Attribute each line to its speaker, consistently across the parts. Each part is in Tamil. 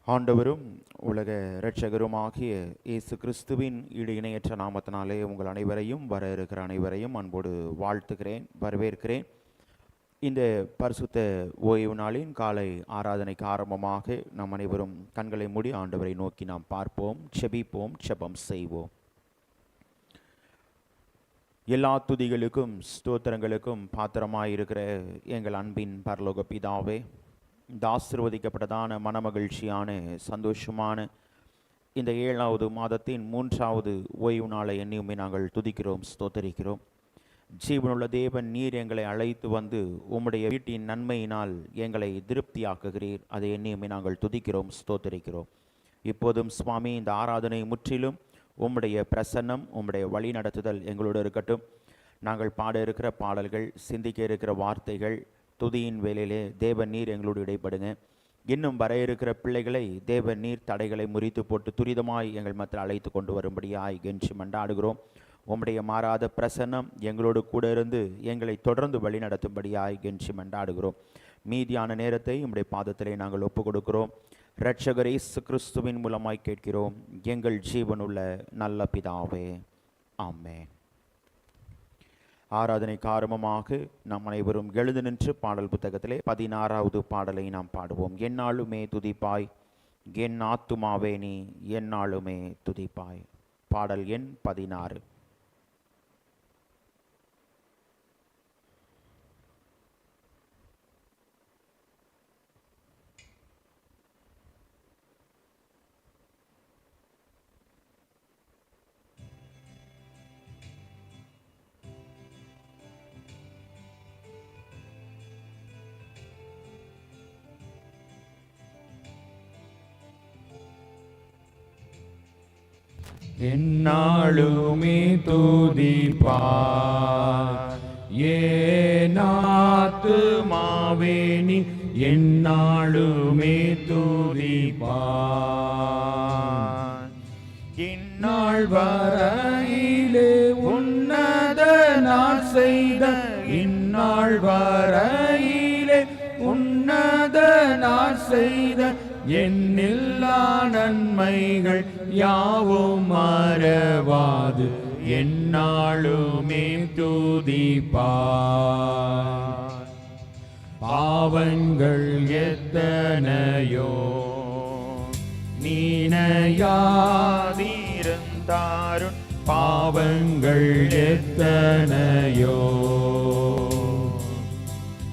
Speaker 1: ஆண்டவரும் உலக இரட்சகருமாகிய இயேசு கிறிஸ்துவின் ஈடு இணையற்ற நாமத்தினாலே உங்கள் அனைவரையும் வர இருக்கிற அனைவரையும் அன்போடு வாழ்த்துகிறேன், வரவேற்கிறேன். இந்த பரிசுத்த ஓய்வு நாளின் காலை ஆராதனைக்கு ஆரம்பமாக நாம் அனைவரும் கண்களை மூடி ஆண்டவரை நோக்கி நாம் பார்ப்போம், செபிப்போம், செபம் செய்வோம். எல்லா துதிகளுக்கும் ஸ்தோத்திரங்களுக்கும் பாத்திரமாயிருக்கிற எங்கள் அன்பின் பரலோக பிதாவே, இந்த ஆசீர்வதிக்கப்பட்டதான மனமகிழ்ச்சியான சந்தோஷமான இந்த 7வது மாதத்தின் 3வது ஓய்வு நாளை எண்ணியுமே நாங்கள் துதிக்கிறோம், ஸ்தோத்தரிக்கிறோம். ஜீவனுள்ள தேவன், நீர் எங்களை அழைத்து வந்து உம்முடைய வீட்டின் நன்மையினால் எங்களை திருப்தியாக்குகிறீர். அதை எண்ணியுமே நாங்கள் துதிக்கிறோம், ஸ்தோத்தரிக்கிறோம். இப்போதும் சுவாமி, இந்த ஆராதனை முற்றிலும் உம்முடைய பிரசன்னம், உம்முடைய வழி நடத்துதல் எங்களோடு இருக்கட்டும். நாங்கள் பாட இருக்கிற பாடல்கள், சிந்திக்க இருக்கிற வார்த்தைகள், துதியின் வேலையிலே தேவன் நீர் எங்களோடு இடைப்படுங்க. இன்னும் வர இருக்கிற பிள்ளைகளை தேவன் நீர் தடைகளை முறித்து போட்டு துரிதமாய் எங்கள் மத்தியில் அழைத்து கொண்டு வரும்படியாய் கெஞ்சி மன்றாடுகிறோம். உம்முடைய மாறாத பிரசன்னம் எங்களோடு கூட இருந்து எங்களை தொடர்ந்து வழி நடத்தும்படியாய் கெஞ்சி மன்றாடுகிறோம். மீதியான நேரத்தை உம்முடைய பாதத்திலே நாங்கள் ஒப்பு கொடுக்கிறோம். இரட்சகர் இயேசு கிறிஸ்துவின் மூலமாய் கேட்கிறோம், எங்கள் ஜீவனுள்ள நல்ல பிதாவே, ஆமென். ஆராதனைக்கு ஆரம்பமாக நாம் அனைவரும் எழுந்து நின்று பாடல் புத்தகத்திலே 16வது பாடலை நாம் பாடுவோம். எந்நாளுமே துதிப்பாய் என் ஆத்துமாவே நீ எந்நாளுமே துதிப்பாய். பாடல் எண் 16.
Speaker 2: எந்நாளுமே துதிப்பாய் என் ஆத்துமாவே நீ எந்நாளுமே துதிப்பாய். இந்நாள் வரையிலே உன்னத நான் செய்த, இந்நாள் வரையிலே உன்னத நான் செய்த என்னில்லா நன்மைகள் யாவும் மறவாது எந்நாளுமே துதிப்பாய். பாவங்கள் எத்தனையோ நீனையாதிருந்தாரும், பாவங்கள் எத்தனையோ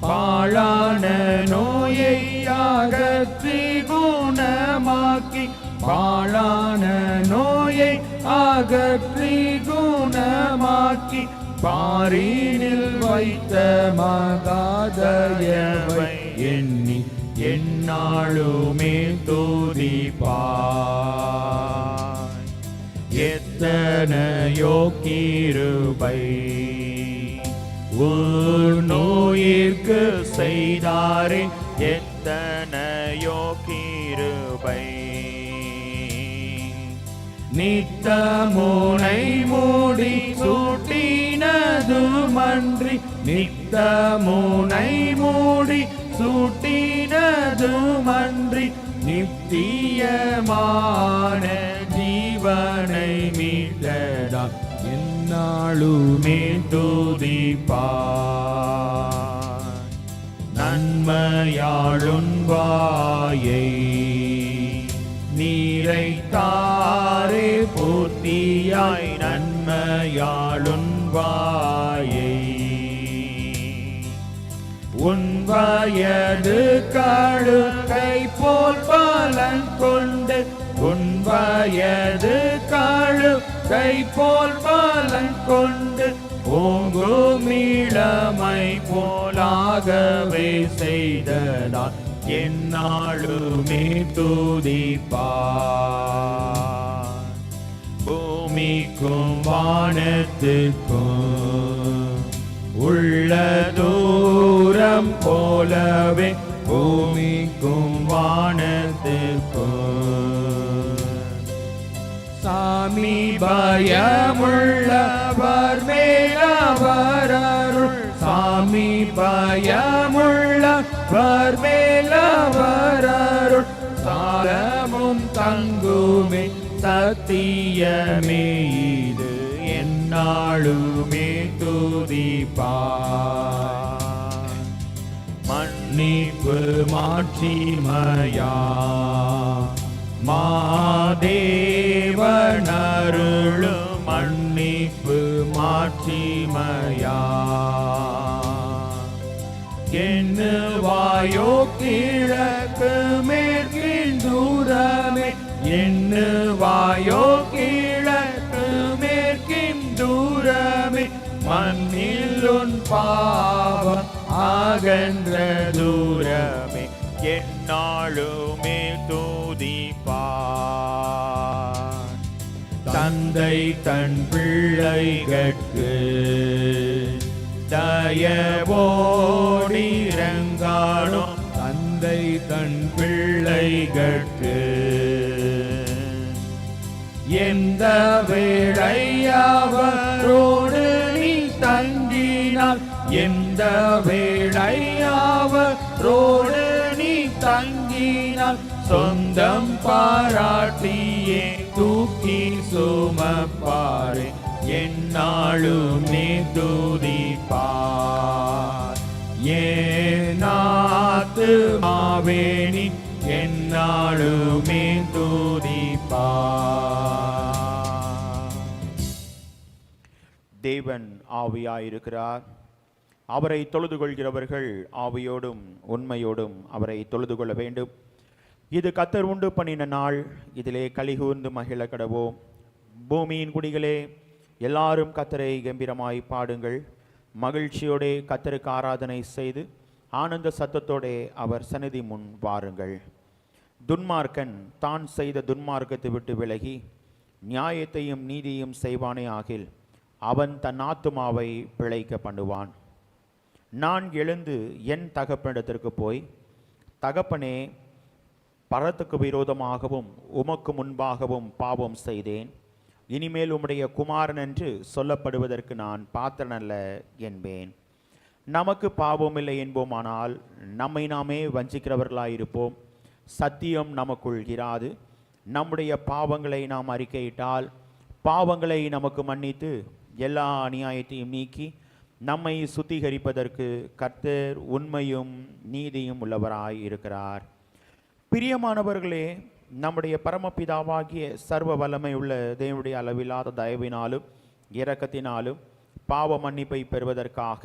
Speaker 2: பாழான நோயை அகற்றி குணமாக்கி, பாழான நோயை அகற்றி குணமாக்கி பாரினில் வைத்த மகாதயவை எண்ணி எந்நாளுமே துதிப்பாய். எத்தனையோ கிருபை நோயிற்கு செய்தாரே, எத்தனையோ கிருபை. நித்தமுனை மூடி சூட்டினதுமன்றி, நித்தமுனை மூடி சூட்டினதுமன்றி நித்தியமான ஜீவனை மீட்டதா எந்நாளுமே துதிப்பாய். நன்மையாளுன் வாயை நீரைத்தாரே பூர்த்தியாய், நன்மையாளுன் வாயை உன் வயது கழுகை போல் பலன் கொண்டு, உன் வயது கழுகை போல் பலன் கொண்டு ஓங்கும் இளமை போலாகவே செய்ததால் எந்நாளுமே துதிப்பாய். பூமிக்கும் வானத்துக்கும் உள்ள தூரம் போலவே, பூமிக்கும் வானத்துக்கும் சாமி பயமுள்ளவர் மேலவர் அருள், சாமி பயமுள்ளவர் மேலவர் அருள் சால சத்தியமே இது என்னாலுமே துதிப்பார். மன்னிப்பு மாட்சிமையா மாதேவனருளும் மன்னிப்பு மாட்சிமையா எண்ணுவாயோ கிழக்கு மேற்கின் தூரமே எண்ணுவாயோ கிழக்கு மேற்கின் தூரமே மண்ணில் உன் பாவம் அகன்ற தூரமே என்னாலுமே துதிப்பார். தந்தை தன் பிள்ளைகட்கு தயவோடிரங்கானோ தந்தை தன் பிள்ளைகட்கு எந்த வேளையாவரோடு நீ தங்கினால் எந்த வேளையாவரோடு நீ தங்கினால் சொந்தம் பாராட்டியே தூக்கி சுமப்பாரே என்னாலுமே துதிப்பார். ஏனாத்துமாவேனி என்னாலுமே துதிப்பார்.
Speaker 1: தேவன் ஆவியாயிருக்கிறார். அவரை தொழுது கொள்கிறவர்கள் ஆவியோடும் உண்மையோடும் அவரை தொழுது கொள்ள வேண்டும். இது கர்த்தர் உண்டு பண்ணின நாள், இதிலே கலிகூர்ந்து மகிழ கடவோம். பூமியின் குடிகளே, எல்லாரும் கர்த்தரை கம்பீரமாய் பாடுங்கள். மகிழ்ச்சியோடே கர்த்தருக்கு ஆராதனை செய்து ஆனந்த சத்தத்தோடே அவர் சந்நிதி முன் வாருங்கள். துன்மார்க்கன் தான் செய்த துன்மார்க்கத்தை விட்டு விலகி நியாயத்தையும் நீதியும் செய்வானே ஆகில் அவன் தன் ஆத்துமாவை பிழைக்க பண்ணுவான். நான் எழுந்து என் தகப்பனிடத்திற்கு போய், தகப்பனே, பரத்துக்கு விரோதமாகவும் உமக்கு முன்பாகவும் பாவம் செய்தேன். இனிமேல் உம்முடைய குமாரன் என்று சொல்லப்படுவதற்கு நான் பாத்திரனல்ல என்பேன். நமக்கு பாவமில்லை என்போமானால் நம்மை நாமே வஞ்சிக்கிறவர்களாயிருப்போம். சத்தியம் நமக்குள் இராது. நம்முடைய பாவங்களை நாம் அறிக்கையிட்டால் பாவங்களை நமக்கு மன்னித்து எல்லா அநியாயத்தையும் நீக்கி நம்மை சுத்திகரிப்பதற்கு கர்த்தர் உண்மையும் நீதியும் உள்ளவராய் இருக்கிறார். பிரியமானவர்களே, நம்முடைய பரமபிதாவாகிய சர்வ வல்லமை உள்ள தேவனுடைய அளவில்லாத தயவினாலும் இரக்கத்தினாலும் பாவ மன்னிப்பை பெறுவதற்காக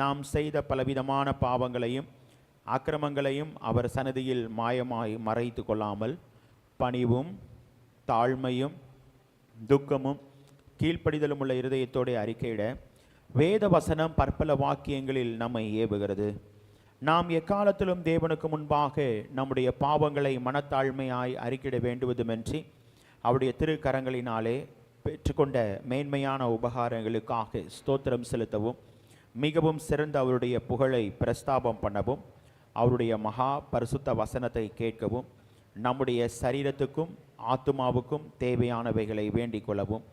Speaker 1: நாம் செய்த பலவிதமான பாவங்களையும் அக்கிரமங்களையும் அவர் சந்நிதியில் மாயமாய் மறைத்து கொள்ளாமல் பணிவும் தாழ்மையும் துக்கமும் கீழ்ப்படிதலும் உள்ள இருதயத்தோடு அறிக்கையிட வேத வசனம் பற்பல வாக்கியங்களில் நம்மை ஏவுகிறது. நாம் எக்காலத்திலும் தேவனுக்கு முன்பாக நம்முடைய பாவங்களை மனத்தாழ்மையாய் அறிக்கையிட வேண்டுவதுமென்றி அவருடைய திருக்கரங்களினாலே பெற்றுக்கொண்ட மேன்மையான உபகாரங்களுக்காக ஸ்தோத்திரம் செலுத்தவும், மிகவும் சிறந்த அவருடைய புகழை பிரஸ்தாபம் பண்ணவும், அவருடைய மகா பரிசுத்த வசனத்தை கேட்கவும், நம்முடைய சரீரத்துக்கும் ஆத்துமாவுக்கும் தேவையானவைகளை வேண்டிக் கொள்ளவும்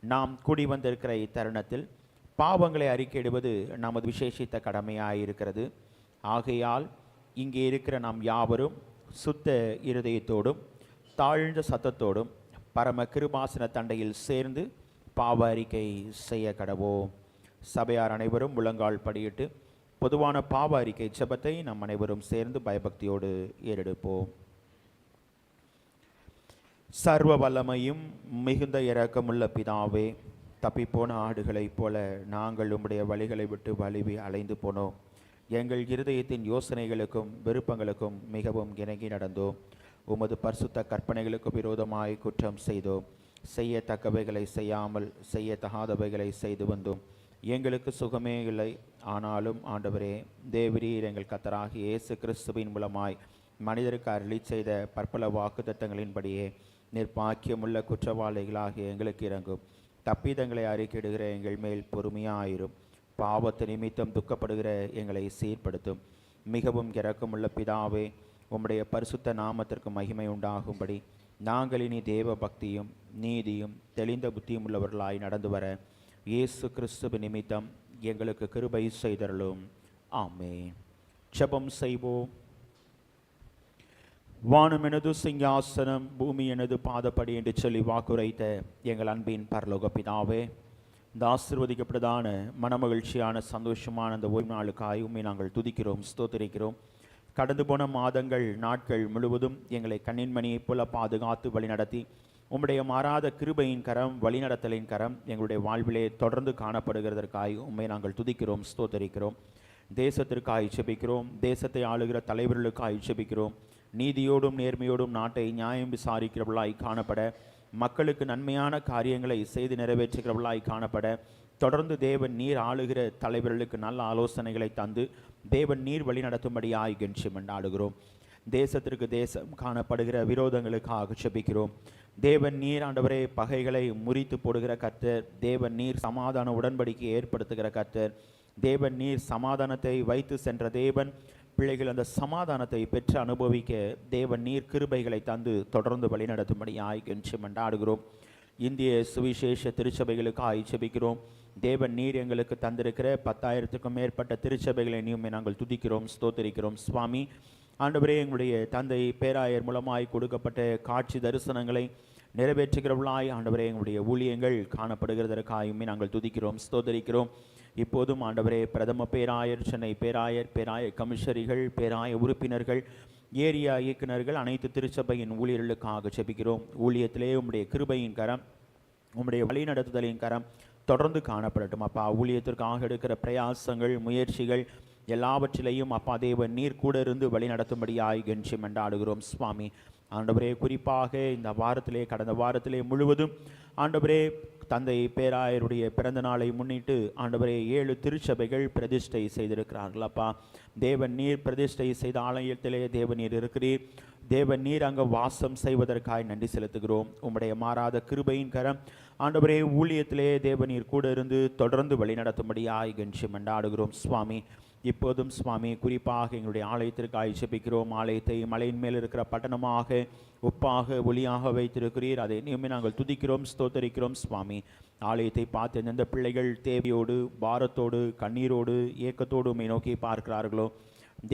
Speaker 1: நாம் கூடி வந்திருக்கிற இத்தருணத்தில் பாவங்களை அறிக்கையிடுவது நமது விசேஷித்த கடமையாயிருக்கிறது. ஆகையால் இங்கே இருக்கிற நாம் யாவரும் சுத்த இருதயத்தோடும் தாழ்ந்த சத்தத்தோடும் பரம கிருபாசன தண்டையில் சேர்ந்து பாவ அறிக்கை செய்ய கடவோம். சபையார் அனைவரும் முழங்கால் படியிட்டு பொதுவான பாவ அறிக்கை ஜெபத்தை நம் அனைவரும் சேர்ந்து பயபக்தியோடு ஏறெடுப்போம். சர்வ வல்லமையும் மிகுந்த இரக்கமுள்ள பிதாவே, தப்பிப்போன ஆடுகளைப் போல நாங்கள் உம்முடைய வழிகளை விட்டு வலிவி அலைந்து போனோம். எங்கள் இருதயத்தின் யோசனைகளுக்கும் விருப்பங்களுக்கும் மிகவும் இணங்கி நடந்தோம். உமது பரிசுத்த கற்பனைகளுக்கு விரோதமாய் குற்றம் செய்தோம். செய்யத்தக்கவைகளை செய்யாமல் செய்யத்தகாதவைகளை செய்து வந்தோம். எங்களுக்கு சுகமே இல்லை. ஆனாலும் ஆண்டவரே, தேவரீர் எங்கள் கர்த்தராகிய இயேசு கிறிஸ்துவின் மூலமாய் மனிதருக்கு அருளி செய்த பற்பல வாக்குத்தத்தங்களின்படியே நிர்பாக்கியமுள்ள குற்றவாளிகளாகிய எங்களுக்கு இறங்கும். தப்பிதங்களை அறிக்கையிடுகிற எங்கள் மேல் பொறுமையாயிரும். பாவத்து நிமித்தம் துக்கப்படுகிற எங்களை சீர்படுத்தும். மிகவும் இரக்கமுள்ள பிதாவே, உம்முடைய பரிசுத்த நாமத்திற்கு மகிமை உண்டாகும்படி நாங்கள் இனி தேவ பக்தியும் நீதியும் தெளிந்த புத்தியும் உள்ளவர்களாய் நடந்து வர இயேசு கிறிஸ்துவ நிமித்தம் எங்களுக்கு கிருபை செய்தருளும். ஆமென். ஜெபம் செய்வோம். வானம் எனது சிங்காசனம், பூமி எனது பாதப்படி என்று சொல்லி வாக்குரைத்த எங்கள் அன்பின் பரலோக பிதாவே, இந்த ஆசீர்வதிக்கப்பட்டதான மனமகிழ்ச்சியான சந்தோஷமான அந்த ஓய்வு நாளுக்காய் உம்மை நாங்கள் துதிக்கிறோம், ஸ்தோத்திரிக்கிறோம். கடந்து போன மாதங்கள் நாட்கள் முழுவதும் எங்களை கண்ணின்மணியைப் போல பாதுகாத்து வழிநடத்தி உம்முடைய மாறாத கிருபையின் கரம், வழிநடத்தலின் கரம் எங்களுடைய வாழ்விலே தொடர்ந்து காணப்படுகிறதற்காய் உம்மை நாங்கள் துதிக்கிறோம், ஸ்தோத்திரிக்கிறோம். தேசத்திற்காய் ஜெபிக்கிறோம், தேசத்தை ஆளுகிற தலைவர்களுக்காய் ஜெபிக்கிறோம். நீதியோடும் நேர்மையோடும் நாட்டை நியாயம் விசாரிக்கிறவர்களாய் காணப்பட, மக்களுக்கு நன்மையான காரியங்களை செய்து நிறைவேற்றுகிறவர்களாய் காணப்பட, தொடர்ந்து தேவன் நீர் ஆளுகிற தலைவர்களுக்கு நல்ல ஆலோசனைகளை தந்து தேவன் நீர் வழி நடத்தும்படியாய் கெஞ்சி மன்றாடுகிறோம். தேசத்திற்கு தேசம் காணப்படுகிற விரோதங்களுக்காக ஜெபிக்கிறோம். தேவன் நீர் ஆண்டவரே பகைகளை முறித்து போடுகிற கர்த்தர், தேவன் நீர் சமாதான உடன்படிக்கை ஏற்படுத்துகிற கர்த்தர், தேவன் நீர் சமாதானத்தை வைத்து சென்ற தேவன். பிள்ளைகள் அந்த சமாதானத்தை பெற்று அனுபவிக்க தேவன் நீர் கிருபைகளை தந்து தொடர்ந்து வழிநடத்தும்படியாய் கெஞ்சி மன்றாடுகிறோம். இந்திய சுவிசேஷ திருச்சபைகளுக்காய் ஜெபிக்கிறோம். தேவன் நீர் எங்களுக்கு தந்திருக்கிற 10,000க்கும் மேற்பட்ட திருச்சபைகளை நீயுமே நாங்கள் துதிக்கிறோம், ஸ்தோத்திரிக்கிறோம். சுவாமி ஆண்டவரே, எங்களுடைய தந்தை பேராயர் மூலமாய் கொடுக்கப்பட்ட காட்சி தரிசனங்களை நிறைவேற்றுகிறவர்களாய் ஆண்டவரே எங்களுடைய ஊழியங்கள் காணப்படுகிறதற்காயுமே நாங்கள் துதிக்கிறோம், ஸ்தோத்திரிக்கிறோம். இப்போதும் ஆண்டவரே பிரதம பேராயர், சென்னை பேராயர், பேராய கமிஷனரிகள், பேராய உறுப்பினர்கள், ஏரியா இயக்குநர்கள், அனைத்து திருச்சபையின் ஊழியர்களுக்காக ஜெபிக்கிறோம். ஊழியத்திலே உம்முடைய கிருபையின் கரம், உம்முடைய வழிநடத்துதலின் கரம் தொடர்ந்து காணப்படட்டும் அப்பா. ஊழியத்திற்காக எடுக்கிற பிரயாசங்கள், முயற்சிகள் எல்லாவற்றிலையும் அப்பா தேவன் நீர் கூட இருந்து வழி நடத்தும்படியாய் கெஞ்சி மன்றாடுகிறோம். சுவாமி ஆண்டவரே, குறிப்பாக இந்த வாரத்திலே, கடந்த வாரத்திலே முழுவதும் ஆண்டவரே தந்தை பேராயருடைய பிறந்த நாளை முன்னிட்டு ஆண்டவரே 7 திருச்சபைகள் பிரதிஷ்டை செய்திருக்கிறார்கள் அப்பா. தேவன் நீர் பிரதிஷ்டை செய்த ஆலயத்திலே தேவன் நீர் இருக்கிறீர். தேவன் நீர் அங்கே வாசம் செய்வதற்காய் நன்றி செலுத்துகிறோம். உம்முடைய மாறாத கிருபையின் கரம் ஆண்டவரே ஊழியத்திலே தேவன் நீர் கூட இருந்து தொடர்ந்து வழி நடத்தும்படியாய் கெஞ்சி மன்றாடுகிறோம். சுவாமி இப்போதும் சுவாமி குறிப்பாக எங்களுடைய ஆலயத்திற்காய் ஜெபிக்கிறோம். ஆலயத்தை மலையின் மேல் இருக்கிற பட்டணமாக, உப்பாக, ஒளியாக வைத்திருக்கிறீர். அதை இனிமே நாங்கள் துதிக்கிறோம், ஸ்தோத்தரிக்கிறோம். சுவாமி ஆலயத்தை பார்த்து எந்தெந்த பிள்ளைகள் தேவையோடு, பாரத்தோடு, கண்ணீரோடு, ஏக்கத்தோடு உம்மை நோக்கி பார்க்கிறார்களோ,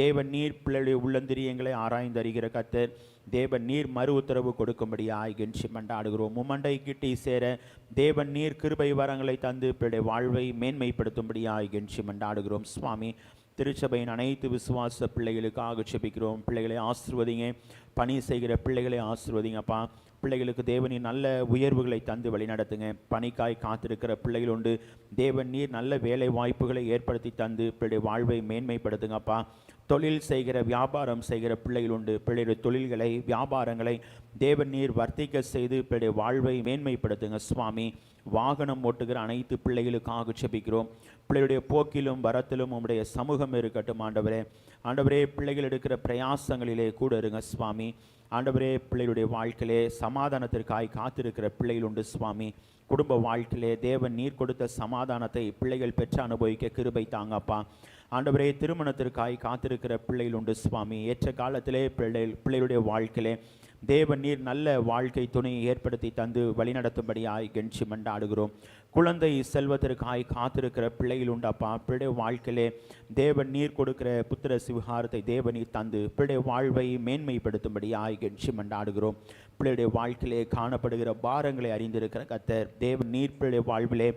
Speaker 1: தேவன் நீர் பிள்ளைகளுடைய உள்ளந்திரியங்களை ஆராய்ந்தறிகிற கர்த்தர், தேவன் நீர் மறு உத்தரவு கொடுக்கும்படியாய் கெஞ்சி மன்றாடுகிறோம். உம்மண்டை கிட்டி சேர தேவன் நீர் கிருபை வரங்களை தந்து பிள்ளைடைய வாழ்வை மேன்மைப்படுத்தும்படியாய் கெஞ்சி மன்றாடுகிறோம். சுவாமி திருச்சபையின் அனைத்து விசுவாச பிள்ளைகளுக்காக ஜெபிக்கிறோம். பிள்ளைகளை ஆசீர்வதிங்க, பணி செய்கிற பிள்ளைகளை ஆசீர்வதிங்கப்பா. பிள்ளைகளுக்கு தேவனின் நல்ல உயர்வுகளை தந்து வழி நடத்துங்க. பணிக்காய் காத்திருக்கிற பிள்ளைகள் உண்டு, தேவன் நீர் நல்ல வேலை வாய்ப்புகளை ஏற்படுத்தி தந்து பிள்ளைடைய வாழ்வை மேன்மைப்படுத்துங்கப்பா. தொழில் செய்கிற, வியாபாரம் செய்கிற பிள்ளைகள் உண்டு, பிள்ளைகளுடைய தொழில்களை, வியாபாரங்களை தேவன் நீர் வர்த்திக்க செய்து பிள்ளைடைய வாழ்வை மேன்மைப்படுத்துங்க. சுவாமி வாகனம் ஓட்டுகிற அனைத்து பிள்ளைகளுக்காக ஜெபிக்கிறோம். பிள்ளைகளுடைய போக்கிலும் வரத்திலும் உம்முடைய சமூகம் இருக்கட்டும் ஆண்டவரே. ஆண்டவரே பிள்ளைகள் எடுக்கிற பிரயாசங்களிலே கூட இருங்க சுவாமி. ஆண்டவரே பிள்ளைகளுடைய வாழ்க்கையிலே சமாதானத்திற்காய் காத்திருக்கிற பிள்ளைகள் உண்டு சுவாமி. குடும்ப வாழ்க்கையிலே தேவன் நீர் கொடுத்த சமாதானத்தை பிள்ளைகள் பெற்று அனுபவிக்க கிருபை தாங்கப்பா. ஆண்டவரே திருமணத்திற்காய் காத்திருக்கிற பிள்ளைகள் உண்டு சுவாமி. ஏற்ற காலத்திலே பிள்ளைகளுடைய வாழ்க்கையிலே தேவன் நீர் நல்ல வாழ்க்கை துணையை ஏற்படுத்தி தந்து வழிநடத்தும்படியாய் கெஞ்சி மன்றாடுகிறோம். குழந்தை செல்வத்திற்காய் காத்திருக்கிற பிள்ளைகள் உண்டப்பா. பிள்ளைய வாழ்க்கையிலே தேவன் நீர் கொடுக்கிற புத்திர சிவகாரத்தை தேவன் நீர் தந்து பிள்ளைய வாழ்வை மேன்மைப்படுத்தும்படியாய் கெஞ்சி மன்றாடுகிறோம். பிள்ளையுடைய வாழ்க்கையிலே காணப்படுகிற பாரங்களை அறிந்திருக்கிற கர்த்தர், தேவன் நீர் பிள்ளைய வாழ்விலே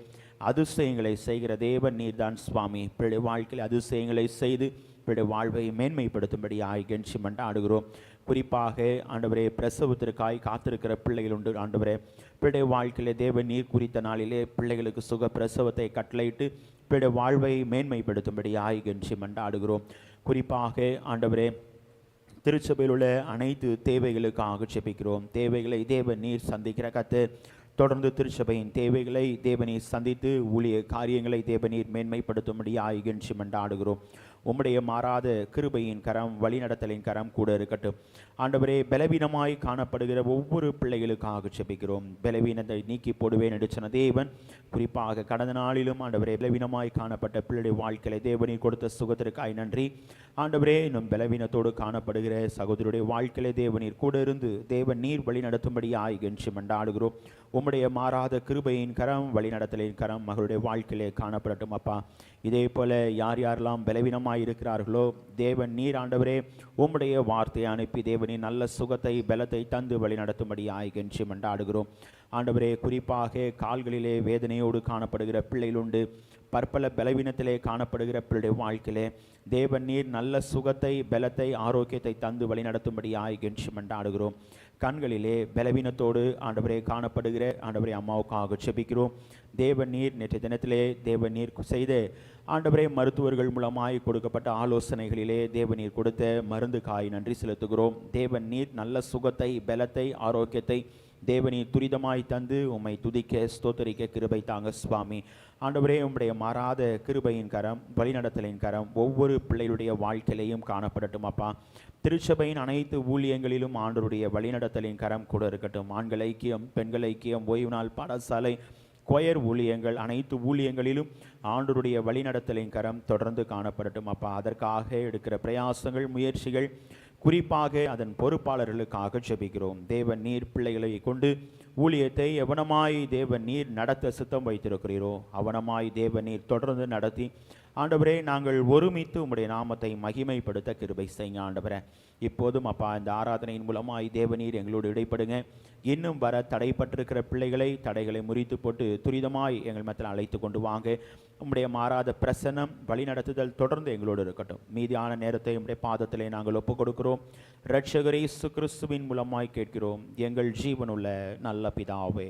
Speaker 1: அதிசயங்களை செய்கிற தேவன் நீர் தான் சுவாமி. பிள்ளைய வாழ்க்கையில் அதிசயங்களை செய்து பிள்ளைய வாழ்வை மேன்மைப்படுத்தும்படியாய் கெஞ்சி மன்றாடுகிறோம். குறிப்பாக ஆண்டவரே பிரசவத்திற்காய் காத்திருக்கிற பிள்ளைகள் உண்டு ஆண்டவரே. பிள்ளைய வாழ்க்கையிலே தேவன் நீர் குறித்த நாளிலே பிள்ளைகளுக்கு சுக பிரசவத்தை கட்டளையிட்டு பிள்ளைய வாழ்வை மேன்மைப்படுத்தும்படியாய் கெஞ்சி மன்றாடுகிறோம். குறிப்பாக ஆண்டவரே திருச்சபையில் உள்ள அனைத்து தேவைகளுக்காக ஜெபிக்கிறோம். தேவைகளை தேவன் நீர் சந்திக்கிற கர்த்தர், தொடர்ந்து திருச்சபையின் தேவைகளை தேவநீர் சந்தித்து ஊழிய காரியங்களை தேவநீர் மேன்மைப்படுத்தும்படியாய் கெஞ்சி மன்றாடுகிறோம். உம்முடைய மாறாத கிருபையின் கரம், வழிநடத்தலின் கரம் கூட இருக்கட்டும் ஆண்டவரே. பலவீனமாய் காணப்படுகிற ஒவ்வொரு பிள்ளைகளுக்காக ஜெபிக்கிறோம். பலவீனத்தை நீக்கி போடுவேன் நடிச்சன தேவன். குறிப்பாக கடந்த நாளிலும் ஆண்டவரே பலவீனமாய் காணப்பட்ட பிள்ளைடைய வாழ்க்கையை தேவனீர் கொடுத்த சுகத்திற்காய் நன்றி. ஆண்டவரே, இன்னும் பலவீனத்தோடு காணப்படுகிற சகோதரருடைய வாழ்க்கையிலே தேவநீர் கூட இருந்து தேவன் நீர் வழி நடத்தும்படியாய் கெஞ்சி மண்டாடுகிறோம். உம்முடைய மாறாத கிருபையின் கரம், வழிநடத்தலின் கரம் மகளுடைய வாழ்க்கையிலே காணப்படட்டும் அப்பா. இதே போல யார் யாரெல்லாம் பலவீனமாய் இருக்கிறார்களோ தேவன் நீர் ஆண்டவரே உம்முடைய வார்த்தையை அனுப்பி தேவனின் நல்ல சுகத்தை பலத்தை தந்து வழி நடத்தும்படியாய் கெஞ்சி மண்டாடுகிறோம். ஆண்டவரே, குறிப்பாக கால்களிலே வேதனையோடு காணப்படுகிற பிள்ளைகள் உண்டு. பற்பல பலவீனத்திலே காணப்படுகிற பிள்ளைடைய வாழ்க்கையிலே தேவன் நீர் நல்ல சுகத்தை பலத்தை ஆரோக்கியத்தை தந்து வழி நடத்தும்படியாய் கெஞ்சி மண்டாடுகிறோம். கண்களிலே பலவீனத்தோடு ஆண்டவரே காணப்படுகிற ஆண்டவரே அம்மாவுக்காக செபிக்கிறோம். தேவன் நீர் நேற்றைய தினத்திலே தேவன் நீர் செய்த ஆண்டவரே மருத்துவர்கள் மூலமாய் கொடுக்கப்பட்ட ஆலோசனைகளிலே தேவநீர் கொடுத்த மருந்துக்காய் நன்றி செலுத்துகிறோம். தேவன் நீர் நல்ல சுகத்தை பலத்தை ஆரோக்கியத்தை தேவநீர் துரிதமாய் தந்து உம்மை துதிக்க ஸ்தோத்தரிக்க கிருபை தாங்க சுவாமி. ஆண்டவரே, உம்முடைய மாறாத கிருபையின் கரம் வழிநடத்தலின் கரம் ஒவ்வொரு பிள்ளைகளுடைய வாழ்க்கையிலையும் காணப்படட்டும் அப்பா. திருச்சபையின் அனைத்து ஊழியங்களிலும் ஆண்டவருடைய வழிநடத்தலின் கரம் கூட இருக்கட்டும். ஆண்கள் ஐக்கியம், பெண்கள் ஐக்கியம், ஓய்வு நாள் பாடசாலை, கொயர் ஊழியங்கள், அனைத்து ஊழியங்களிலும் ஆண்டவருடைய வழிநடத்தலின் கரம் தொடர்ந்து காணப்படட்டும் அப்பா. அதற்காக எடுக்கிற பிரயாசங்கள் முயற்சிகள் குறிப்பாக அதன் பொறுப்பாளர்களுக்காக ஜெபிக்கிறோம். தேவன் நீர் பிள்ளைகளை கொண்டு ஊழியத்தை எவனமாய் தேவன் நீர் நடத்த சித்தம் வைத்திருக்கிறீரோ அவனமாய் தேவன் நீர் தொடர்ந்து நடத்தி ஆண்டவரே நாங்கள் ஒருமித்து உம்முடைய நாமத்தை மகிமைப்படுத்த கிருபை செய்யுங்க ஆண்டவரே. இப்போதும் அப்பா இந்த ஆராதனையின் மூலமாய் தேவநீர் எங்களோடு இடைப்படுங்க. இன்னும் வர தடைப்பட்டிருக்கிற தடைகளை முறித்து போட்டு துரிதமாய் எங்கள் மத்தியில் அழைத்து கொண்டு வாங்க. உம்முடைய மாறாத பிரசன்னம் வழிநடத்துதல் தொடர்ந்து எங்களோடு இருக்கட்டும். மீதியான நேரத்தை உம்முடைய பாதத்திலே நாங்கள் ஒப்புக் கொடுக்கிறோம். இரட்சகர் இயேசு கிறிஸ்துவின் மூலமாய் கேட்கிறோம் எங்கள் ஜீவனுள்ள நல்ல பிதாவே,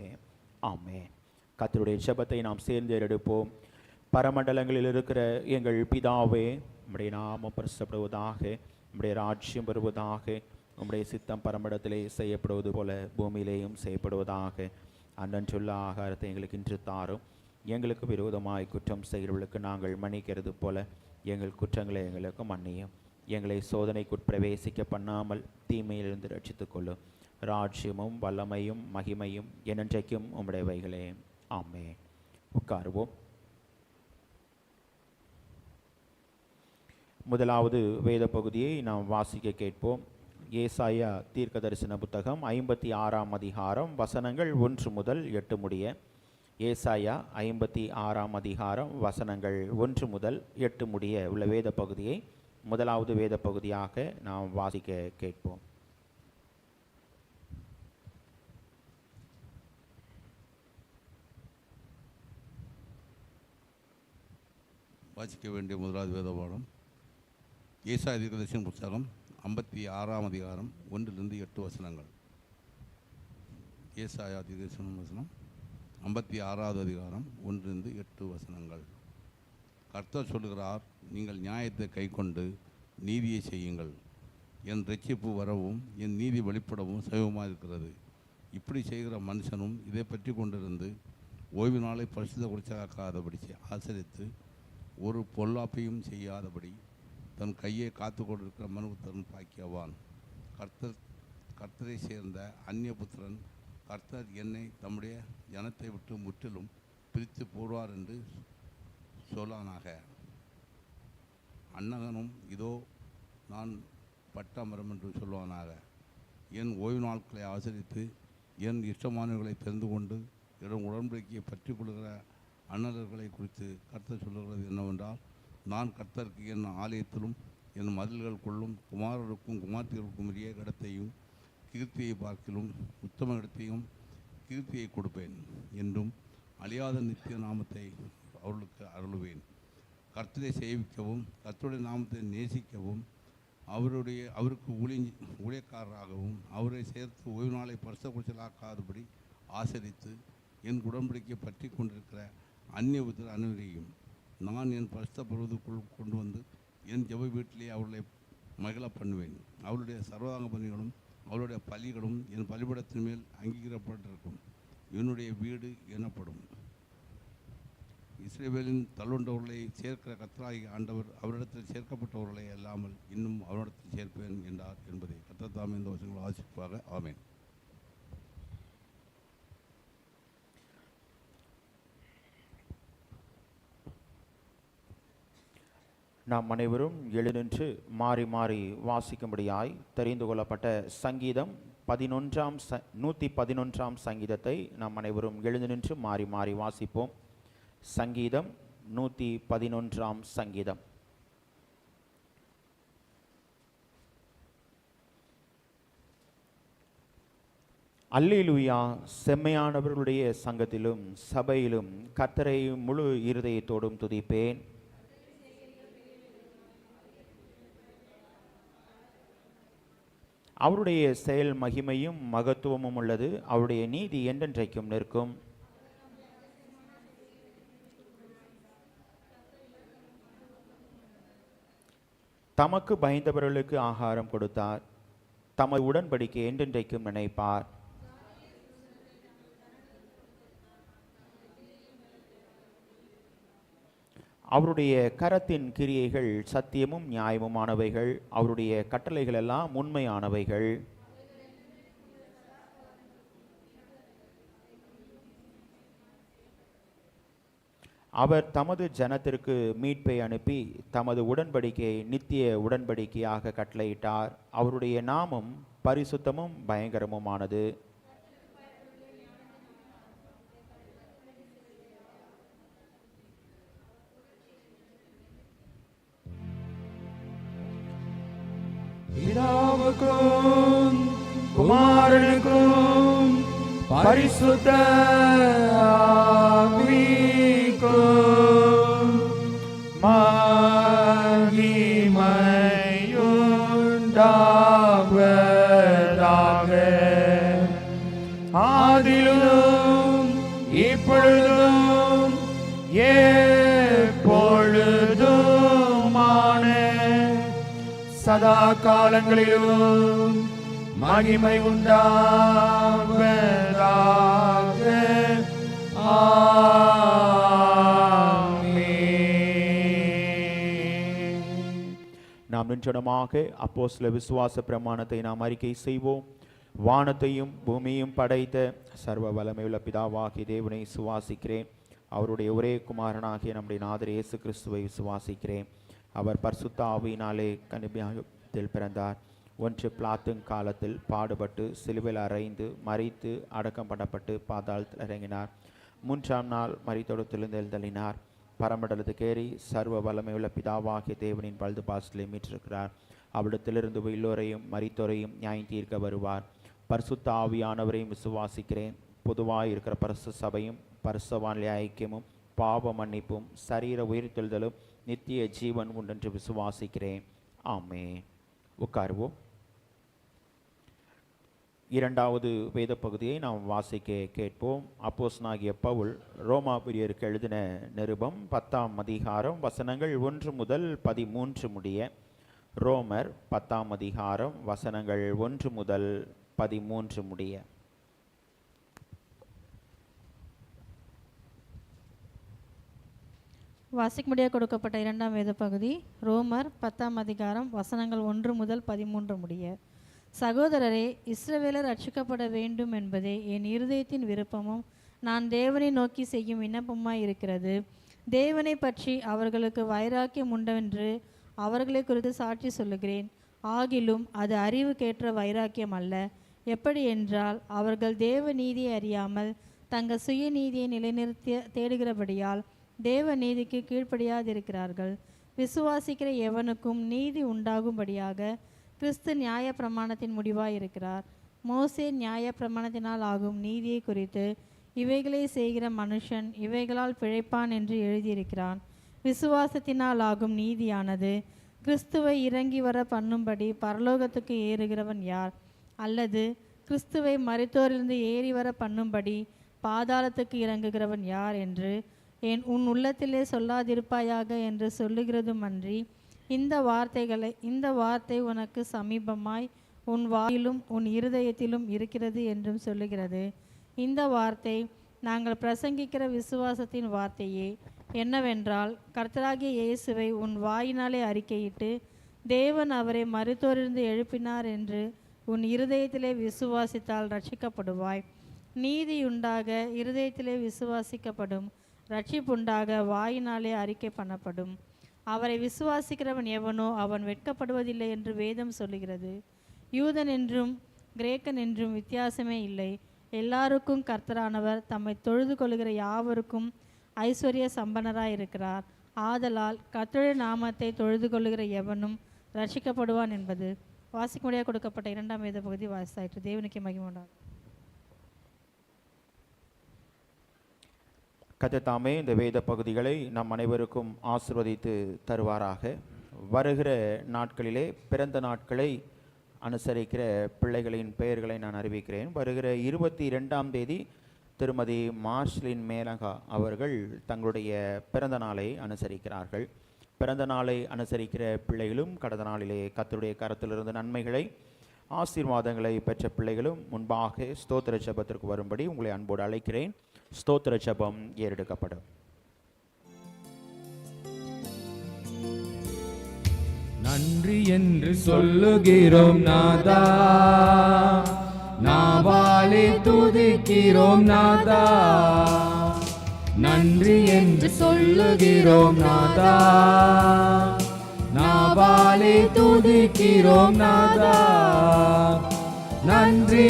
Speaker 1: ஆமென். கர்த்தருடைய ஜெபத்தை நாம் சேர்ந்து எடுப்போம். பரமண்டலங்களில் இருக்கிற எங்கள் பிதாவே, உம்முடைய நாமம் பரிசுத்தப்படுவதாக, உம்முடைய ராஜ்யம் வருவதாக, உம்முடைய சித்தம் பரமண்டலத்திலே செய்யப்படுவது போல பூமியிலேயும் செய்யப்படுவதாக. அன்றன்றுள்ள ஆகாரத்தை எங்களுக்கு இன்று தாரும். எங்களுக்கு விரோதமாய் குற்றம் செய்கிறவர்களுக்கு நாங்கள் மன்னிக்கிறது போல எங்கள் குற்றங்களை எங்களுக்கு மன்னியும். எங்களை சோதனைக்குட் பிரவேசிக்க பண்ணாமல் தீமையிலிருந்து ரட்சித்துக் கொள்ளும். ராஜ்யமும் வல்லமையும் மகிமையும் என்றென்றைக்கும் உம்முடையவைகளே, ஆமென். உட்காருவோம். முதலாவது வேத பகுதியை நாம் வாசிக்க கேட்போம். ஏசாயா தீர்க்க தரிசன புத்தகம் 56ஆம் அதிகாரம் வசனங்கள் 1 முதல் 8 முடிய. ஏசாயா 56ஆம் அதிகாரம் வசனங்கள் 1 முதல் 8 முடிய உள்ள வேத பகுதியை முதலாவது வேத பகுதியாக நாம் வாசிக்க கேட்போம்.
Speaker 3: வாசிக்க வேண்டிய முதலாவது வேத பாடம் ஏசாயா தீர்க்கதரிசன புத்தகம் 56ஆம் அதிகாரம் 1 8 வசனங்கள். ஏசாயா தீர்க்கதரிசன வசனம் 56வது அதிகாரம் 1 8 வசனங்கள். கர்த்தர் சொல்கிறார், நீங்கள் நியாயத்தை கைக்கொண்டு நீதியை செய்யுங்கள். என் இரட்சிப்பு வரவும் என் நீதி வெளிப்படவும் சமீபமாக இருக்கிறது. இப்படி செய்கிற மனுஷனும் இதை பற்றி கொண்டிருந்து ஓய்வு நாளை பரிசுத்த குறைச்சாக்காதபடி ஆசரித்து ஒரு பொல்லாப்பையும் செய்யாதபடி தன் கையை காத்து கொண்டிருக்கிற மனுபுத்திரன் பாக்கியவான். கர்த்தரை சேர்ந்த அந்நிய புத்திரன் கர்த்தர் என்னை தம்முடைய ஜனத்தை விட்டு முற்றிலும் பிரித்து போடுவார் என்று சொல்லானாக. அன்னகனும் இதோ நான் பட்டமரம் என்று சொல்லுவானாக. என் ஓய்வு நாட்களை ஆசரித்து என் இஷ்டமானவர்களை தெரிந்து கொண்டு இடம் உடன்படிக்கையை பற்றி கொள்கிற அன்னலர்களை குறித்து கர்த்தர் சொல்லுகிறது என்னவென்றால், நான் கர்த்தருக்கு என் ஆலயத்திலும் என் மதில்களுக்குள்ளும் குமாரருக்கும் குமார்த்திகளுக்கும் உரிய இடத்தையும் கீர்த்தியை பார்க்கிலும் உத்தம இடத்தையும் கீர்த்தியை கொடுப்பேன் என்றும் அழியாத நித்திய நாமத்தை அவர்களுக்கு அருளுவேன். கர்த்தரை சேவிக்கவும் கர்த்தருடைய நாமத்தை நேசிக்கவும் அவருக்கு ஊழியக்காரராகவும் அவரை சேர்த்து ஓய்வு நாளை பரிசுத்த குறைச்சலாக்காதபடி ஆசரித்து என் உடன்படிக்கை பற்றி கொண்டிருக்கிற அந்நிய புத்திரர் அனைவரையும் நான் என் பரிசுத்த பருவத்துக்குள் கொண்டு வந்து என் ஜெப வீட்டிலே அவர்களை மகிழ பண்ணுவேன். அவருடைய சர்வாங்க பலிகளும் அவருடைய பலிகளும் என் பலிபடத்தின் மேல் அங்கீகரிக்கப்பட்டிருக்கும். என்னுடைய வீடு எனப்படும். இஸ்ரவேலின் தள்ளுண்டவர்களை சேர்க்கிற கர்த்தராகிய ஆண்டவர் அவரிடத்தில் சேர்க்கப்பட்டவர்களை அல்லாமல் இன்னும் அவரிடத்தில் சேர்ப்பேன் என்றார் என்பதை கர்த்தர் தாமே இந்த வசனங்களை ஆசிப்பாக. ஆமென்.
Speaker 1: நாம் அனைவரும் எழுநின்று மாறி மாறி வாசிக்கும்படியாய் தெரிந்து கொள்ளப்பட்ட சங்கீதம் 111ஆம் சங்கீதத்தை நாம் அனைவரும் எழுந்து நின்று மாறி மாறி வாசிப்போம். சங்கீதம் 111ஆம் சங்கீதம். அல்லேலூயா. செம்மையானவர்களுடைய சங்கத்திலும் சபையிலும் கர்த்தரை முழு இருதயத்தோடும் துதிப்பேன். அவருடைய செயல் மகிமையும் மகத்துவமும் உள்ளது. அவருடைய நீதி என்றென்றைக்கும் நிற்கும். தமக்கு பயந்தவர்களுக்கு ஆகாரம் கொடுத்தார். தமது உடன்படிக்கை என்றென்றைக்கும் நினைப்பார். அவருடைய கரத்தின் கிரியைகள் சத்தியமும் நியாயமுமானவைகள். அவருடைய கட்டளைகள் எல்லாம் உண்மையானவைகள். அவர் தமது ஜனத்திற்கு மீட்பை அனுப்பி தமது உடன்படிக்கையை நித்திய உடன்படிக்கையாக கட்டளையிட்டார். அவருடைய நாமம் பரிசுத்தமும் பயங்கரமுமானது.
Speaker 2: பிதாவுக்கும் குமாரனுக்கும் பரிசுத்த ஆவிக்கும் மகிமையுண்டாவதாக. ஆதியிலும் இப்பொழுதும் எப்பொழுதுமான சதா காலங்களிலும் மகிமை உண்டாவதாக.
Speaker 1: நாம் நின்றனமாக அப்போஸ்தல விசுவாச பிரமாணத்தை நாம் அறிக்கை செய்வோம். வானத்தையும் பூமியையும் படைத்த சர்வ வல்லமையுள்ள பிதாவாகிய தேவனை விசுவாசிக்கிறேன். அவருடைய ஒரே குமாரனாகிய நம்முடைய நாதர் இயேசு கிறிஸ்துவை விசுவாசிக்கிறேன். அவர் பரிசுத்த ஆவியினாலே கன்னியாத்தில் பிறந்தார். ஒன்று பிலாத்துவின் காலத்தில் பாடுபட்டு சிலுவையில் அறைந்து மரித்து அடக்கம் பண்ணப்பட்டு பாதாளத்தில் இறங்கினார். 3ஆம் நாள் மரித்தொடத்திலிருந்து எழுந்தள்ளினார். பரமண்டலத்துக்கு ஏறி சர்வ வல்லமையுள்ள பிதாவாகிய தேவனின் வலது பாசத்திலே மீட்டிருக்கிறார். அவ்விடத்திலிருந்து எல்லோரையும் மரித்தோரையும் நியாயம் தீர்க்க வருவார். பரிசுத்த ஆவியானவரையும் விசுவாசிக்கிறேன். பொதுவாக இருக்கிற பரிசுத்த சபையும் பரிசுத்தவான்களுடைய ஐக்கியமும் பாவ மன்னிப்பும் சரீர உயிர்த்தெழுதலும் நித்திய ஜீவன் உண்டென்று விசுவாசிக்கிறேன். ஆமென். உட்காருவோம். 2வது வேத பகுதியை நாம் வாசிக்க கேட்போம். அப்போஸ்தலனாகிய பவுல் ரோமாபுரியருக்கு எழுதின நிருபம் 10ஆம் அதிகாரம் வசனங்கள் 1 முதல் 13 முடிய. ரோமர் 10ஆம் அதிகாரம் வசனங்கள் 1 முதல் 13 முடிய.
Speaker 4: வாசிக்கும்படியாக கொடுக்கப்பட்ட 2ஆம் வேத பகுதி ரோமர் 10ஆம் அதிகாரம் வசனங்கள் 1 முதல் 13 முடிய. சகோதரரே, இஸ்ரவேலர் ரட்சிக்கப்பட வேண்டும் என்பதே என் இருதயத்தின் விருப்பமும் நான் தேவனை நோக்கி செய்யும் விண்ணப்பமாய் இருக்கிறது. தேவனை பற்றி அவர்களுக்கு வைராக்கியம் உண்டவென்று அவர்களை குறித்து சாட்சி சொல்லுகிறேன். ஆகிலும் அது அறிவுக்கேற்ற வைராக்கியம் அல்ல. எப்படி என்றால், அவர்கள் தேவ நீதியை அறியாமல் தங்கள் சுய நீதியை நிலைநிறுத்த தேடுகிறபடியால் தேவ நீதிக்கு கீழ்ப்படியாதிருக்கிறார்கள். விசுவாசிக்கிற எவனுக்கும் நீதி உண்டாகும்படியாக கிறிஸ்து நியாய பிரமாணத்தின் முடிவாயிருக்கிறார். மோசே நியாய பிரமாணத்தினால் ஆகும் நீதியை குறித்து இவைகளை செய்கிற மனுஷன் இவைகளால் பிழைப்பான் என்று எழுதியிருக்கிறான். விசுவாசத்தினால் ஆகும் நீதியானது கிறிஸ்துவை இறங்கி வர பண்ணும்படி பரலோகத்துக்கு ஏறுகிறவன் யார்? அல்லது கிறிஸ்துவை மரித்தோரிலிருந்து ஏறி வர பண்ணும்படி பாதாளத்துக்கு இறங்குகிறவன் யார் என்று உன் உள்ளத்திலே சொல்லாதிருப்பாயாக என்று சொல்லுகிறதுமன்றி, இந்த வார்த்தை உனக்கு சமீபமாய் உன் வாயிலும் உன் இருதயத்திலும் இருக்கிறது என்றும் சொல்லுகிறது. இந்த வார்த்தை நாங்கள் பிரசங்கிக்கிற விசுவாசத்தின் வார்த்தையே. என்னவென்றால், கர்த்தராகிய இயேசுவை உன் வாயினாலே அறிக்கையிட்டு தேவன் அவரை மரித்தோரிலிருந்து எழுப்பினார் என்று உன் இருதயத்திலே விசுவாசித்தால் ரட்சிக்கப்படுவாய். நீதியுண்டாக இருதயத்திலே விசுவாசிக்கப்படும், ரட்சிப்புண்டாக வாயினாலே அறிக்கை பண்ணப்படும். அவரை விசுவாசிக்கிறவன் எவனோ அவன் வெட்கப்படுவதில்லை என்று வேதம் சொல்லுகிறது. யூதன் என்றும் கிரேக்கன் என்றும் வித்தியாசமே இல்லை. எல்லாருக்கும் கர்த்தரானவர் தம்மை தொழுது கொள்கிற யாவருக்கும் ஐஸ்வர்ய சம்பன்னராய் இருக்கிறார். ஆதலால் கர்த்தருடைய நாமத்தை தொழுது கொள்ளுகிற எவனும் ரட்சிக்கப்படுவான் என்பது வாசிக்கும்படியாக கொடுக்கப்பட்ட 2ஆம் வேத பகுதி வாசித்தாயிற்று. தேவனுக்கு மகிமை உண்டாகும்.
Speaker 1: கர்த்தர் இந்த வேத பகுதிகளை நம் அனைவருக்கும் ஆசீர்வதித்து தருவாராக. வருகிற நாட்களிலே பிறந்த நாட்களை அனுசரிக்கிற பிள்ளைகளின் பெயர்களை நான் அறிவிக்கிறேன். வருகிற 22ஆம் தேதி திருமதி மார்ஷ்லின் மேலகா அவர்கள் தங்களுடைய பிறந்த நாளை அனுசரிக்கிறார்கள். பிறந்த நாளை அனுசரிக்கிற பிள்ளைகளும் கடந்த நாளிலே கர்த்தருடைய கரத்திலிருந்து நன்மைகளை ஆசீர்வாதங்களை பெற்ற பிள்ளைகளும் முன்பாக ஸ்தோத்திர ஜெபத்திற்கு வரும்படி உங்களை அன்போடு அழைக்கிறேன். ஸ்தோத்திர ஜெபம் ஏறெடுக்கப்படும்.
Speaker 2: நன்றி என்று சொல்லுகிறோம் நாதா, நாவாலே துதிக்கிறோம் நாதா. நன்றி என்று சொல்லுகிறோம் நாதா, நாவாலே துதிக்கிறோம் நாதா. நன்றி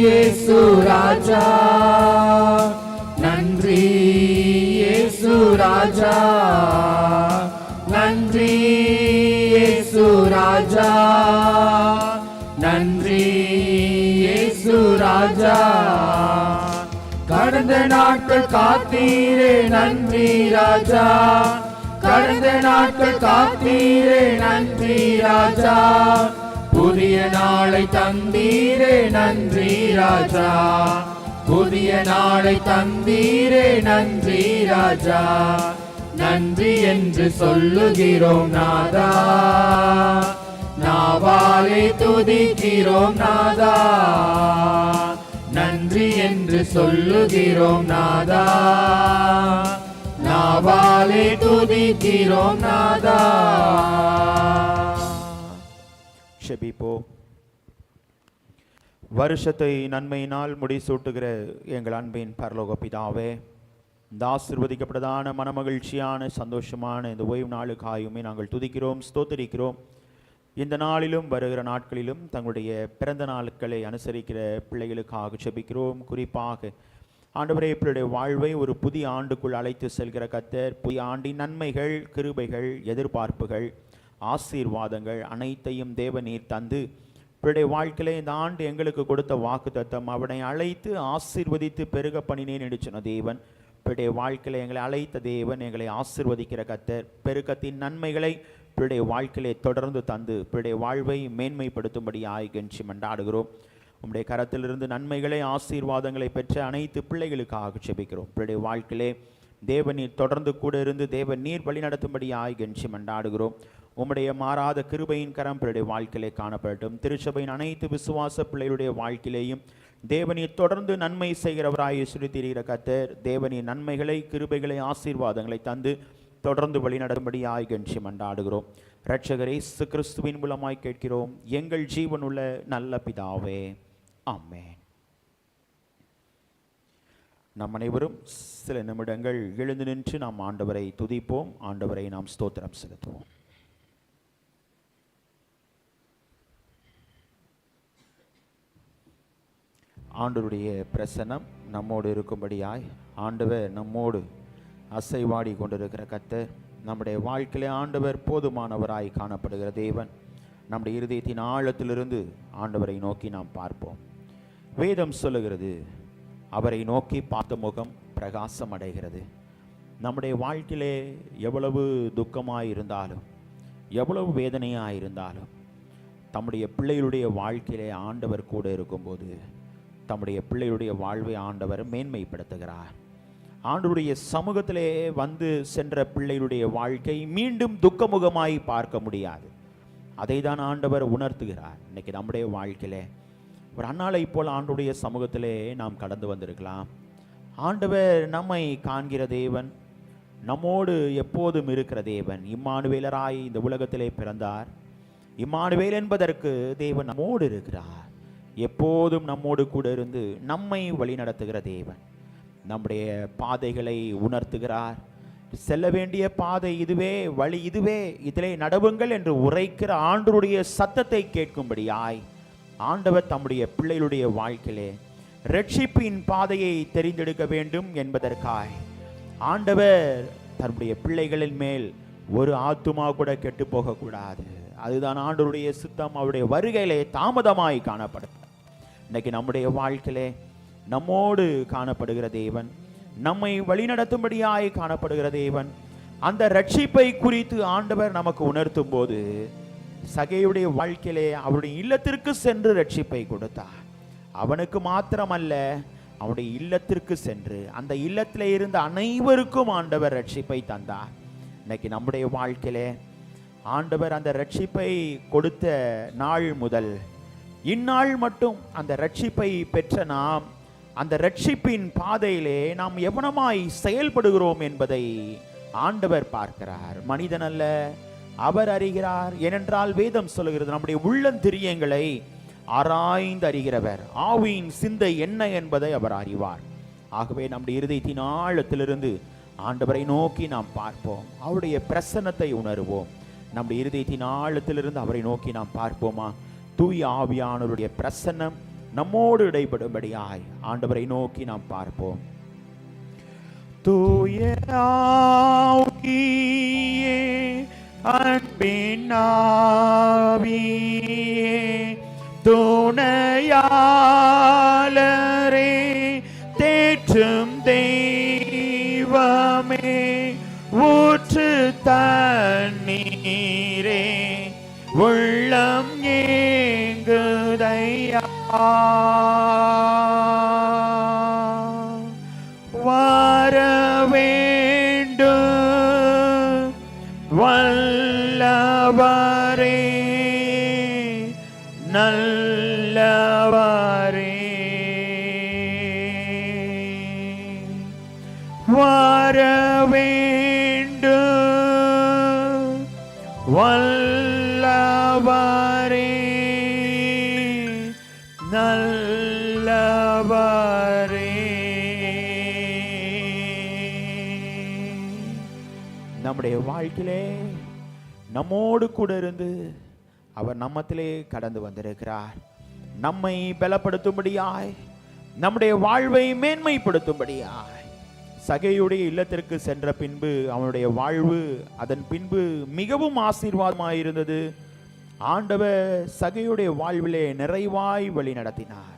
Speaker 2: இயேசு ராஜா, நன்றி இயேசு ராஜா, நன்றி இயேசு ராஜா, நன்றி இயேசு ராஜா. கடந்த நாட்கள் காத்தீரே நன்றி ராஜா, கடந்த நாட்கள் காத்தீரே நன்றி ராஜா. புதிய நாளை தந்தீரே நன்றி ராஜா, புதிய நாளை தந்தீரே நன்றி ராஜா. நன்றி என்று சொல்லுகிறோம் நாதா, நாவாலே துதிக்கிறோம் நாதா. நன்றி என்று சொல்லுகிறோம் நாதா, நாவாலே துதிக்கிறோம் நாதா.
Speaker 1: செபிப்போ. வருஷத்தை நன்மையினால் முடிசூட்டுகிற எங்கள் அன்பின் பரலோக பிதாவே, இந்த ஆசீர்வதிக்கப்பட்டதான மனமகிழ்ச்சியான சந்தோஷமான இந்த ஓய்வு நாளுக்காயுமே நாங்கள் துதிக்கிறோம், ஸ்தோத்திரிக்கிறோம். இந்த நாளிலும் வருகிற நாட்களிலும் தங்களுடைய பிறந்த நாட்களை அனுசரிக்கிற பிள்ளைகளுக்காக செபிக்கிறோம். குறிப்பாக ஆண்டவரே, பிள்ளைடைய வாழ்வை ஒரு புதிய ஆண்டுக்குள் அழைத்து செல்கிற கர்த்தர், புதிய ஆண்டின் நன்மைகள், கிருபைகள், எதிர்பார்ப்புகள், ஆசீர்வாதங்கள் அனைத்தையும் தேவநீர் தந்து பிள்ளைடைய வாழ்க்கையிலே இந்த ஆண்டு எங்களுக்கு கொடுத்த வாக்கு தத்தம், அவனை அழைத்து ஆசீர்வதித்து பெருக பண்ணினேன் என்று சொன்ன தேவன், பிள்ளைடைய வாழ்க்கையில எங்களை அழைத்த தேவன், எங்களை ஆசீர்வதிக்கிற கர்த்தர், பெருக்கத்தின் நன்மைகளை பிள்ளைடைய வாழ்க்கையிலே தொடர்ந்து தந்து பிள்ளைடைய வாழ்வை மேன்மைப்படுத்தும்படியாய் கெஞ்சி மன்றாடுகிறோம். உம்முடைய கரத்திலிருந்து நன்மைகளை ஆசீர்வாதங்களை பெற்ற அனைத்து பிள்ளைகளுக்காக செபிக்கிறோம். பிள்ளைடைய வாழ்க்கையிலே தேவநீர் தொடர்ந்து கூட இருந்து தேவன் நீர் வழி நடத்தும்படியாய் கெஞ்சி மன்றாடுகிறோம். உம்முடைய மாறாத கிருபையின் கரம் பிள்ளைடைய வாழ்க்கையிலே காணப்படட்டும். திருச்சபையின் அனைத்து விசுவாச பிள்ளைகளுடைய வாழ்க்கையிலேயும் தேவநீர் தொடர்ந்து நன்மை செய்கிறவராய் சுற்றித்திரிகிற கர்த்தர், தேவனின் நன்மைகளை, கிருபைகளை, ஆசீர்வாதங்களை தந்து தொடர்ந்து வழி நடத்தும்படியாய் கெஞ்சி மன்றாடுகிறோம். இரட்சகர் இயேசு கிறிஸ்துவின் மூலமாய் கேட்கிறோம் எங்கள் ஜீவனுள்ள நல்ல பிதாவே, ஆமென். நம் அனைவரும் சில நிமிடங்கள் எழுந்து நின்று நாம் ஆண்டவரை துதிப்போம், ஆண்டவரை நாம் ஸ்தோத்திரம் செலுத்துவோம். ஆண்டவருடைய பிரசன்னம் நம்மோடு இருக்கும்படியாய், ஆண்டவர் நம்மோடு அசைவாடி கொண்டிருக்கிற கர்த்தர், நம்முடைய வாழ்க்கையிலே ஆண்டவர் போதுமானவராய் காணப்படுகிற தேவன். நம்முடைய இருதயத்தின் ஆழத்திலிருந்து ஆண்டவரை நோக்கி நாம் பார்ப்போம். வேதம் சொல்லுகிறது, அவரை நோக்கி பார்த்த முகம் பிரகாசம் அடைகிறது. நம்முடைய வாழ்க்கையிலே எவ்வளவு துக்கமாய் இருந்தாலும், எவ்வளவு வேதனையாக இருந்தாலும், தம்முடைய பிள்ளைகளுடைய வாழ்க்கையிலே ஆண்டவர் கூட இருக்கும்போது தம்முடைய பிள்ளைகளுடைய வாழ்வை ஆண்டவர் மேன்மைப்படுத்துகிறார். ஆண்டவருடைய சமூகத்திலே வந்து சென்ற பிள்ளைகளுடைய வாழ்க்கை மீண்டும் துக்கமுகமாய் பார்க்க முடியாது. அதை தான் ஆண்டவர் உணர்த்துகிறார். இன்னைக்கு நம்முடைய வாழ்க்கையிலே ஒரு அன்னாளை போல் ஆண்டவருடைய சமூகத்திலே நாம் கடந்து வந்திருக்கலாம். ஆண்டவர் நம்மை காண்கிற தேவன், நம்மோடு எப்போதும் இருக்கிற தேவன். இம்மானுவேலராய் இந்த உலகத்திலே பிறந்தார். இம்மானுவேல் என்பதற்கு தேவன் நம்மோடு இருக்கிறார். எப்போதும் நம்மோடு கூட இருந்து நம்மை வழி நடத்துகிற தேவன், நம்முடைய பாதைகளை உணர்த்துகிறார். செல்ல வேண்டிய பாதை இதுவே, வழி இதுவே, இதிலே நடவுங்கள் என்று உரைக்கிற ஆண்டவருடைய சத்தத்தை கேட்கும்படியாய் ஆண்டவர் தம்முடைய பிள்ளைகளுடைய வாழ்க்கையிலே ரட்சிப்பின் பாதையை தெரிந்தெடுக்க வேண்டும் என்பதற்காய் ஆண்டவர் தன்னுடைய பிள்ளைகளின் மேல் ஒரு ஆத்துமா கூட கெட்டு போகக்கூடாது. அதுதான் ஆண்டவருடைய சித்தம். அவருடைய வருகையிலே தாமதமாய் காணப்படும். இன்னைக்கு நம்முடைய வாழ்க்கையிலே நம்மோடு காணப்படுகிற தேவன், நம்மை வழிநடத்தும்படியாய் காணப்படுகிற தேவன், அந்த ரட்சிப்பை குறித்து ஆண்டவர் நமக்கு உணர்த்தும் போது சகேயுடைய வாழ்க்கையிலே அவருடைய இல்லத்திற்கு சென்று ரட்சிப்பை கொடுத்தார். அவனுக்கு மாத்திரமல்ல, அவனுடைய இல்லத்திற்கு சென்று அந்த இல்லத்திலே இருந்த அனைவருக்கும் ஆண்டவர் ரட்சிப்பை தந்தார். இன்னைக்கு நம்முடைய வாழ்க்கையிலே ஆண்டவர் அந்த ரட்சிப்பை கொடுத்த நாள் முதல் இந்நாள் மட்டும் அந்த ரட்சிப்பை பெற்ற நாம் அந்த ரட்சிப்பின் பாதையிலே நாம் எவனமாய் செயல்படுகிறோம் என்பதை ஆண்டவர் பார்க்கிறார். மனிதன் அல்ல, அவர் அறிகிறார். ஏனென்றால் வேதம் சொல்லுகிறது, நம்முடைய உள்ளந்திரியங்களை ஆராய்ந்து அறிகிறவர், ஆவியின் சிந்தை என்ன என்பதை அவர் அறிவார். ஆகவே நம்முடைய இருதயத்தின் ஆழத்திலிருந்து ஆண்டவரை நோக்கி நாம் பார்ப்போம், அவருடைய பிரசன்னத்தை உணர்வோம். நம்முடைய இருதயத்தின் ஆழத்திலிருந்து அவரை நோக்கி நாம் பார்ப்போமா? தூய ஆவியானவருடைய பிரசன்னம் நம்மோடு இடைபடும்படியாய் ஆண்டவரை நோக்கி நாம் பார்ப்போம். தூய ஆவியே, அன்பின் ஆவியே, துணையாளரே, தேற்றும் தெய்வமே, ஊற்று தண்ணீரே, உள்ளம் ஏங்குதையா, வரவேண்டும் வல்லவரே, நல்லவரே, வரவேண்டும் வல்லவரே, நல்லவரே. நம்முடைய வாழ்க்கையிலே நம்மோடு கூட இருந்து அவர் நம்மத்திலே கடந்து வந்திருக்கிறார். நம்மை பலப்படுத்தும்படியாய், நம்முடைய வாழ்வை மேன்மைப்படுத்தும்படியாய் சகேயுடைய இல்லத்திற்கு சென்ற பின்பு அவனுடைய வாழ்வு அதன் பின்பு மிகவும் ஆசீர்வாதமாயிருந்தது. ஆண்டவர் சகேயுடைய வாழ்விலே நிறைவாய் வழி நடத்தினார்.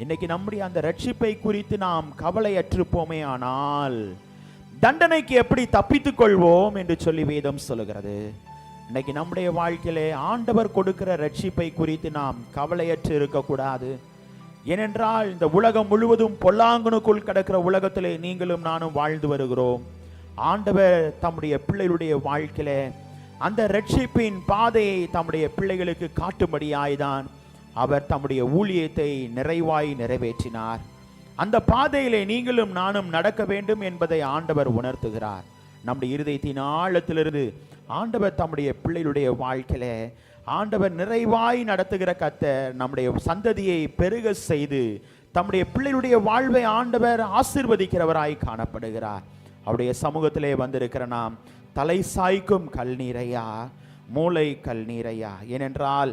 Speaker 1: இன்னைக்கு நம்முடைய அந்த ரட்சிப்பை குறித்து நாம் கவலையற்றுப்போமே ஆனால் தண்டனைக்கு எப்படி தப்பித்துக் கொள்வோம் என்று சொல்லி வேதம் சொல்லுகிறது. இன்னைக்கு நம்முடைய வாழ்க்கையிலே ஆண்டவர் கொடுக்கிற ரட்சிப்பை குறித்து நாம் கவலையற்று இருக்கக்கூடாது. ஏனென்றால் இந்த உலகம் முழுவதும் பொல்லாங்கனுக்குள் கிடக்கிற உலகத்திலே நீங்களும் நானும் வாழ்ந்து வருகிறோம். ஆண்டவர் தம்முடைய பிள்ளைகளுடைய வாழ்க்கையிலே அந்த ரட்சிப்பின் பாதையை தம்முடைய பிள்ளைகளுக்கு காட்டும்படியாய்தான் அவர் தம்முடைய ஊழியத்தை நிறைவாய் நிறைவேற்றினார். அந்த பாதையிலே நீங்களும் நானும் நடக்க வேண்டும் என்பதை ஆண்டவர் உணர்த்துகிறார். நம்முடைய இருதயத்தின் ஆழத்திலிருந்து ஆண்டவர் தம்முடைய பிள்ளைகளுடைய வாழ்க்கையிலே ஆண்டவர் நிறைவாய் நடத்துகிற கர்த்தர் நம்முடைய சந்ததியை பெருக செய்து தம்முடைய பிள்ளைகளுடைய வாழ்வை ஆண்டவர் ஆசீர்வதிக்கிறவராய் காணப்படுகிறார். அவருடைய சமூகத்திலே வந்திருக்கிற நாம் தலை சாய்க்கும் கல்நீரையா, மூளை கல்நீரையா. ஏனென்றால்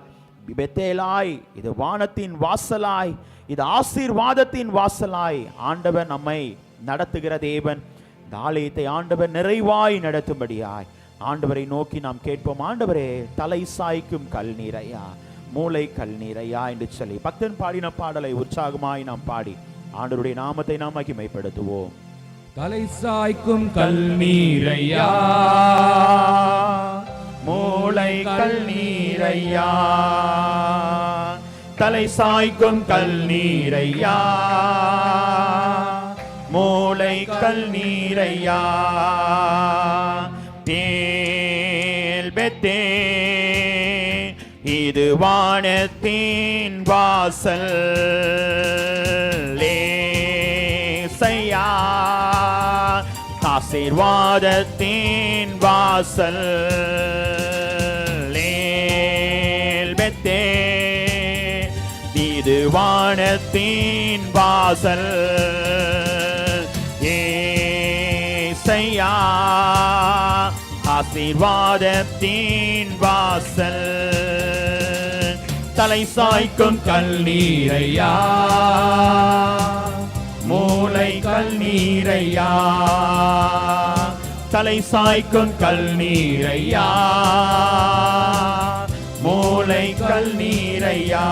Speaker 1: பெத்தேலாய், இது வானத்தின் வாசலாய், இது ஆசீர்வாதத்தின் வாசலாய் ஆண்டவர் நம்மை நடத்துகிற தேவன். இந்த ஆலயத்தை ஆண்டவர் நிறைவாய் நடத்தும்படியாய் ஆண்டவரை நோக்கி நாம் கேட்போம். ஆண்டவரே, தலை சாய்க்கும் கல்நீரையா, மூளை கல்நீரையா என்று சொல்லி பக்தன் பாடின பாடலை உற்சாகமாய் நாம் பாடி ஆண்டவருடைய நாமத்தை நாம் மகிமைப்படுத்துவோம்.
Speaker 2: தலை சாய்க்கும் கல்நீரையா,
Speaker 1: மூளை கல்நீரையா, தலை சாய்க்கும் கல்நீரையா, மூளை கல்நீரையா, தேல் பெத்தே இது வானத்தின் வாசல், லேசையா ஆசீர்வாதத்தின் வாசல், லேல் பெத்தே இது வானத்தின் வாசல், ஏசையா ஏசையா ஆசீர்வாதத்தின் வாசல். தலை சாய்க்கும்
Speaker 2: கல்நீரையா மூளை கல்நீரையா
Speaker 1: தலை சாய்க்கும்
Speaker 2: கல்நீரையா மூளை கல்நீரையா.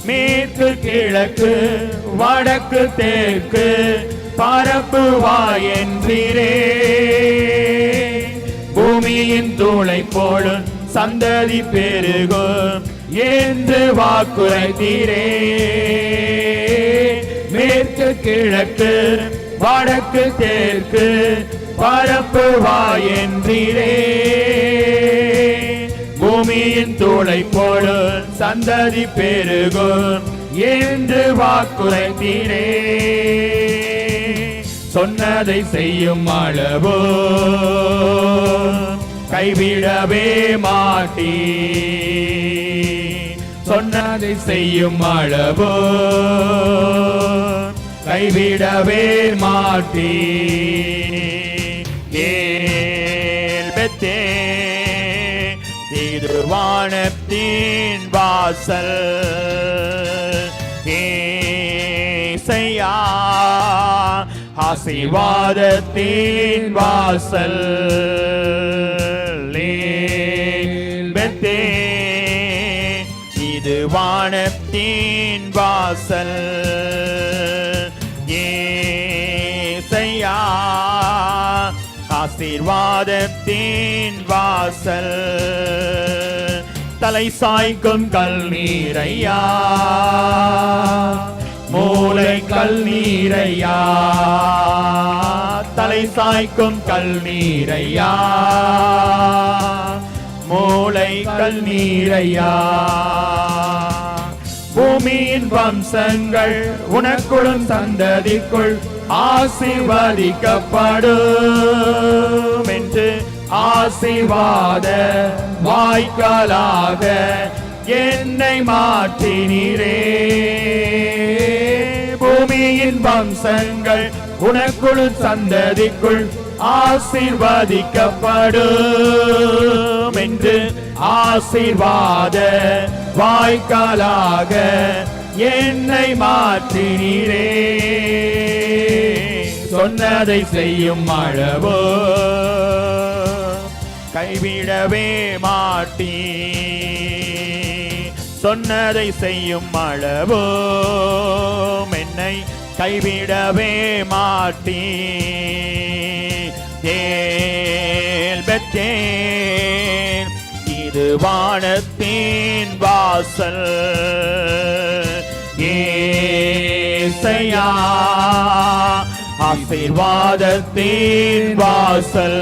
Speaker 1: மேற்கு கிழக்கு வடக்கு தெற்கு பரப்புவாய் என்றீரே. பூமியின் தூளை போலும் சந்ததி பெருகும் என்று வாக்குரைத்தீரே. மேற்கு கிழக்கு வடக்கு தெற்கு பரப்புவாய் என்றீரே. பூமியின் தூளை போலும் சந்ததி பெருகும் என்று வாக்குரைத்தீரே. சொன்னதை செய்யும் அளவோ கைவிடவே மாட்டீ. சொன்னதை செய்யும் அளவோ கைவிடவே மாட்டீ. ஏல்பெத்தே இது வானத்தின் வாசல். ஏசையா ஆசீர்வாதத்தின் வாசல். ஏல்பெத்தே இது வானத்தின் வாசல். ஏசையா ஆசீர்வாதத்தின் வாசல். தலை சாய்க்கும் கல்நீரையா மூளை கல்நீரையா தலை சாய்க்கும் கல்நீரையா மூளை கல்நீரையா. பூமியின் வம்சங்கள் உனக்குள்ளும் சந்ததிக்குள் ஆசீர்வதிக்கப்படும் என்று ஆசீர்வாத வாய்க்காலாக என்னை மாற்றினீரே. பூமியின் வம்சங்கள் உனக்குள்ளும் சந்ததிக்குள் ஆசீர்வதிக்கப்படும் என்று ஆசீர்வாத வாய்க்காலாக என்னை மாற்றினீரே. சொன்னதை செய்யும் அளவோ கைவிடவே மாட்டீ. சொன்னதை செய்யும் அளவோ என்னை கைவிடவே மாட்டீ. ஏல்பெத்தேல் இது வானத்தின் வாசல். ஏசையா ஆசீர்வாதத்தின் வாசல்.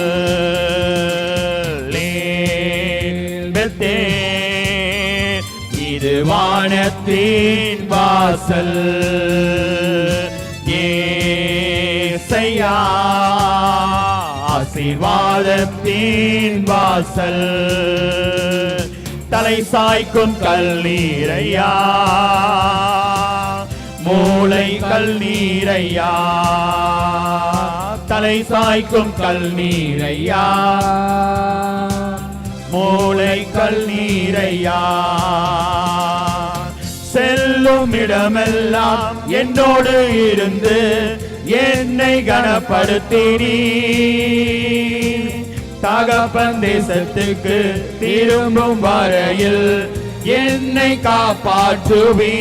Speaker 1: ஏல்பெத்தேல் இது வானத்தின் வாசல். ஏசையா ஆசீர்வாதத்தின் வாசல். தலை சாய்க்கும் கல்நீரையா மூளை கல்நீரையா தலை சாய்க்கும் கல்நீரையா மூளை கல்நீரையா. செல்லும் இடமெல்லாம் என்னோடு இருந்து என்னை கனப்படுத்தினீ. தகப்பன் தேசத்துக்கு திரும்பும் வரையில் என்னை காப்பாற்றுவீர்.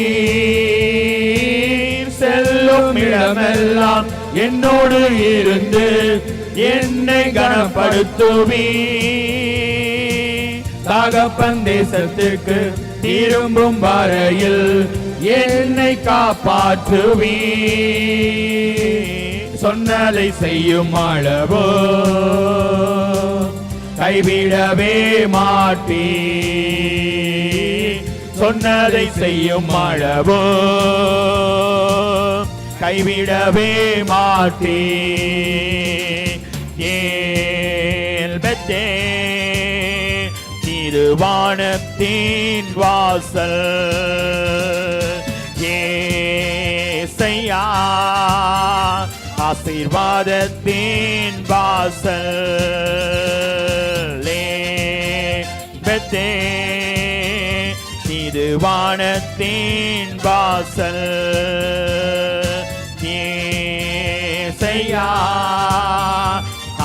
Speaker 1: செல்லும் இடமெல்லாம் என்னோடு இருந்து என்னை கனப்படுத்துவீர். தகப்பன் தேசத்துக்கு திரும்பும் வரையில் என்னை காப்பாற்றுவீர். சொன்னதை செய்யும் அளவோ கைவிடவே மாட்டீ. சொன்னதை செய்யும் அளவோ கைவிடவே மாட்டீ. ஏல்பெத்தே இது வானத்தின் வாசல். ஏசையா ஆசீர்வாதத்தின் வாசல் பெத்தே இது வானத்தின் வாசல் ஏசையா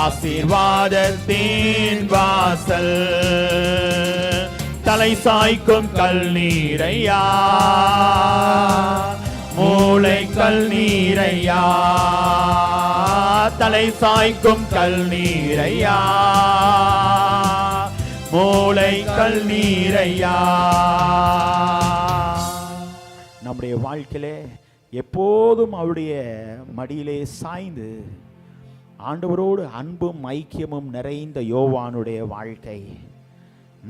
Speaker 1: ஆசீர்வாதத்தின் வாசல் தலை சாய்க்கும் கல்நீரையா மூளை கல்நீரையா தலை சாய்க்கும் கல்நீரையா மூளை கல்நீரையா. நம்முடைய வாழ்க்கையிலே எப்போதும் அவருடைய மடியிலே சாய்ந்து ஆண்டவரோடு அன்பும் ஐக்கியமும் நிறைந்த யோவானுடைய வாழ்க்கை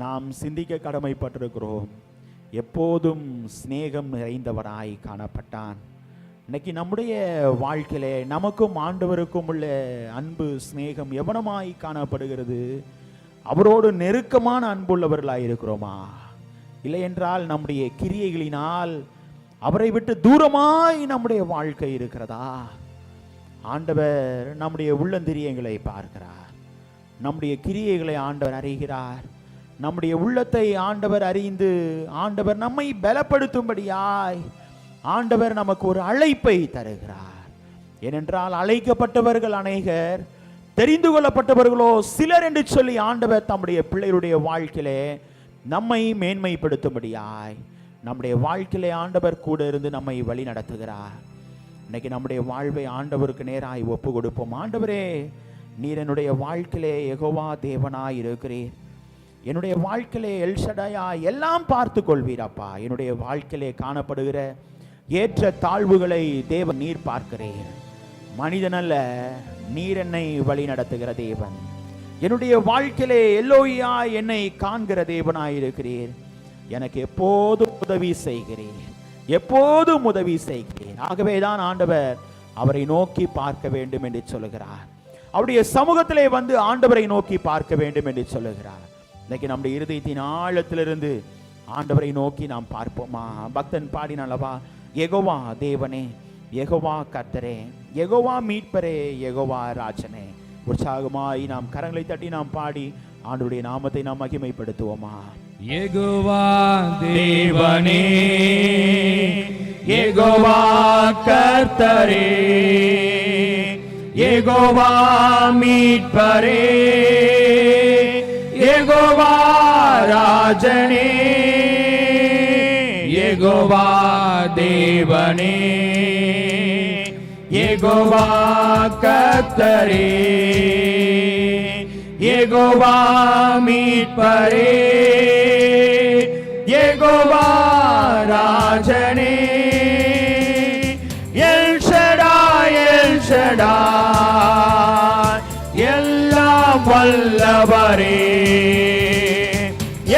Speaker 1: நாம் சிந்திக்க கடமைப்பட்டிருக்கிறோம். எப்போதும் சிநேகம் நிறைந்தவராய் காணப்பட்டான். இன்னைக்கு நம்முடைய வாழ்க்கையிலே நமக்கும் ஆண்டவருக்கும் உள்ள அன்பு சிநேகம் எவனமாய் காணப்படுகிறது? அவரோடு நெருக்கமான அன்புள்ளவர்களாய் இருக்கிறோமா? இல்லை என்றால் நம்முடைய கிரியைகளினால் அவரை விட்டு தூரமாய் நம்முடைய வாழ்க்கை இருக்கிறதா? ஆண்டவர் நம்முடைய உள்ளந்திரியங்களை பார்க்கிறார். நம்முடைய கிரியைகளை ஆண்டவர் அறிகிறார். நம்முடைய உள்ளத்தை ஆண்டவர் அறிந்து ஆண்டவர் நம்மை பலப்படுத்தும்படியாய் ஆண்டவர் நமக்கு ஒரு அழைப்பை தருகிறார். ஏனென்றால் அழைக்கப்பட்டவர்கள் அநேகர், தெரிந்து கொள்ளப்பட்டவர்களோ சிலர் என்று சொல்லி ஆண்டவர் தம்முடைய பிள்ளைகளுடைய வாழ்க்கையிலே நம்மை மேன்மைப்படுத்தும்படியாய் நம்முடைய வாழ்க்கையிலே ஆண்டவர் கூட இருந்து நம்மை வழி நடத்துகிறார். இன்னைக்கு நம்முடைய வாழ்வை ஆண்டவருக்கு நேராய் ஒப்பு கொடுப்போம். ஆண்டவரே, நீர் என்னுடைய வாழ்க்கையிலே யெகோவா தேவனாய் இருக்கிறீர். என்னுடைய வாழ்க்கையிலே எல்ஷடாயா எல்லாம் பார்த்து கொள்வீரப்பா. என்னுடைய வாழ்க்கையிலே காணப்படுகிற ஏற்ற தாழ்வுகளை தேவன் நீர் பார்க்கிறீர். மனிதனல்ல, நீர் என்னை வழி நடத்துகிற தேவன். என்னுடைய வாழ்க்கையிலே எல்லோயா என்னை காண்கிற தேவனாய் இருக்கிறீர். எனக்கு எப்போதும் உதவி செய்கிறீர், எப்போதும் உதவி செய்கிறீர். ஆகவேதான் ஆண்டவர் அவரை நோக்கி பார்க்க வேண்டும் என்று சொல்லுகிறார். அவருடைய சமூகத்திலே வந்து ஆண்டவரை நோக்கி பார்க்க வேண்டும் என்று சொல்லுகிறார். இன்னைக்கு நம்முடைய இருதயத்தின் ஆழத்திலிருந்து ஆண்டவரை நோக்கி நாம் பார்ப்போமா? பக்தன் பாடினல்லவா, யெகோவா தேவனே, யெகோவா கர்த்தரே, யெகோவா மீட்பரே, யெகோவா ராஜனே. உற்சாகமாய் நாம் கரங்களை தட்டி நாம் பாடி ஆண்டவருடைய நாமத்தை நாம் மகிமைப்படுத்துவோமா?
Speaker 2: யெகோவா தேவனே, யெகோவா கர்த்தரே, யெகோவா மீட்பரே, யெகோவா ராஜனே, யெகோவா தேவனே, யெகோவா கர்த்தரே, யெகோவா மீட்பரே, யெகோவா ராஜனே, எல் ஷடாய், எல் ஷடாய், எல்லாம் வல்லவரே,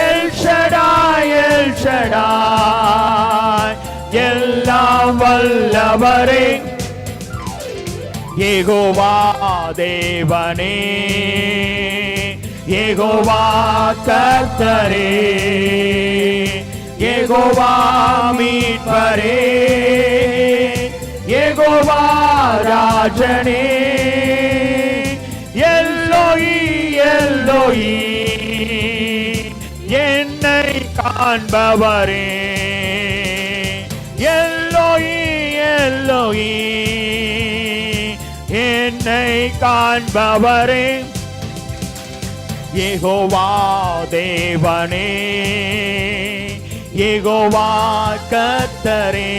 Speaker 2: எல் ஷடாய், எல் ஷடாய், எல்லாம் வல்லவரே, யெகோவா தேவனே, யெகோவா கர்த்தரே, யெகோவா மீட்பரே, யெகோவா ராஜனே, எல்லோயி, எல்லோயி, என்னை காண்பவரே, எல்லோயி, எல்லோயி, என்னை காண்பவரே, யெகோவா தேவனே, யெகோவா கர்த்தரே,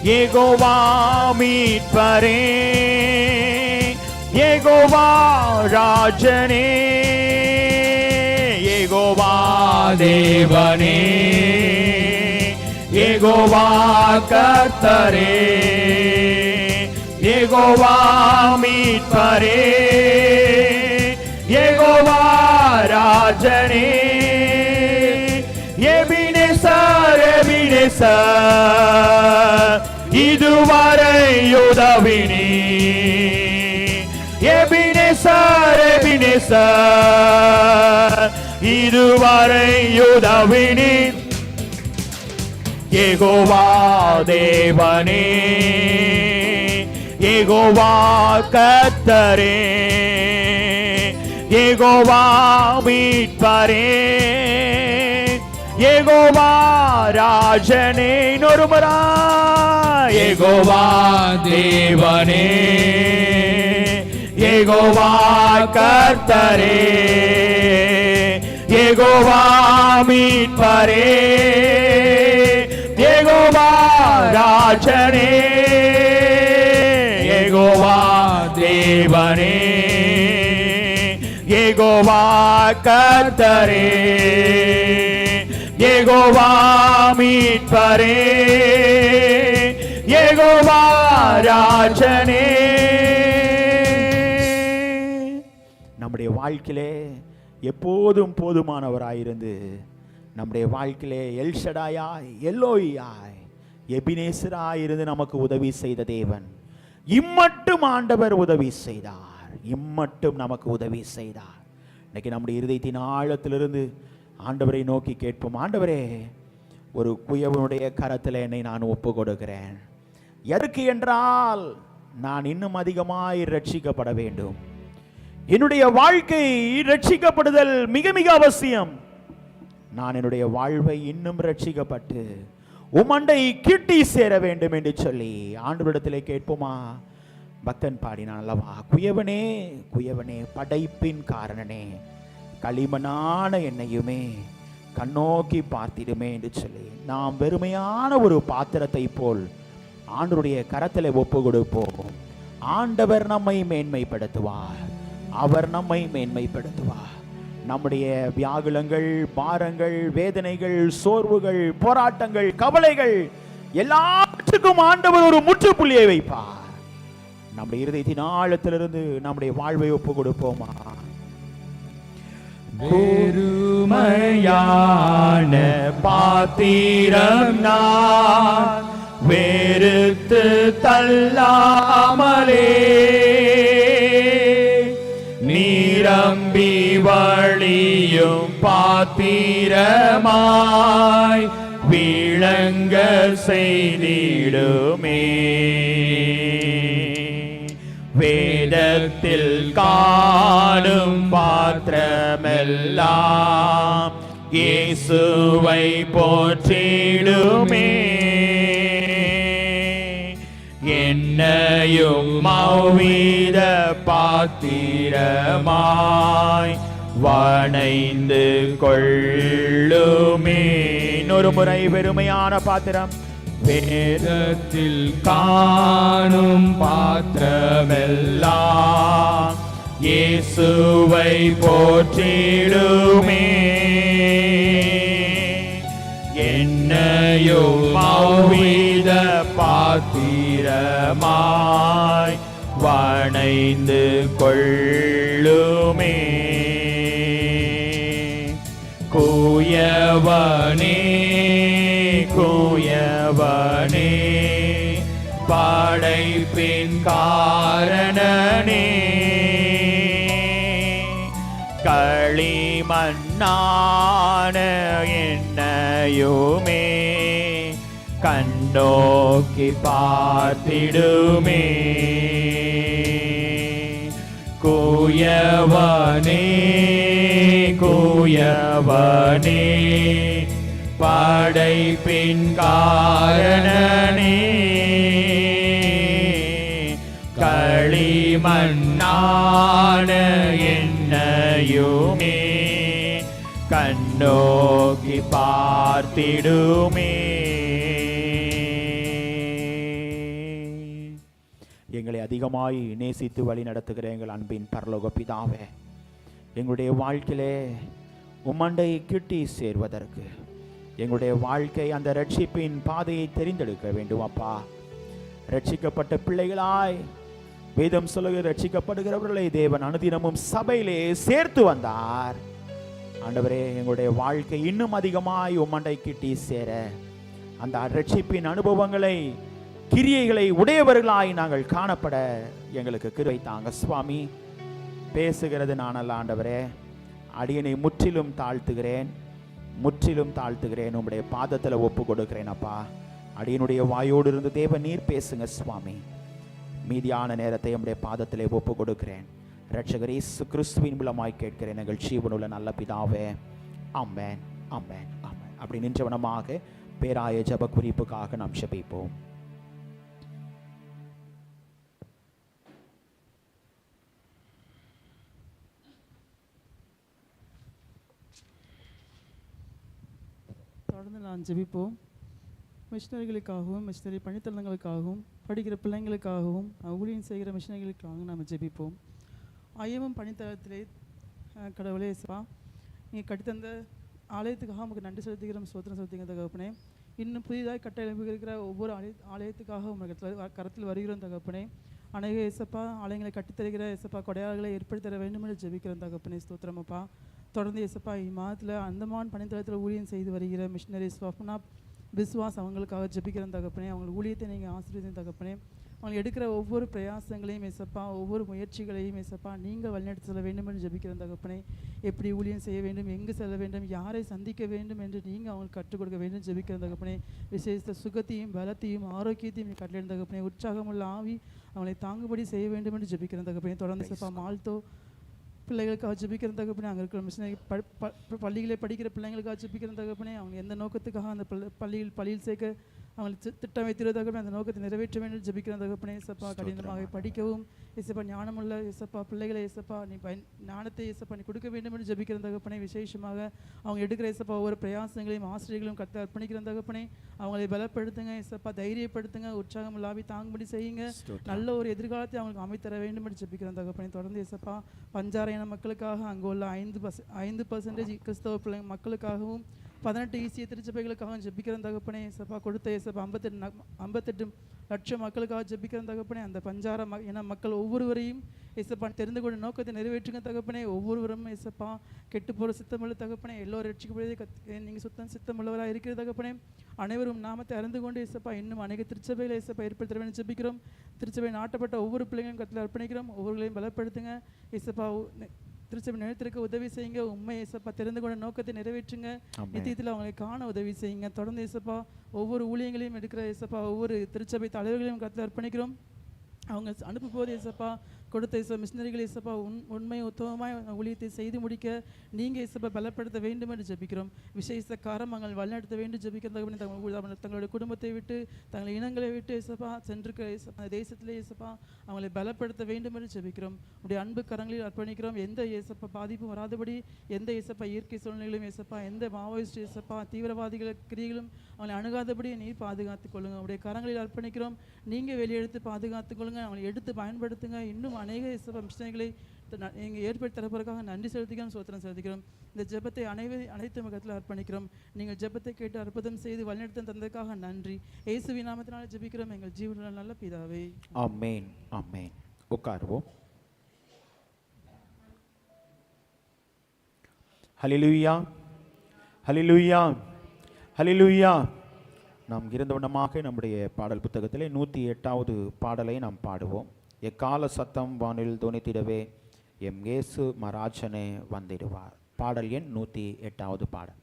Speaker 2: யெகோவா மீட்பரே, யெகோவா ராஜனே, யெகோவா தேவனே, யெகோவா கர்த்தரே, யெகோவா மீட்பரே, யெகோவா ராஜனே, எபினேசர், எபினேசர், இதுவரை உதவினீ, எபினேசர், எபினேசர், இதுவரை உதவினீ, யெகோவா தேவனே, யெகோவா கர்த்தரே, யெகோவா மீட்பரே, யெகோவா ராஜனே. இன்னொரு முறை யெகோவா தேவனே, யெகோவா கர்த்தரே, யெகோவா மீட்பரே, யெகோவா ராஜனே, யெகோவா தேவனே, யெகோவா கர்த்தரே, யெகோவா மீட்பரே, யெகோவா ராஜனே.
Speaker 1: நம்முடைய வாழ்க்கையிலே எப்போதும் போதுமானவராயிருந்து நம்முடைய வாழ்க்கையிலே எல்ஷடாயாய், எல்லோயாய், எபினேசராயிருந்து நமக்கு உதவி செய்த தேவன் இம்மட்டும் ஆண்டவர் உதவி செய்தார், இம்மட்டும் நமக்கு உதவி செய்தார். இன்னைக்கு நம்முடைய இருதயத்தின் ஆழத்திலிருந்து ஆண்டவரை நோக்கி கேட்போம். ஆண்டவரே, ஒரு குயவனுடைய கரத்தில் என்னை நான் ஒப்பு கொடுக்கிறேன். எதற்கு என்றால் நான் இன்னும் அதிகமாய் ரட்சிக்கப்பட வேண்டும். என்னுடைய வாழ்க்கை ரட்சிக்கப்படுதல் மிக மிக அவசியம். நான் என்னுடைய வாழ்வை இன்னும் ரட்சிக்கப்பட்டு உமண்டை கிட்டி சேர வேண்டும் என்று சொல்லி ஆண்டவரிடத்திலே கேட்போமா? பக்தன் பாடினான் அல்லவா, குயவனே குயவனே படைப்பின் காரணனே, களிமண்ணான என்னையுமே கண்ணோக்கி பார்த்திடுமே என்று சொல்லி நாம் வெறுமையான ஒரு பாத்திரத்தை போல் ஆண்டவருடைய கரத்தில் ஒப்பு கொடுப்போம். ஆண்டவர் நம்மை மேன்மைப்படுத்துவார், அவர் நம்மை மேன்மைப்படுத்துவார். நம்முடைய வியாகுலங்கள், பாரங்கள், வேதனைகள், சோர்வுகள், போராட்டங்கள், கவலைகள் எல்லாத்துக்கும் ஆண்டவர் ஒரு முற்றுப்புள்ளியை வைப்பார். நம்முடைய இருதயத்தின் ஆழத்திலிருந்து நம்முடைய வாழ்வை ஒப்பு கொடுப்போமா?
Speaker 2: வெறுமையான பாத்திரம் நான் வெறுத்து தள்ளாமலே, நீரம்பி வழியும் பாத்திரமாய் விளங்க செய்திடுமே. வேதத்தில் காணும் பாத்திரமெல்லாம் இயேசுவை போற்றிடுமே. என்னையும் மௌவித பாத்திரமாய் வணைந்து கொள்ளுமே.
Speaker 1: இன்னொரு முறை, வெறுமையான பாத்திரம்,
Speaker 2: வேதத்தில் காணும் பாத்திரமெல்லாம் இயேசுவை போற்றிடுமே. என்னையும் மௌவித பாத்திரமாய் வணைந்து கொள்ளுமே. குயவனே குயவனே படைப்பின் காரணனே, களிமண்ணான என்னையுமே கண்ணோக்கி பார்த்திடுமே. குயவனே குயவனே படைப்பின் காரணனே, களிமண்ணான என்னையுமே கண்ணோக்கி பார்த்திடுமே.
Speaker 1: எங்களை அதிகமாய் நேசித்து வழி நடத்துகிற எங்கள் அன்பின் பரலோக பிதாவே, எங்களுடைய வாழ்க்கையிலே உம்மண்டை கிட்டி சேர்வதற்கு எங்களுடைய வாழ்க்கை அந்த ரட்சிப்பின் பாதையை தெரிந்தெடுக்க வேண்டும் அப்பா. ரட்சிக்கப்பட்ட பிள்ளைகளாய் வேதம் சொல்லுகிற ரட்சிக்கப்படுகிறவர்களை தேவன் அனுதினமும் சபையிலே சேர்த்து வந்தார். ஆண்டவரே, எங்களுடைய வாழ்க்கை இன்னும் அதிகமாய் உம்மண்டை கிட்டி சேர அந்த ரட்சிப்பின் அனுபவங்களை, கிரியைகளை உடையவர்களாய் நாங்கள் காணப்பட எங்களுக்கு கிருபை தாங்க சுவாமி. பேசுகிறது நான் அல்ல ஆண்டவரே, அடியனை முற்றிலும் தாழ்த்துகிறேன், முற்றிலும் தாழ்த்துகிறேன். உம்முடைய பாதத்தில் ஒப்பு கொடுக்கிறேன் அப்பா. அடியனுடைய வாயோடு இருந்து தேவ நீர் பேசுங்க சுவாமி. மீதியான நேரத்தை நம்முடைய பாதத்திலே ஒப்பு கொடுக்கிறேன். இரட்சகர் இயேசு கிறிஸ்துவின் மூலமாய் கேட்கிறேன் எங்கள் ஜீவனுள்ள நல்ல பிதாவே, ஆமென், ஆமென், ஆமென். அப்படி நின்றவனமாக பேராய ஜெப குறிப்புக்காக நாம் ஜெபிப்போம்.
Speaker 5: தொடர்ந்து நான் ஜெபிப்போம். மிஷினரிகளுக்காகவும், மிஷினரி பணித்தளங்களுக்காகவும், படிக்கிற பிள்ளைங்களுக்காகவும், ஊழியம் செய்கிற மிஷினரிகளுக்காகவும் நாம் ஜெபிப்போம். ஐயமும் பணித்தளத்திலே கடவுளே இயேசுவா, நீங்கள் கட்டித்தந்த ஆலயத்துக்காக உங்களுக்கு நன்றி செலுத்துகிறோம், ஸ்தோத்திரம் செலுத்துகிற தகப்பனே. இன்னும் புதிதாக கட்ட எழுப்புகிற ஒவ்வொரு ஆலயத்துக்காக உங்களுக்கு கரத்தில் வருகிறோம் தகப்பனே. அநேக இயேசப்பா ஆலயங்களை கட்டித்தருகிற இயேசப்பா கொடையாளர்களை ஏற்படுத்தி தர வேண்டும் என்று ஜெபிக்கிறோம் தகப்பனே. ஸ்தோத்திரமப்பா. தொடர்ந்து இயேசப்பா இம்மாதத்தில் அந்தமான் பணித்தளத்தில் ஊழியம் செய்து வருகிற மிஷினரி ஸ்வப்னா விஸ்வாஸ் அவங்களுக்காக ஜெபிக்கிறோம் தகப்பனே. அவங்க ஊழியத்தை நீங்கள் ஆசீர்வதிங்க தகப்பனே. அவங்க எடுக்கிற ஒவ்வொரு பிரயாசங்களையும் இயேசப்பா, ஒவ்வொரு முயற்சிகளையும் இயேசப்பா நீங்கள் வழிநடத்தி செல்ல வேண்டும் என்று ஜெபிக்கிறோம் தகப்பனே. எப்படி ஊழியம் செய்ய வேண்டும், எங்கு செல்ல வேண்டும், யாரை சந்திக்க வேண்டும் என்று நீங்கள் அவங்களுக்கு கற்றுக் கொடுக்க வேண்டும் ஜெபிக்கிறோம் தகப்பனே. விசேஷ சுகத்தையும் பலத்தையும் ஆரோக்கியத்தையும் நீங்கள் கட்டளையிடும் தகப்பனே. உற்சாகமுள்ள ஆவி அவங்களை தாங்குபடி செய்ய வேண்டும் என்று ஜெபிக்கிறோம் தகப்பனே. தொடர்ந்து இயேசப்பா மால்தோ பிள்ளைகளுக்காக ஜெபிக்கிற தகப்பனே. அங்கே இருக்கிற மிஷினரி பள்ளிகளை படிக்கிற பிள்ளைங்களுக்காக ஜெபிக்கிற தகப்பனே. அவங்க எந்த நோக்கத்துக்காக அந்த பள்ளியில் சேர்க்க அவங்களுக்கு திட்டம் வைத்திருந்த தகப்பனே, அந்த நோக்கத்தை நிறைவேற்ற வேண்டும் ஜெபிக்கிற தகப்பனே. இயேசப்பா கடினமாக படிக்கவும் இயேசப்பா ஞானமுள்ள இயேசப்பா பிள்ளைகளை இயேசப்பா நீ ஞானத்தை இயேசப்பா நீ கொடுக்க வேண்டும் என்று ஜெபிக்கிற தகப்பனே. விசேஷமாக அவங்க எடுக்கிற இயேசப்பா ஒவ்வொரு பிரயாசங்களையும் ஆசிரியர்களும் கற்று அர்ப்பணிக்கிற தகப்பனே. அவங்களை பலப்படுத்துங்க இயேசப்பா, தைரியப்படுத்துங்க, உற்சாகம் இல்லாவி தாங்கும்படி செய்யுங்க. நல்ல ஒரு எதிர்காலத்தை அவங்களுக்கு அமைத்தர வேண்டும் என்று ஜெபிக்கிற தகப்பனே. தொடர்ந்து இயேசப்பா பஞ்சார இன மக்களுக்காக, அங்கே உள்ள 5% கிறிஸ்தவ மக்களுக்காகவும் 18 ஈசிய திருச்சபைகளுக்காக ஜெபிக்கிற தகப்பனே. இயேசப்பா கொடுத்த இயேசப்பா 58 லட்சம் மக்களுக்காக ஜெபிக்கிற தகப்பனே. அந்த பஞ்சார இன மக்கள் ஒவ்வொருவரையும் இயேசப்பா தெரிந்து கொண்ட நோக்கத்தை நிறைவேற்றுங்க தகப்பனே. ஒவ்வொருவரும் இயேசப்பா கெட்டு போகிற சித்தமுள்ள தகப்பனே. எல்லோரும் ரட்சிக்கப்படுவதை நீங்கள் சித்தமுள்ளவராக இருக்கிற தகப்பனே. அனைவரும் நாமத்தை அறிந்து கொண்டு இயேசப்பா இன்னும் அநேக திருச்சபையில் இயேசப்பா ஏற்படுத்த வேண்டும் ஜெபிக்கிறோம். திருச்சபை நாட்டப்பட்ட ஒவ்வொரு பிள்ளைகளும் கத்தில் அர்ப்பணிக்கிறோம். ஒவ்வொருவர்களையும் பலப்படுத்துங்க இயேசப்பா. திருச்சபை நிலைத்திருக்க உதவி செய்யுங்க. உண்மை இயேசப்பா தெரிந்து கொண்ட நோக்கத்தை நிறைவேற்றுங்க. நித்தியத்தில் அவங்களை காண உதவி செய்யுங்க. தொடர்ந்து இயேசப்பா ஒவ்வொரு ஊழியங்களையும் எடுக்கிற இயேசப்பா ஒவ்வொரு திருச்சபை தலைவர்களையும் கத்தில் அர்ப்பணிக்கிறோம். அவங்க அனுப்பும் போது இயேசப்பா கொடுத்த மிஷினரிகள் இயேசப்பா உண்மை உத்தமமாய் ஊழியத்தை செய்து முடிக்க நீங்கள் இயேசப்பா பலப்படுத்த வேண்டும் என்று ஜெபிக்கிறோம். விசேஷ காரணங்கள் வழிநடத்த வேண்டும் ஜெபிக்கிறத தங்களுடைய குடும்பத்தை விட்டு தங்கள் இனங்களை விட்டு இயேசப்பா சென்றிருக்கிற அந்த தேசத்திலே இயேசப்பா அவங்களை பலப்படுத்த வேண்டும் என்று ஜெபிக்கிறோம். உடைய அன்பு கரங்களில் அர்ப்பணிக்கிறோம். எந்த இயேசப்பா பாதிப்பும் வராதபடி, எந்த இயேசப்பா இயற்கை சூழ்நிலைகளும் இயேசப்பா எந்த மாவோயிஸ்ட் இயேசப்பா தீவிரவாதிகள் கிரிகளும் அவங்களை அணுகாதபடி நீர் பாதுகாத்துக் கொள்ளுங்க. உடைய கரங்களில் அர்ப்பணிக்கிறோம். நீங்கள் வெளியெடுத்து பாதுகாத்துக் கொள்ளுங்க. அவங்களை எடுத்து பயன்படுத்துங்க. இன்னும் அநேக மிஷினரிகளை நீங்கள் ஏற்படுத்தி தரப்பதற்காக நன்றி செலுத்திக்கிறோம், ஸ்தோத்திரம் செலுத்திக்கிறோம். இந்த ஜெபத்தை அனைத்து முகத்தில் அர்ப்பணிக்கிறோம். நீங்கள் ஜெபத்தை கேட்டு அற்புதம் செய்து வழிநடத்த தந்ததுக்காக நன்றி. இயேசுவின் நாமத்தினால ஜெபிக்கிறோம் எங்கள் ஜீவனில் நல்ல பிதாவே,
Speaker 1: ஆமென், ஆமென். உட்காருவோம். ஹல்லேலூயா, ஹல்லேலூயா, ஹல்லேலூயா. நாம் இருந்தவண்ணமாக நம்முடைய பாடல் புத்தகத்திலே 108வது பாடலை நாம் பாடுவோம். எக்கால சத்தம் வானில் துணித்திடவே எம் இயேசு மராஜனே வந்திடுவார். பாடல் எண் 108வது பாடல்.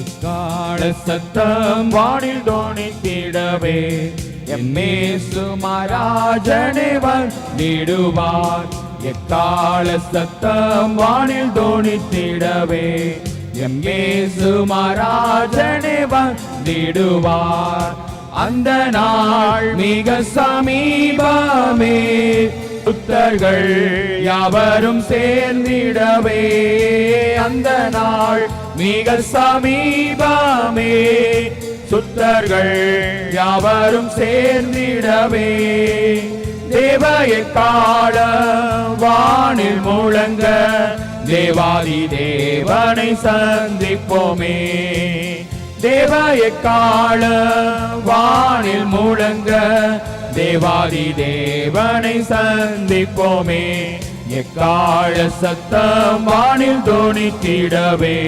Speaker 2: எக்கால சத்தம் வானில் தோணித்திடவே எம் இயேசு மராஜனே வந்திடுவார். எக்கால சத்தம் வானில் தோணித்திடவே எம் இயேசு மராஜனே வந்திடுவார். அந்த நாள் மிக சமீபமே, புத்தர்கள் யாவரும் சேர்ந்திடவே. அந்த நாள் மிக சமீபமே, சுத்தர்கள் யாவரும் சேர்ந்திடவே. தேவ எக்கால வானில் முழங்க தேவாதி தேவனை சந்திப்போமே. தேவ எக்கால வானில் முழங்க தேவாதி தேவனை சந்திப்போமே. எக்கால சத்தம் வானில் தோணித்திடவே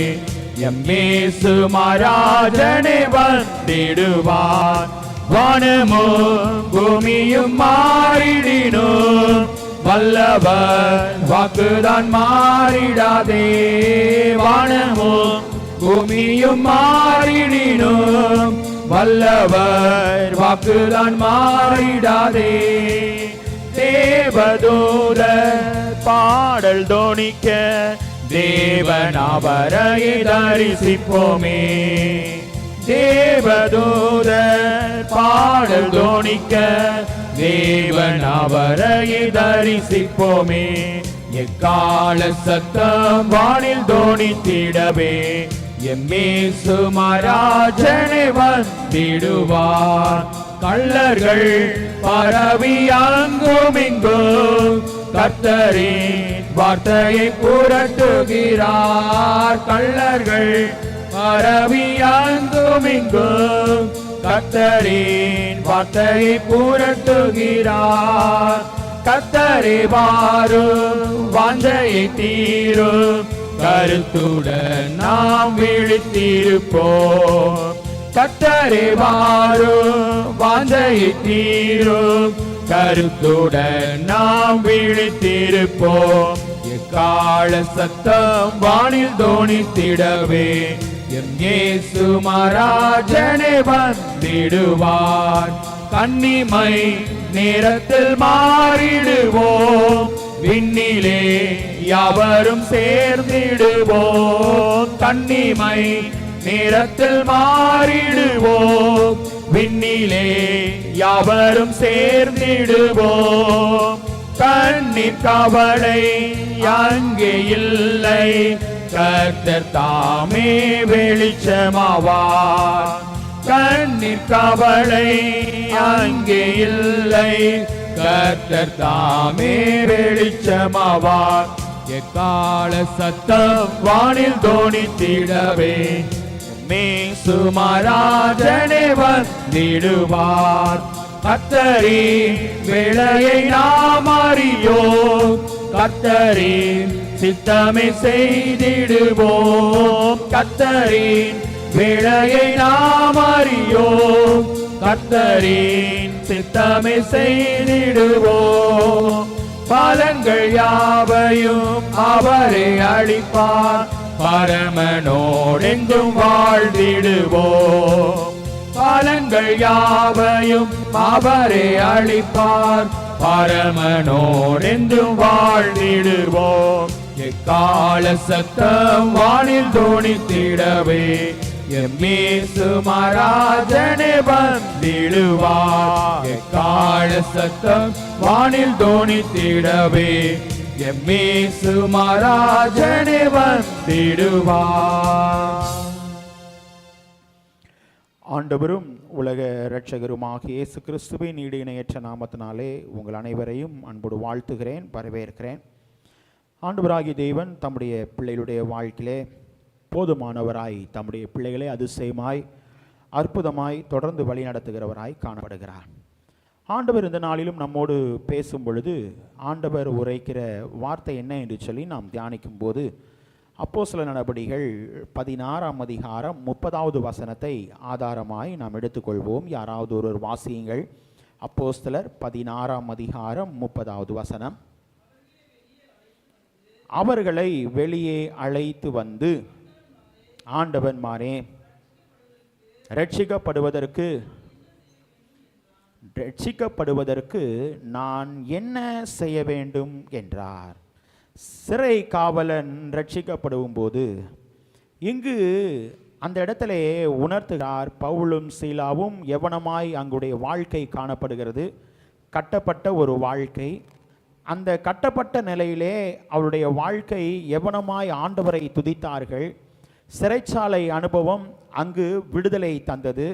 Speaker 2: எம் இயேசு மராஜனே வந்திடுவார். வானமும் பூமியும் மாறிடினும் வல்லவர் வாக்குதான் மாறிடாதே. வானமும் பூமியும் மாறிடினும் வல்லவர் வாக்குதான் மாறிடாதே. தேவதூதர்
Speaker 1: பாடல் தோணிக்க
Speaker 2: தேவன் அவரை தரிசிப்போமே. தேவதூதர் பாடல் தோணிக்க தேவன் அவரை தரிசிப்போமே. எக்கால சத்தம் வானில் தோணித்திடவே எம்மேசு மகாராஜனே வந்திடுவார். கள்ளர்கள் பரவி அங்கும் இங்கும் கர்த்தரின் வார்த்தையை புரட்டுகிறார். கள்ளர்கள் பரவி அங்கும் இங்கும் கர்த்தரின் வார்த்தையை புரட்டுகிறார். கர்த்தரே வாரும் வாஞ்சையை தீரும் கருத்துடன் நாம் விழித்திருப்போம். கர்த்தரே வாரும் வாஞ்சையை தீரும் கருத்துடன் நாம் விழித்திருப்போம். எக்கால சத்தம் வானில் தோணித்திடவே எம் இயேசு மகாராஜனே வந்திடுவார். கன்னிமை நேரத்தில் மாறிடுவோம் விண்ணிலே யாவரும் சேர்ந்திடுவோம். கன்னிமை நேரத்தில் மாறிடுவோம் விண்ணிலே யாவரும் சேர்ந்திடுவோம். கண்ணீர் கவலை அங்கே இல்லை கர்த்தர் தாமே வெளிச்சமாவார். கண்ணீர் கவலை அங்கே இல்லை கர்த்தர் தாமே வெளிச்சமாவார். எக்கால சத்தம் வானில் தோணித்திடவே மேசு மகாராஜனே வந்திடுவார். கர்த்தரின் வேளையை நாம் அறியோம் கர்த்தரின் சித்தமே செய்திடுவோம். கர்த்தரின் வேளையை நாம் அறியோம் கர்த்தரின் சித்தமே செய்திடுவோம். பலன்கள் யாவையும் அவரே அளிப்பார் பரமனோடெங்கும் வாழ்ந்திடுவோம். பலன்கள் யாவையும் அவரே அளிப்பார் பரமனோடெங்கும் வாழ்ந்திடுவோம். எக்கால சத்தம் வானில் தோணித்திடவே எம் இயேசு மகாராஜனே வந்திடுவார். எக்கால சத்தம் வானில் தோணித்திடவே எம் இயேசு மகாராஜனே வந்திடுவார்.
Speaker 1: ஆண்டவரும் உலக இரட்சகருமாகிய இயேசு கிறிஸ்துவின் ஈடு இணையற்ற நாமத்தினாலே உங்கள் அனைவரையும் அன்போடு வாழ்த்துகிறேன், வரவேற்கிறேன். ஆண்டவராகிய தேவன் தம்முடைய பிள்ளைகளுடைய வாழ்க்கையிலே போதுமானவராய் தம்முடைய பிள்ளைகளை அதிசயமாய் அற்புதமாய் தொடர்ந்து வழி நடத்துகிறவராய் காணப்படுகிறார். ஆண்டவர் இந்த நாளிலும் நம்மோடு பேசும் பொழுது ஆண்டவர் உரைக்கிற வார்த்தை என்ன என்று சொல்லி நாம் தியானிக்கும் போது அப்போஸ்தலர் நடபடிகள் 16ஆம் அதிகாரம் 30வது வசனத்தை ஆதாரமாய் நாம் எடுத்துக்கொள்வோம். யாராவது ஒருவர் வாசியுங்கள். அப்போஸ்தலர் 16ஆம் அதிகாரம் 30வது வசனம். அவர்களை வெளியே அழைத்து வந்து ஆண்டவன்மாரே ரட்சிக்கப்படுவதற்கு நான் என்ன செய்ய வேண்டும் என்றார். சிறை காவலன் ரட்சிக்கப்படும் போது இங்கு அந்த இடத்திலே உணர்த்துகிறார். பவுலும் சீலாவும் எவனமாய் அங்குடைய வாழ்க்கை காணப்படுகிறது. கட்டப்பட்ட ஒரு வாழ்க்கை. அந்த கட்டப்பட்ட நிலையிலே அவருடைய வாழ்க்கை எவனமாய் ஆண்டவரை துதித்தார்கள். சிறைச்சாலை அனுபவம் அங்கு விடுதலை தந்தது.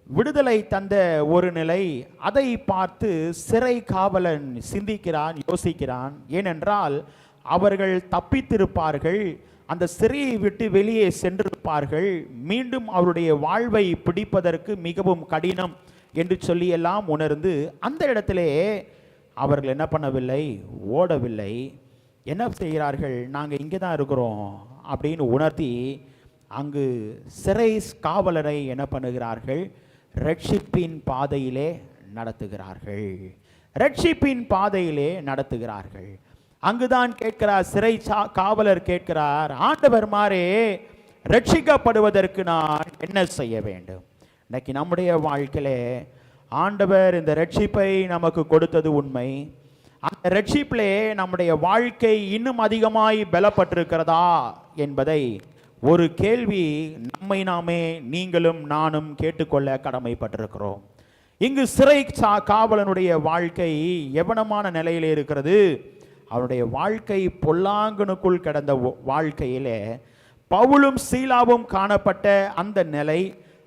Speaker 1: விடுதலை தந்த ஒரு நிலை, அதை பார்த்து சிறை காவலன் சிந்திக்கிறான், யோசிக்கிறான். ஏனென்றால் அவர்கள் தப்பித்திருப்பார்கள், அந்த சிறையை விட்டு வெளியே சென்றிருப்பார்கள், மீண்டும் அவருடைய வாழ்வை பிடிப்பதற்கு மிகவும் கடினம் என்று சொல்லியெல்லாம் உணர்ந்து அந்த இடத்திலே அவர்கள் என்ன பண்ணவில்லை, ஓடவில்லை. என்ன செய்கிறார்கள், நாங்கள் இங்கே தான் இருக்கிறோம் அப்படின்னு உணர்த்தி அங்கு சிறை காவலரை என்ன பண்ணுகிறார்கள், ரட்சிப்பின் பாதையிலே நடத்துகிறார்கள். ரட்சிப்பின் பாதையிலே நடத்துகிறார்கள். அங்குதான் கேட்கிறார், சிறை காவலர் கேட்கிறார், ஆண்டவர் மாறே ரட்சிக்கப்படுவதற்கு நான் என்ன செய்ய வேண்டும்? இன்னைக்கு நம்முடைய வாழ்க்கையிலே ஆண்டவர் இந்த ரட்சிப்பை நமக்கு கொடுத்தது உண்மை. அந்த ரட்சிப்பிலே நம்முடைய வாழ்க்கை இன்னும் அதிகமாய் பலப்பட்டிருக்கிறதா என்பதை ஒரு கேள்வி நம்மை நாமே நீங்களும் நானும் கேட்டுக்கொள்ள கடமைப்பட்டிருக்கிறோம். இங்கு சிறை காவலனுடைய வாழ்க்கை எவனமான நிலையிலே இருக்கிறது? அவனுடைய வாழ்க்கை பொல்லாங்கனுக்குள் கிடந்த வாழ்க்கையிலே பவுலும் சீலாவும் காணப்பட்ட அந்த நிலை,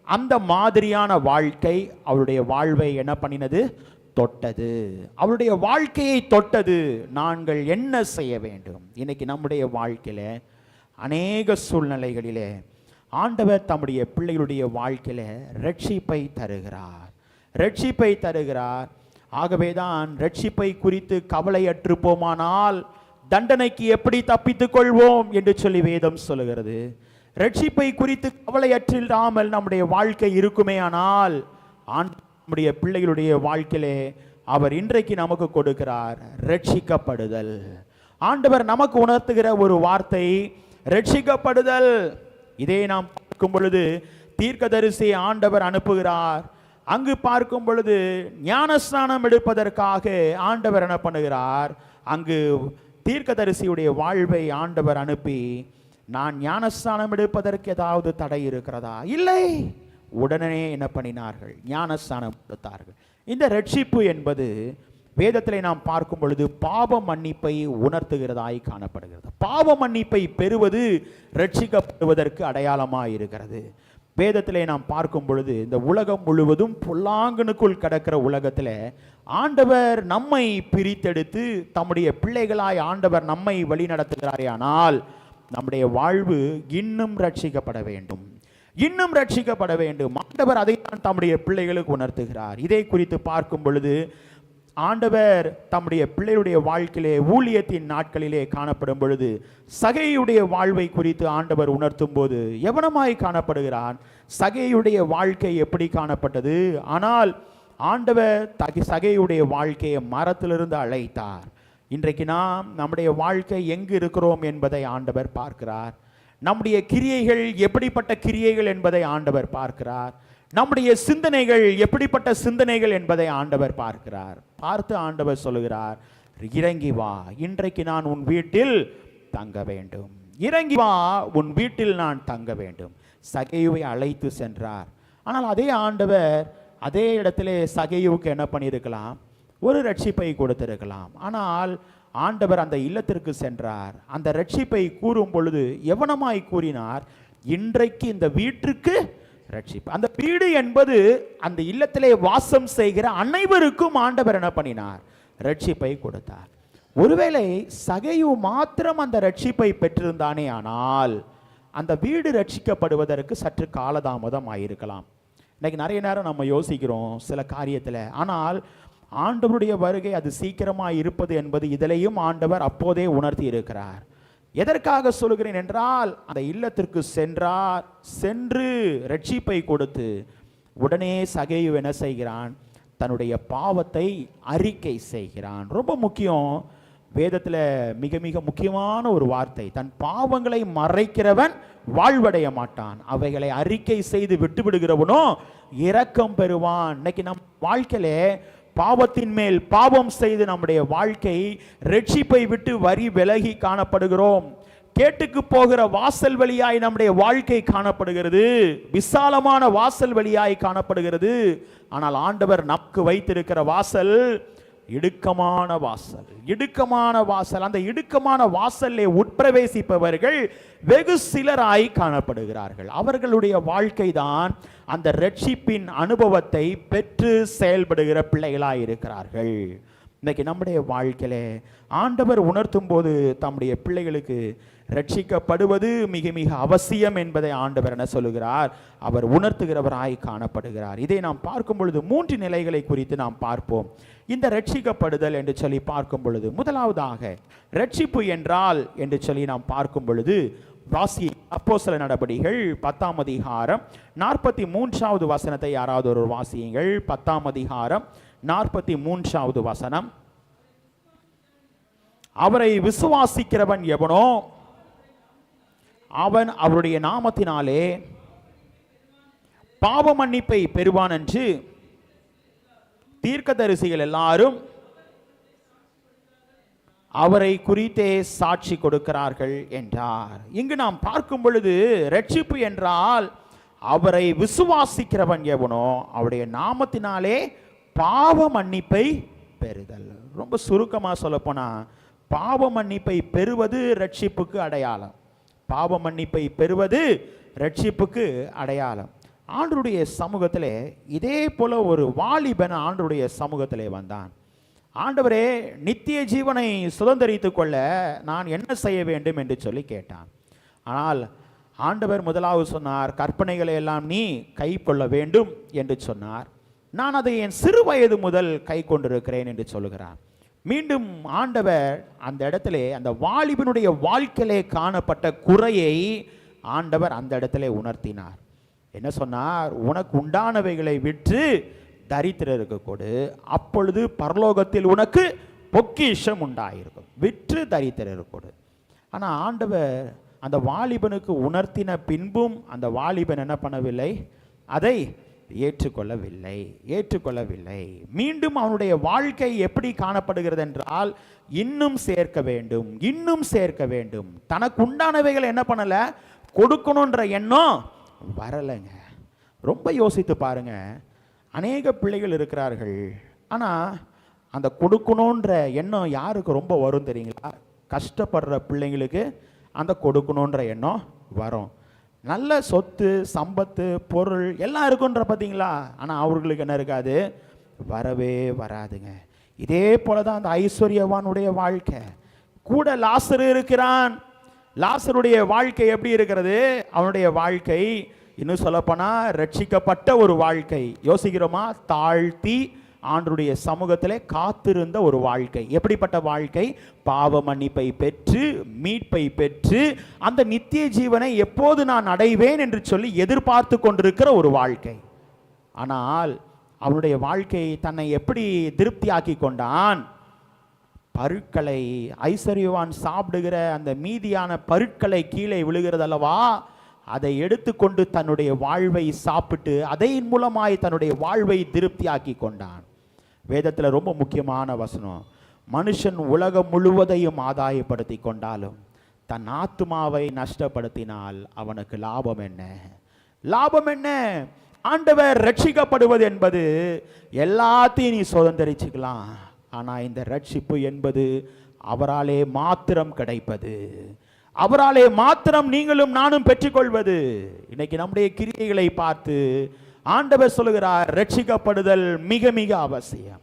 Speaker 1: அந்த மாதிரியான வாழ்க்கை அவருடைய வாழ்வை என்ன பண்ணினது? தொட்டது. அவருடைய வாழ்க்கையை தொட்டது. நாங்கள் என்ன செய்ய வேண்டும்? இன்னைக்கு நம்முடைய வாழ்க்கையில அநேக சூழ்நிலைகளிலே ஆண்டவர் தம்முடைய பிள்ளைகளுடைய வாழ்க்கையில ரட்சிப்பை தருகிறார், ரட்சிப்பை தருகிறார். ஆகவேதான் ரட்சிப்பை குறித்து கவலையற்று போமானால் தண்டனைக்கு எப்படி தப்பித்துக் கொள்வோம் என்று சொல்லி வேதம் சொல்லுகிறது. ரட்சிப்பை குறித்து கவலையற்றில்லாமல் நம்முடைய வாழ்க்கை இருக்குமே ஆனால் நம்முடைய பிள்ளைகளுடைய வாழ்க்கையிலே அவர் இன்றைக்கு நமக்கு கொடுக்கிறார் ரட்சிக்கப்படுதல். ஆண்டவர் நமக்கு உணர்த்துகிற ஒரு வார்த்தை ரட்சிக்கப்படுதல். இதை நாம் பார்க்கும் பொழுது தீர்க்கதரிசி ஆண்டவர் அனுப்புகிறார். அங்கு பார்க்கும் பொழுது ஞானஸ்நானம் எடுப்பதற்காக ஆண்டவர் என்ன பண்ணுகிறார்? அங்கு தீர்க்கதரிசியுடைய வாழ்வை ஆண்டவர் அனுப்பி, நான் ஞானஸ்நானம் எடுப்பதற்கு ஏதாவது தடை இருக்கிறதா? இல்லை. உடனே என்ன பண்ணினார்கள்? ஞானஸ்நானம் கொடுத்தார்கள். இந்த ரட்சிப்பு என்பது வேதத்திலே நாம் பார்க்கும் பொழுது பாவ மன்னிப்பை உணர்த்துகிறதாய் காணப்படுகிறது. பாவ மன்னிப்பை பெறுவது ரட்சிக்கப்படுவதற்கு அடையாளமாக இருக்கிறது. வேதத்திலே நாம் பார்க்கும் பொழுது இந்த உலகம் முழுவதும் பொல்லாங்கனுக்குள் கிடக்கிற உலகத்தில் ஆண்டவர் நம்மை பிரித்தெடுத்து தம்முடைய பிள்ளைகளாய் ஆண்டவர் நம்மை வழி நடத்துகிறாரேயானால் நம்முடைய வாழ்வு இன்னும் ரட்சிக்கப்பட வேண்டும், இன்னும் ரட்சிக்கப்பட வேண்டும். ஆண்டவர் அதைத்தான் தம்முடைய பிள்ளைகளுக்கு உணர்த்துகிறார். இதை குறித்து பார்க்கும் பொழுது ஆண்டவர் தம்முடைய பிள்ளையுடைய வாழ்க்கையிலே ஊழியத்தின் நாட்களிலே காணப்படும் பொழுது சகையுடைய வாழ்வை குறித்து ஆண்டவர் உணர்த்தும் போது எவனமாய் காணப்படுகிறான்? சகையுடைய வாழ்க்கை எப்படி காணப்பட்டது? ஆனால் ஆண்டவர் சகையுடைய வாழ்க்கையை மரத்திலிருந்து அழைத்தார். இன்றைக்கு நாம் நம்முடைய வாழ்க்கை எங்கு இருக்கிறோம் என்பதை ஆண்டவர் பார்க்கிறார். நம்முடைய கிரியைகள் எப்படிப்பட்ட கிரியைகள் என்பதை ஆண்டவர் பார்க்கிறார். நம்முடைய சிந்தனைகள் எப்படிப்பட்ட சிந்தனைகள் என்பதை ஆண்டவர் பார்க்கிறார். பார்த்து ஆண்டவர் சொல்லுகிறார், இறங்கி வா, இன்றைக்கு நான் உன் வீட்டில் தங்க வேண்டும், இறங்கி வா, உன் வீட்டில் நான் தங்க வேண்டும். சகையுவை அழைத்து சென்றார். ஆனால் அதே ஆண்டவர் அதே இடத்திலே சகையுவுக்கு என்ன பண்ணியிருக்கலாம்? ஒரு ரட்சிப்பை கொடுத்திருக்கலாம். ஆனால் ஆண்டவர் அந்த இல்லத்திற்கு சென்றார். அந்த ரட்சிப்பை கூறும் பொழுது எவனமாய் கூறினார்? இன்றைக்கு இந்த வீட்டிற்கு ரட்சிப்பு. அந்த வீடு என்பது அந்த இல்லத்திலே வாசம் செய்கிற அனைவருக்கும் ஆண்டவர் என்ன பண்ணினார்? ரட்சிப்பை கொடுத்தார். ஒருவேளை சகையு மாத்திரம் அந்த ரட்சிப்பை பெற்றிருந்தானே ஆனால் அந்த வீடு ரட்சிக்கப்படுவதற்கு சற்று காலதாமதம் ஆயிருக்கலாம். இன்னைக்கு நிறைய நேரம் நம்ம யோசிக்கிறோம் சில காரியத்தில், ஆனால் ஆண்டவருடைய வருகை அது சீக்கிரமாக இருப்பது என்பது இதிலையும் ஆண்டவர் அப்போதே உணர்த்தி இருக்கிறார். எதற்காக சொல்கிறேன் என்றால், அந்த இல்லத்திற்கு சென்றார், சென்று ரட்சிப்பை கொடுத்து உடனே சகையு என்ன செய்கிறான்? தன்னுடைய பாவத்தை அறிக்கை செய்கிறான். ரொம்ப முக்கியம், வேதத்தில் மிக மிக முக்கியமான ஒரு வார்த்தை, தன் பாவங்களை மறைக்கிறவன் வாழ்வடைய மாட்டான், அவைகளை அறிக்கை செய்து விட்டுவிடுகிறவனோ இரக்கம் பெறுவான். இன்னைக்கு நம் வாழ்க்கையில பாவத்தின் மேல் பாவம் செய்து நம்முடைய வாழ்க்கை ரட்சிப்பை விட்டு வரி விலகி காணப்படுகிறோம். கேட்டுக்கு போகிற வாசல் வழியாய் நம்முடைய வாழ்க்கை காணப்படுகிறது, விசாலமான வாசல் வழியாய் காணப்படுகிறது. ஆனால் ஆண்டவர் நமக்கு வைத்திருக்கிற வாசல் இடுக்கமான வாசல், இடுக்கமான வாசல். அந்த இடுக்கமான வாசல்லே உட்பிரவேசிப்பவர்கள் வெகு சிலராய் காணப்படுகிறார்கள். அவர்களுடைய வாழ்க்கை தான் அந்த ரட்சிப்பின் அனுபவத்தை பெற்று செயல்படுகிற பிள்ளைகளாய் இருக்கிறார்கள். இன்னைக்கு நம்முடைய வாழ்க்கையில ஆண்டவர் உணர்த்தும் போது தம்முடைய பிள்ளைகளுக்கு ரட்சிக்கப்படுவது மிக மிக அவசியம் என்பதை ஆண்டவர் என்ன சொல்லுகிறார்? அவர் உணர்த்துகிறவராய் காணப்படுகிறார். இதை நாம் பார்க்கும் பொழுது 3 நிலைகளை குறித்து நாம் பார்ப்போம். இந்த ரட்சிக்கப்படுதல் என்று சொல்லி பார்க்கும் பொழுது முதலாவதாக ரட்சிப்பு என்றால் என்று சொல்லி நாம் பார்க்கும் பொழுது வாசி அப்போஸ்தல நடபடிகள் 10ஆம் அதிகாரம் 43வது வசனத்தை யாராவது ஒரு வாசியுங்கள். 10ஆம் அதிகாரம் 43வது வசனம். அவரை விசுவாசிக்கிறவன் எவனோ அவன் அவருடைய நாமத்தினாலே பாவ மன்னிப்பை பெறுவான் என்று தீர்க்கதரிசிகள் எல்லாரும் அவரை குறித்தே சாட்சி கொடுக்கிறார்கள் என்றார். இங்கு நாம் பார்க்கும் பொழுது ரட்சிப்பு என்றால் அவரை விசுவாசிக்கிறவன் எவனோ அவருடைய நாமத்தினாலே பாவ மன்னிப்பை பெறுதல். ரொம்ப சுருக்கமாக சொல்லப்போனா பாவ மன்னிப்பை பெறுவது ரட்சிப்புக்கு அடையாளம். பாவ மன்னிப்பை பெறுவது ரட்சிப்புக்கு அடையாளம். ஆண்டவருடைய சமூகத்திலே இதே போல ஒரு வாலிபன் ஆண்டவருடைய சமூகத்திலே வந்தான். ஆண்டவரே, நித்திய ஜீவனை சுதந்தரித்துக் கொள்ள நான் என்ன செய்ய வேண்டும் என்று சொல்லி கேட்டான். ஆனால் ஆண்டவர் முதலாவது சொன்னார், கற்பனைகளை எல்லாம் நீ கை கொள்ள வேண்டும் என்று சொன்னார். நான் அதை என் சிறு வயது முதல் கை கொண்டிருக்கிறேன் என்று சொல்லுகிறார். மீண்டும் ஆண்டவர் அந்த இடத்திலே அந்த வாலிபனுடைய வாழ்க்கையிலே காணப்பட்ட குறையை ஆண்டவர் அந்த இடத்திலே உணர்த்தினார். என்ன சொன்னார்? உனக்கு உண்டானவைகளை விற்று தரித்திரருக்கு கொடு, அப்பொழுது பரலோகத்தில் உனக்கு பொக்கிஷம் உண்டாயிருக்கும். விற்று தரித்திரருக்கு கொடு. ஆனால் ஆண்டவர் அந்த வாலிபனுக்கு உணர்த்தின பின்பும் அந்த வாலிபன் என்ன பண்ணவில்லை? அதை ஏற்றுக்கொள்ளவில்லை. மீண்டும் அவனுடைய வாழ்க்கை எப்படி காணப்படுகிறது என்றால், இன்னும் சேர்க்க வேண்டும். தனக்கு உண்டானவைகள் என்ன பண்ணல? கொடுக்கணுன்ற எண்ணம் வரலைங்க. ரொம்ப யோசித்து பாருங்க. அநேக பிள்ளைகள் இருக்கிறார்கள், ஆனால் அந்த கொடுக்கணுன்ற எண்ணம் யாருக்கு ரொம்ப வரும் தெரியுங்களா? கஷ்டப்படுற பிள்ளைங்களுக்கு அந்த கொடுக்கணுன்ற எண்ணம் வரும். நல்ல சொத்து சம்பத்து பொருள் எல்லாம் இருக்குன்ற பார்த்தீங்களா, ஆனால் அவர்களுக்கு என்ன இருக்காது? வரவே வராதுங்க. இதே போல தான் அந்த ஐஸ்வர்யவானுடைய வாழ்க்கை. கூட லாசரு இருக்கிறான். லாசருடைய வாழ்க்கை எப்படி இருக்கிறது? அவனுடைய வாழ்க்கை இன்னும் சொல்லப்போனால் ரட்சிக்கப்பட்ட ஒரு வாழ்க்கை. யோசிக்கிறோமா? தாழ்த்தி ஆண்டவருடைய சமூகத்திலே காத்திருந்த ஒரு வாழ்க்கை. எப்படிப்பட்ட வாழ்க்கை? பாவ மன்னிப்பை பெற்று மீட்பை பெற்று அந்த நித்திய ஜீவனை எப்போது நான் அடைவேன் என்று சொல்லி எதிர்பார்த்து கொண்டிருக்கிற ஒரு வாழ்க்கை. ஆனால் அவனுடைய வாழ்க்கை தன்னை எப்படி திருப்தியாக்கி கொண்டான்? பருட்களை, ஐஸ்வர்யவான் சாப்பிடுகிற அந்த மீதியான பருட்களை கீழே விழுகிறதல்லவா, அதை எடுத்துக்கொண்டு தன்னுடைய வாழ்வை சாப்பிட்டு அதன் மூலமாய் தன்னுடைய வாழ்வை திருப்தியாக்கி கொண்டான். வேதத்தில் ரொம்ப முக்கியமான வசனம், மனுஷன் உலகம் முழுவதையும் ஆதாயப்படுத்தி கொண்டாலும் தன் ஆத்துமாவை நஷ்டப்படுத்தினால் அவனுக்கு லாபம் என்ன? ஆண்டவர் ரட்சிக்கப்படுவது என்பது எல்லாத்தையும் நீ சுதந்திரிச்சுக்கலாம். ஆனால் இந்த ரட்சிப்பு என்பது அவராலே மாத்திரம் கிடைப்பது, அவராலே மாத்திரம் நீங்களும் நானும் பெற்றுக்கொள்வது. இன்னைக்கு நம்முடைய கிரியைகளை பார்த்து ஆண்டவர் சொல்லுகிறார், ரட்சிக்கப்படுதல் மிக மிக அவசியம்.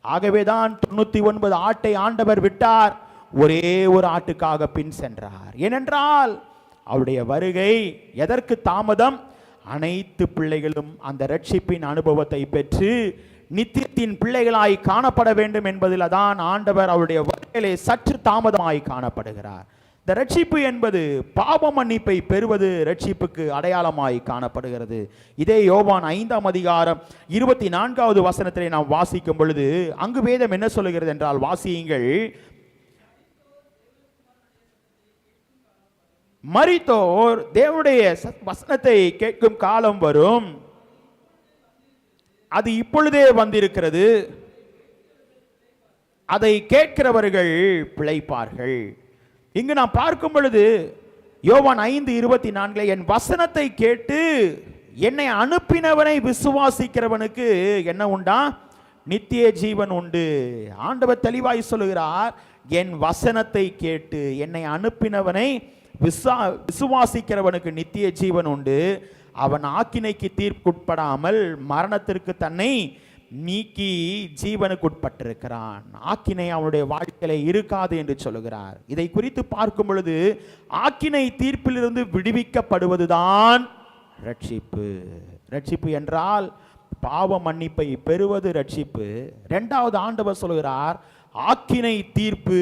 Speaker 1: ஆகவேதான் 99 ஆட்டை ஆண்டவர் விட்டார், ஒரே ஒரு ஆட்டுக்காக பின் சென்றார். ஏனென்றால் அவருடைய வருகை எதற்கு தாமதம்? அனைத்து பிள்ளைகளும் அந்த ரட்சிப்பின் அனுபவத்தை பெற்று நித்தியத்தின் பிள்ளைகளாய் காணப்பட வேண்டும் என்பதில் தான் ஆண்டவர் அவருடைய வருகையிலே சற்று தாமதமாய் காணப்படுகிறார். இந்த ரட்சிப்பு என்பது பாவ மன்னிப்பை பெறுவது ரட்சிப்புக்கு அடையாளமாய் காணப்படுகிறது. இதே யோவான் 5ஆம் அதிகாரம் 24வது வசனத்திலே நாம் வாசிக்கும் பொழுது அங்கு வேதம் என்ன சொல்லுகிறது என்றால், வாசியுங்கள், மரித்தோர் தேவனுடைய வசனத்தை கேட்கும் காலம் வரும், அது இப்பொழுதே வந்திருக்கிறது, அதை கேட்கிறவர்கள் பிழைப்பார்கள். இங்கு நாம் பார்க்கும் பொழுது யோவான் 5:24 என் வசனத்தை கேட்டு என்னை அனுப்பினவனை விசுவாசிக்கிறவனுக்கு என்ன உண்டா? நித்திய ஜீவன் உண்டு. ஆண்டவர் தெளிவாய் சொல்லுகிறார், என் வசனத்தை கேட்டு என்னை அனுப்பினவனை விசுவாசிக்கிறவனுக்கு நித்திய ஜீவன் உண்டு, அவன் ஆக்கினைக்கு தீர்ப்புட்படாமல் மரணத்திற்கு தன்னை நீக்கி ஜீவனுக்கு உட்பட்டிருக்கிறான். ஆக்கினை அவனுடைய வாழ்க்கையில இருக்காது என்று சொல்லுகிறார். இதை குறித்து பார்க்கும் பொழுது ஆக்கினை தீர்ப்பிலிருந்து விடுவிக்கப்படுவதுதான் ரட்சிப்பு. ரட்சிப்பு என்றால் பாவ மன்னிப்பை பெறுவது ரட்சிப்பு. இரண்டாவது ஆண்டவர் சொல்கிறார் ஆக்கினை தீர்ப்பு.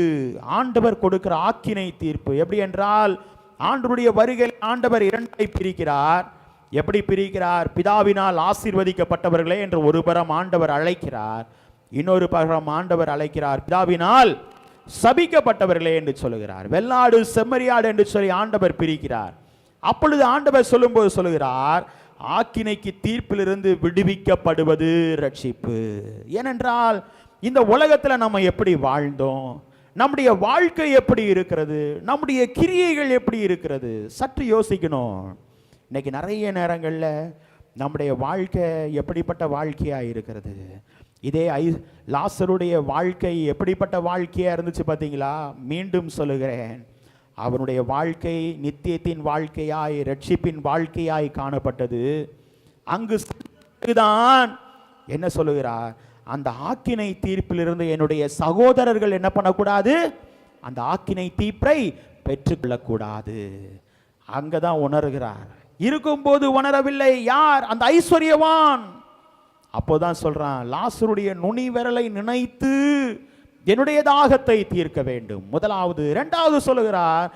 Speaker 1: ஆண்டவர் கொடுக்கிற ஆக்கினை தீர்ப்பு எப்படி என்றால், ஆண்டவருடைய வருகை ஆண்டவர் இரண்டாய் பிரிக்கிறார். எப்படி பிரிக்கிறார்? பிதாவினால் ஆசீர்வதிக்கப்பட்டவர்களே என்று ஒரு புறம் ஆண்டவர் அழைக்கிறார், இன்னொரு பக்கம் ஆண்டவர் அழைக்கிறார், பிதாவினால் சபிக்கப்பட்டவர்களே என்று சொல்லுகிறார். வெள்ளாடு செம்மறியாடு என்று சொல்லி ஆண்டவர் பிரிக்கிறார். அப்பொழுது ஆண்டவர் சொல்லும்போது சொல்லுகிறார், ஆக்கினைக்கு தீர்ப்பிலிருந்து விடுவிக்கப்படுவது ரட்சிப்பு. ஏனென்றால் இந்த உலகத்தில் நம்ம எப்படி வாழ்ந்தோம், நம்முடைய வாழ்க்கை எப்படி இருக்கிறது, நம்முடைய கிரியைகள் எப்படி இருக்கிறது, சற்று யோசிக்கணும். இன்னைக்கு நிறைய நேரங்களில் நம்முடைய வாழ்க்கை எப்படிப்பட்ட வாழ்க்கையாக இருக்கிறது. இதே லாசருடைய வாழ்க்கை எப்படிப்பட்ட வாழ்க்கையாக இருந்துச்சு பார்த்தீங்களா? மீண்டும் சொல்லுகிறேன், அவனுடைய வாழ்க்கை நித்தியத்தின் வாழ்க்கையாய், ரட்சிப்பின் வாழ்க்கையாய் காணப்பட்டது. அங்கு தான் என்ன சொல்லுகிறார், அந்த ஆக்கினை தீர்ப்பிலிருந்து என்னுடைய சகோதரர்கள் என்ன பண்ணக்கூடாது, அந்த ஆக்கினை தீர்ப்பை பெற்றுக்கொள்ளக்கூடாது. அங்கதான் உணர்கிறார். இருக்கும்போது உணரவில்லை. யார்? அந்த ஐஸ்வர்யவான். அப்போதான் சொல்றான், லாசருடைய நுனி விரலை நினைத்து என்னுடைய தாகத்தை தீர்க்க வேண்டும். முதலாவது. இரண்டாவது சொல்லுகிறார்,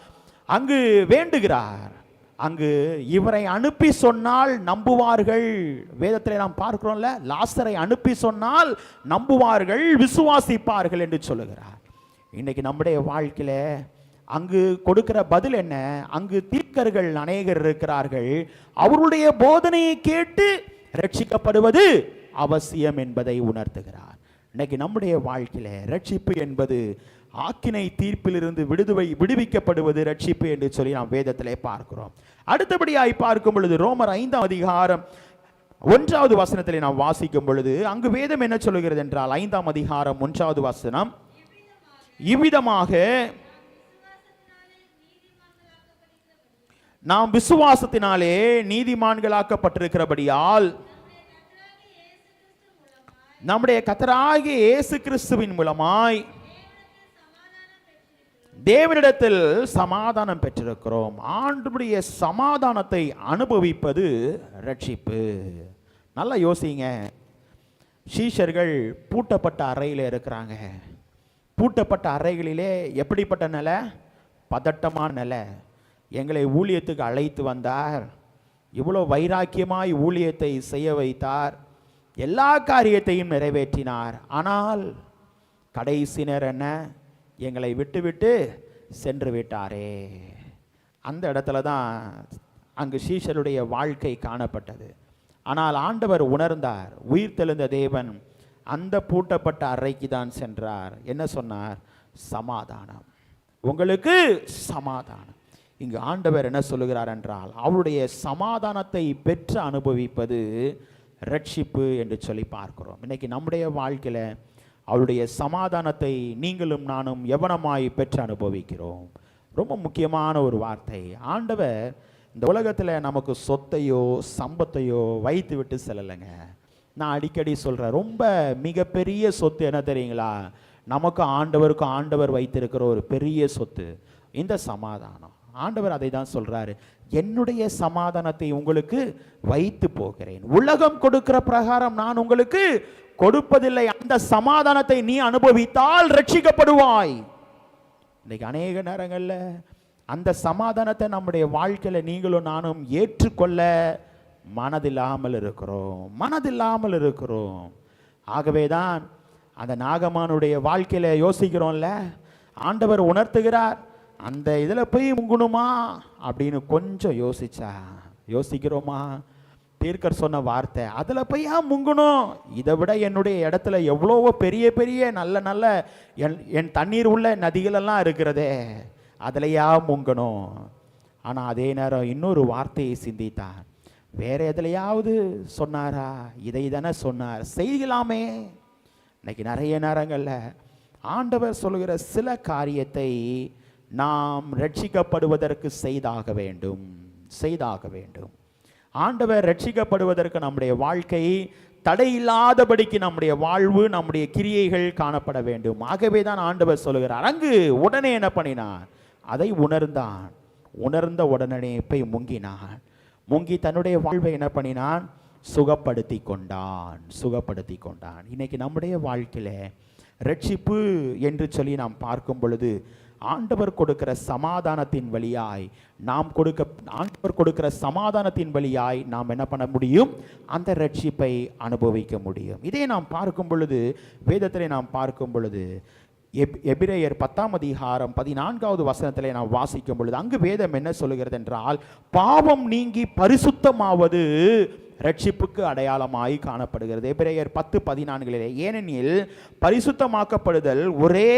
Speaker 1: அங்கு வேண்டுகிறார், அங்கு இவரை அனுப்பி சொன்னால் நம்புவார்கள். வேதத்தில் நாம் பார்க்கிறோம்ல, லாசரை அனுப்பி சொன்னால் நம்புவார்கள், விசுவாசிப்பார்கள் என்று சொல்லுகிறார். இன்னைக்கு நம்முடைய வாழ்க்கையில அங்கு கொடுக்கிற பதில் என்ன? அங்கு தீர்க்கர்கள் அநேகர் இருக்கிறார்கள். அவருடைய போதனையை கேட்டு ரட்சிக்கப்படுவது அவசியம் என்பதை உணர்த்துகிறார். இன்னைக்கு நம்முடைய வாழ்க்கையில ரட்சிப்பு என்பது ஆக்கினை தீர்ப்பிலிருந்து விடுவிக்கப்படுவது ரட்சிப்பு என்று சொல்லி நாம் வேதத்திலே பார்க்கிறோம். அடுத்தபடியாய் பார்க்கும் பொழுது ரோமர் 5ஆம் அதிகாரம் 1வது வசனத்திலே நாம் வாசிக்கும் பொழுது அங்கு வேதம் என்ன சொல்லுகிறது என்றால், 5ஆம் அதிகாரம் 1வது வசனம், இவ்விதமாக நாம் விசுவாசத்தினாலே நீதிமான்களாக்கப்பட்டிருக்கிறபடியால் நம்முடைய கர்த்தராகிய இயேசு கிறிஸ்துவின் மூலமாய் தேவனிடத்தில் சமாதானம் பெற்றிருக்கிறோம். ஆண்டவருடைய சமாதானத்தை அனுபவிப்பது ரட்சிப்பு. நல்லா யோசிங்க. சீஷர்கள் பூட்டப்பட்ட அறையில் இருக்கிறாங்க. பூட்டப்பட்ட அறைகளிலே எப்படிப்பட்ட நிலை? பதட்டமான நிலை. எங்களை ஊழியத்துக்கு அழைத்து வந்தார், இவ்வளோ வைராக்கியமாய் ஊழியத்தை செய்ய வைத்தார், எல்லா காரியத்தையும் நிறைவேற்றினார். ஆனால் கடைசி நேரம் என்ன? எங்களை விட்டு சென்று விட்டாரே. அந்த இடத்துல தான் அங்கு சீஷருடைய வாழ்க்கை காணப்பட்டது. ஆனால் ஆண்டவர் உணர்ந்தார், உயிர் தெழுந்த தேவன் அந்த பூட்டப்பட்ட அறைக்கு தான் சென்றார். என்ன சொன்னார்? சமாதானம், உங்களுக்கு சமாதானம். இங்கு ஆண்டவர் என்ன சொல்லுகிறார் என்றால், அவருடைய சமாதானத்தை பெற்று அனுபவிப்பது ரட்சிப்பு என்று சொல்லி பார்க்கிறோம். இன்னைக்கு நம்முடைய வாழ்க்கையில அவருடைய சமாதானத்தை நீங்களும் நானும் எவனமாய் பெற்று அனுபவிக்கிறோம். ரொம்ப முக்கியமான ஒரு வார்த்தை. ஆண்டவர் இந்த உலகத்தில் நமக்கு சொத்தையோ சம்பத்தையோ வைத்து விட்டு செல்லலைங்க. நான் அடிக்கடி சொல்கிறேன், ரொம்ப மிகப்பெரிய சொத்து என்ன தெரியுங்களா? நமக்கு ஆண்டவருக்கும் ஆண்டவர் வைத்திருக்கிற ஒரு பெரிய சொத்து இந்த சமாதானம். ஆண்டவர் அதை தான் சொல்றாரு, என்னுடைய சமாதானத்தை உங்களுக்கு வைத்து போகிறேன், உலகம் கொடுக்கிற பிரகாரம் நான் உங்களுக்கு கொடுப்பதில்லை. அந்த சமாதானத்தை நீ அனுபவித்தால் ரட்சிக்கப்படுவாய். இன்னைக்கு அநேக நேரங்களில் அந்த சமாதானத்தை நம்முடைய வாழ்க்கையில நீங்களும் நானும் ஏற்றுக்கொள்ள மனதில்லாமல் இருக்கிறோம். ஆகவேதான் அந்த நாகமானுடைய வாழ்க்கையில யோசிக்கிறோம்ல, ஆண்டவர் உணர்த்துகிறார், அந்த இதில் போய் முங்கணுமா அப்படின்னு கொஞ்சம் யோசிக்கிறோமா? தீர்க்கர் சொன்ன வார்த்தை, அதில் போய் முங்கணும், இதை விட என்னுடைய இடத்துல எவ்வளவோ பெரிய பெரிய நல்ல நல்ல என் தண்ணீர் உள்ள நதிகளெல்லாம் இருக்கிறதே, அதிலையா முங்கணும். ஆனால் அதே நேரம் இன்னொரு வார்த்தையை சிந்தித்தார். வேற எதுலையாவது சொன்னாரா? இதை தானே சொன்னார், செய்யலாமே. இன்னைக்கு நிறைய நேரங்களில் ஆண்டவர் சொல்கிற சில காரியத்தை நாம் ரட்சிக்கப்படுவதற்கு செய்தாக வேண்டும். ஆண்டவர் ரட்சிக்கப்படுவதற்கு நம்முடைய வாழ்க்கை தடையில்லாதபடிக்கு நம்முடைய வாழ்வு, நம்முடைய கிரியைகள் காணப்பட வேண்டும். ஆகவே தான் ஆண்டவர் சொல்லுகிறார். அங்கு உடனே என்ன பண்ணினான்? அதை உணர்ந்த உடனே போய் முங்கி தன்னுடைய வாழ்வை என்ன பண்ணினான்? சுகப்படுத்தி கொண்டான். இன்னைக்கு நம்முடைய வாழ்க்கையில ரட்சிப்பு என்று சொல்லி நாம் பார்க்கும் பொழுது ஆண்டவர் கொடுக்கிற சமாதானத்தின் வழியாய் ஆண்டவர் கொடுக்கிற சமாதானத்தின் வழியாய் நாம் என்ன பண்ண முடியும்? அந்த ரட்சிப்பை அனுபவிக்க முடியும். இதை நாம் பார்க்கும் பொழுது, வேதத்திலே நாம் பார்க்கும் பொழுது, எபிரேயர் 10ஆம் அதிகாரம் 14வது வசனத்திலே நாம் வாசிக்கும் பொழுது அங்கு வேதம் என்ன சொல்லுகிறது என்றால், பாவம் நீங்கி பரிசுத்தமாவது ரட்சிப்புக்கு அடையாளமாய் காணப்படுகிறது. எபிரேயர் 10:14 ஏனெனில் பரிசுத்தமாக்கப்படுதல் ஒரே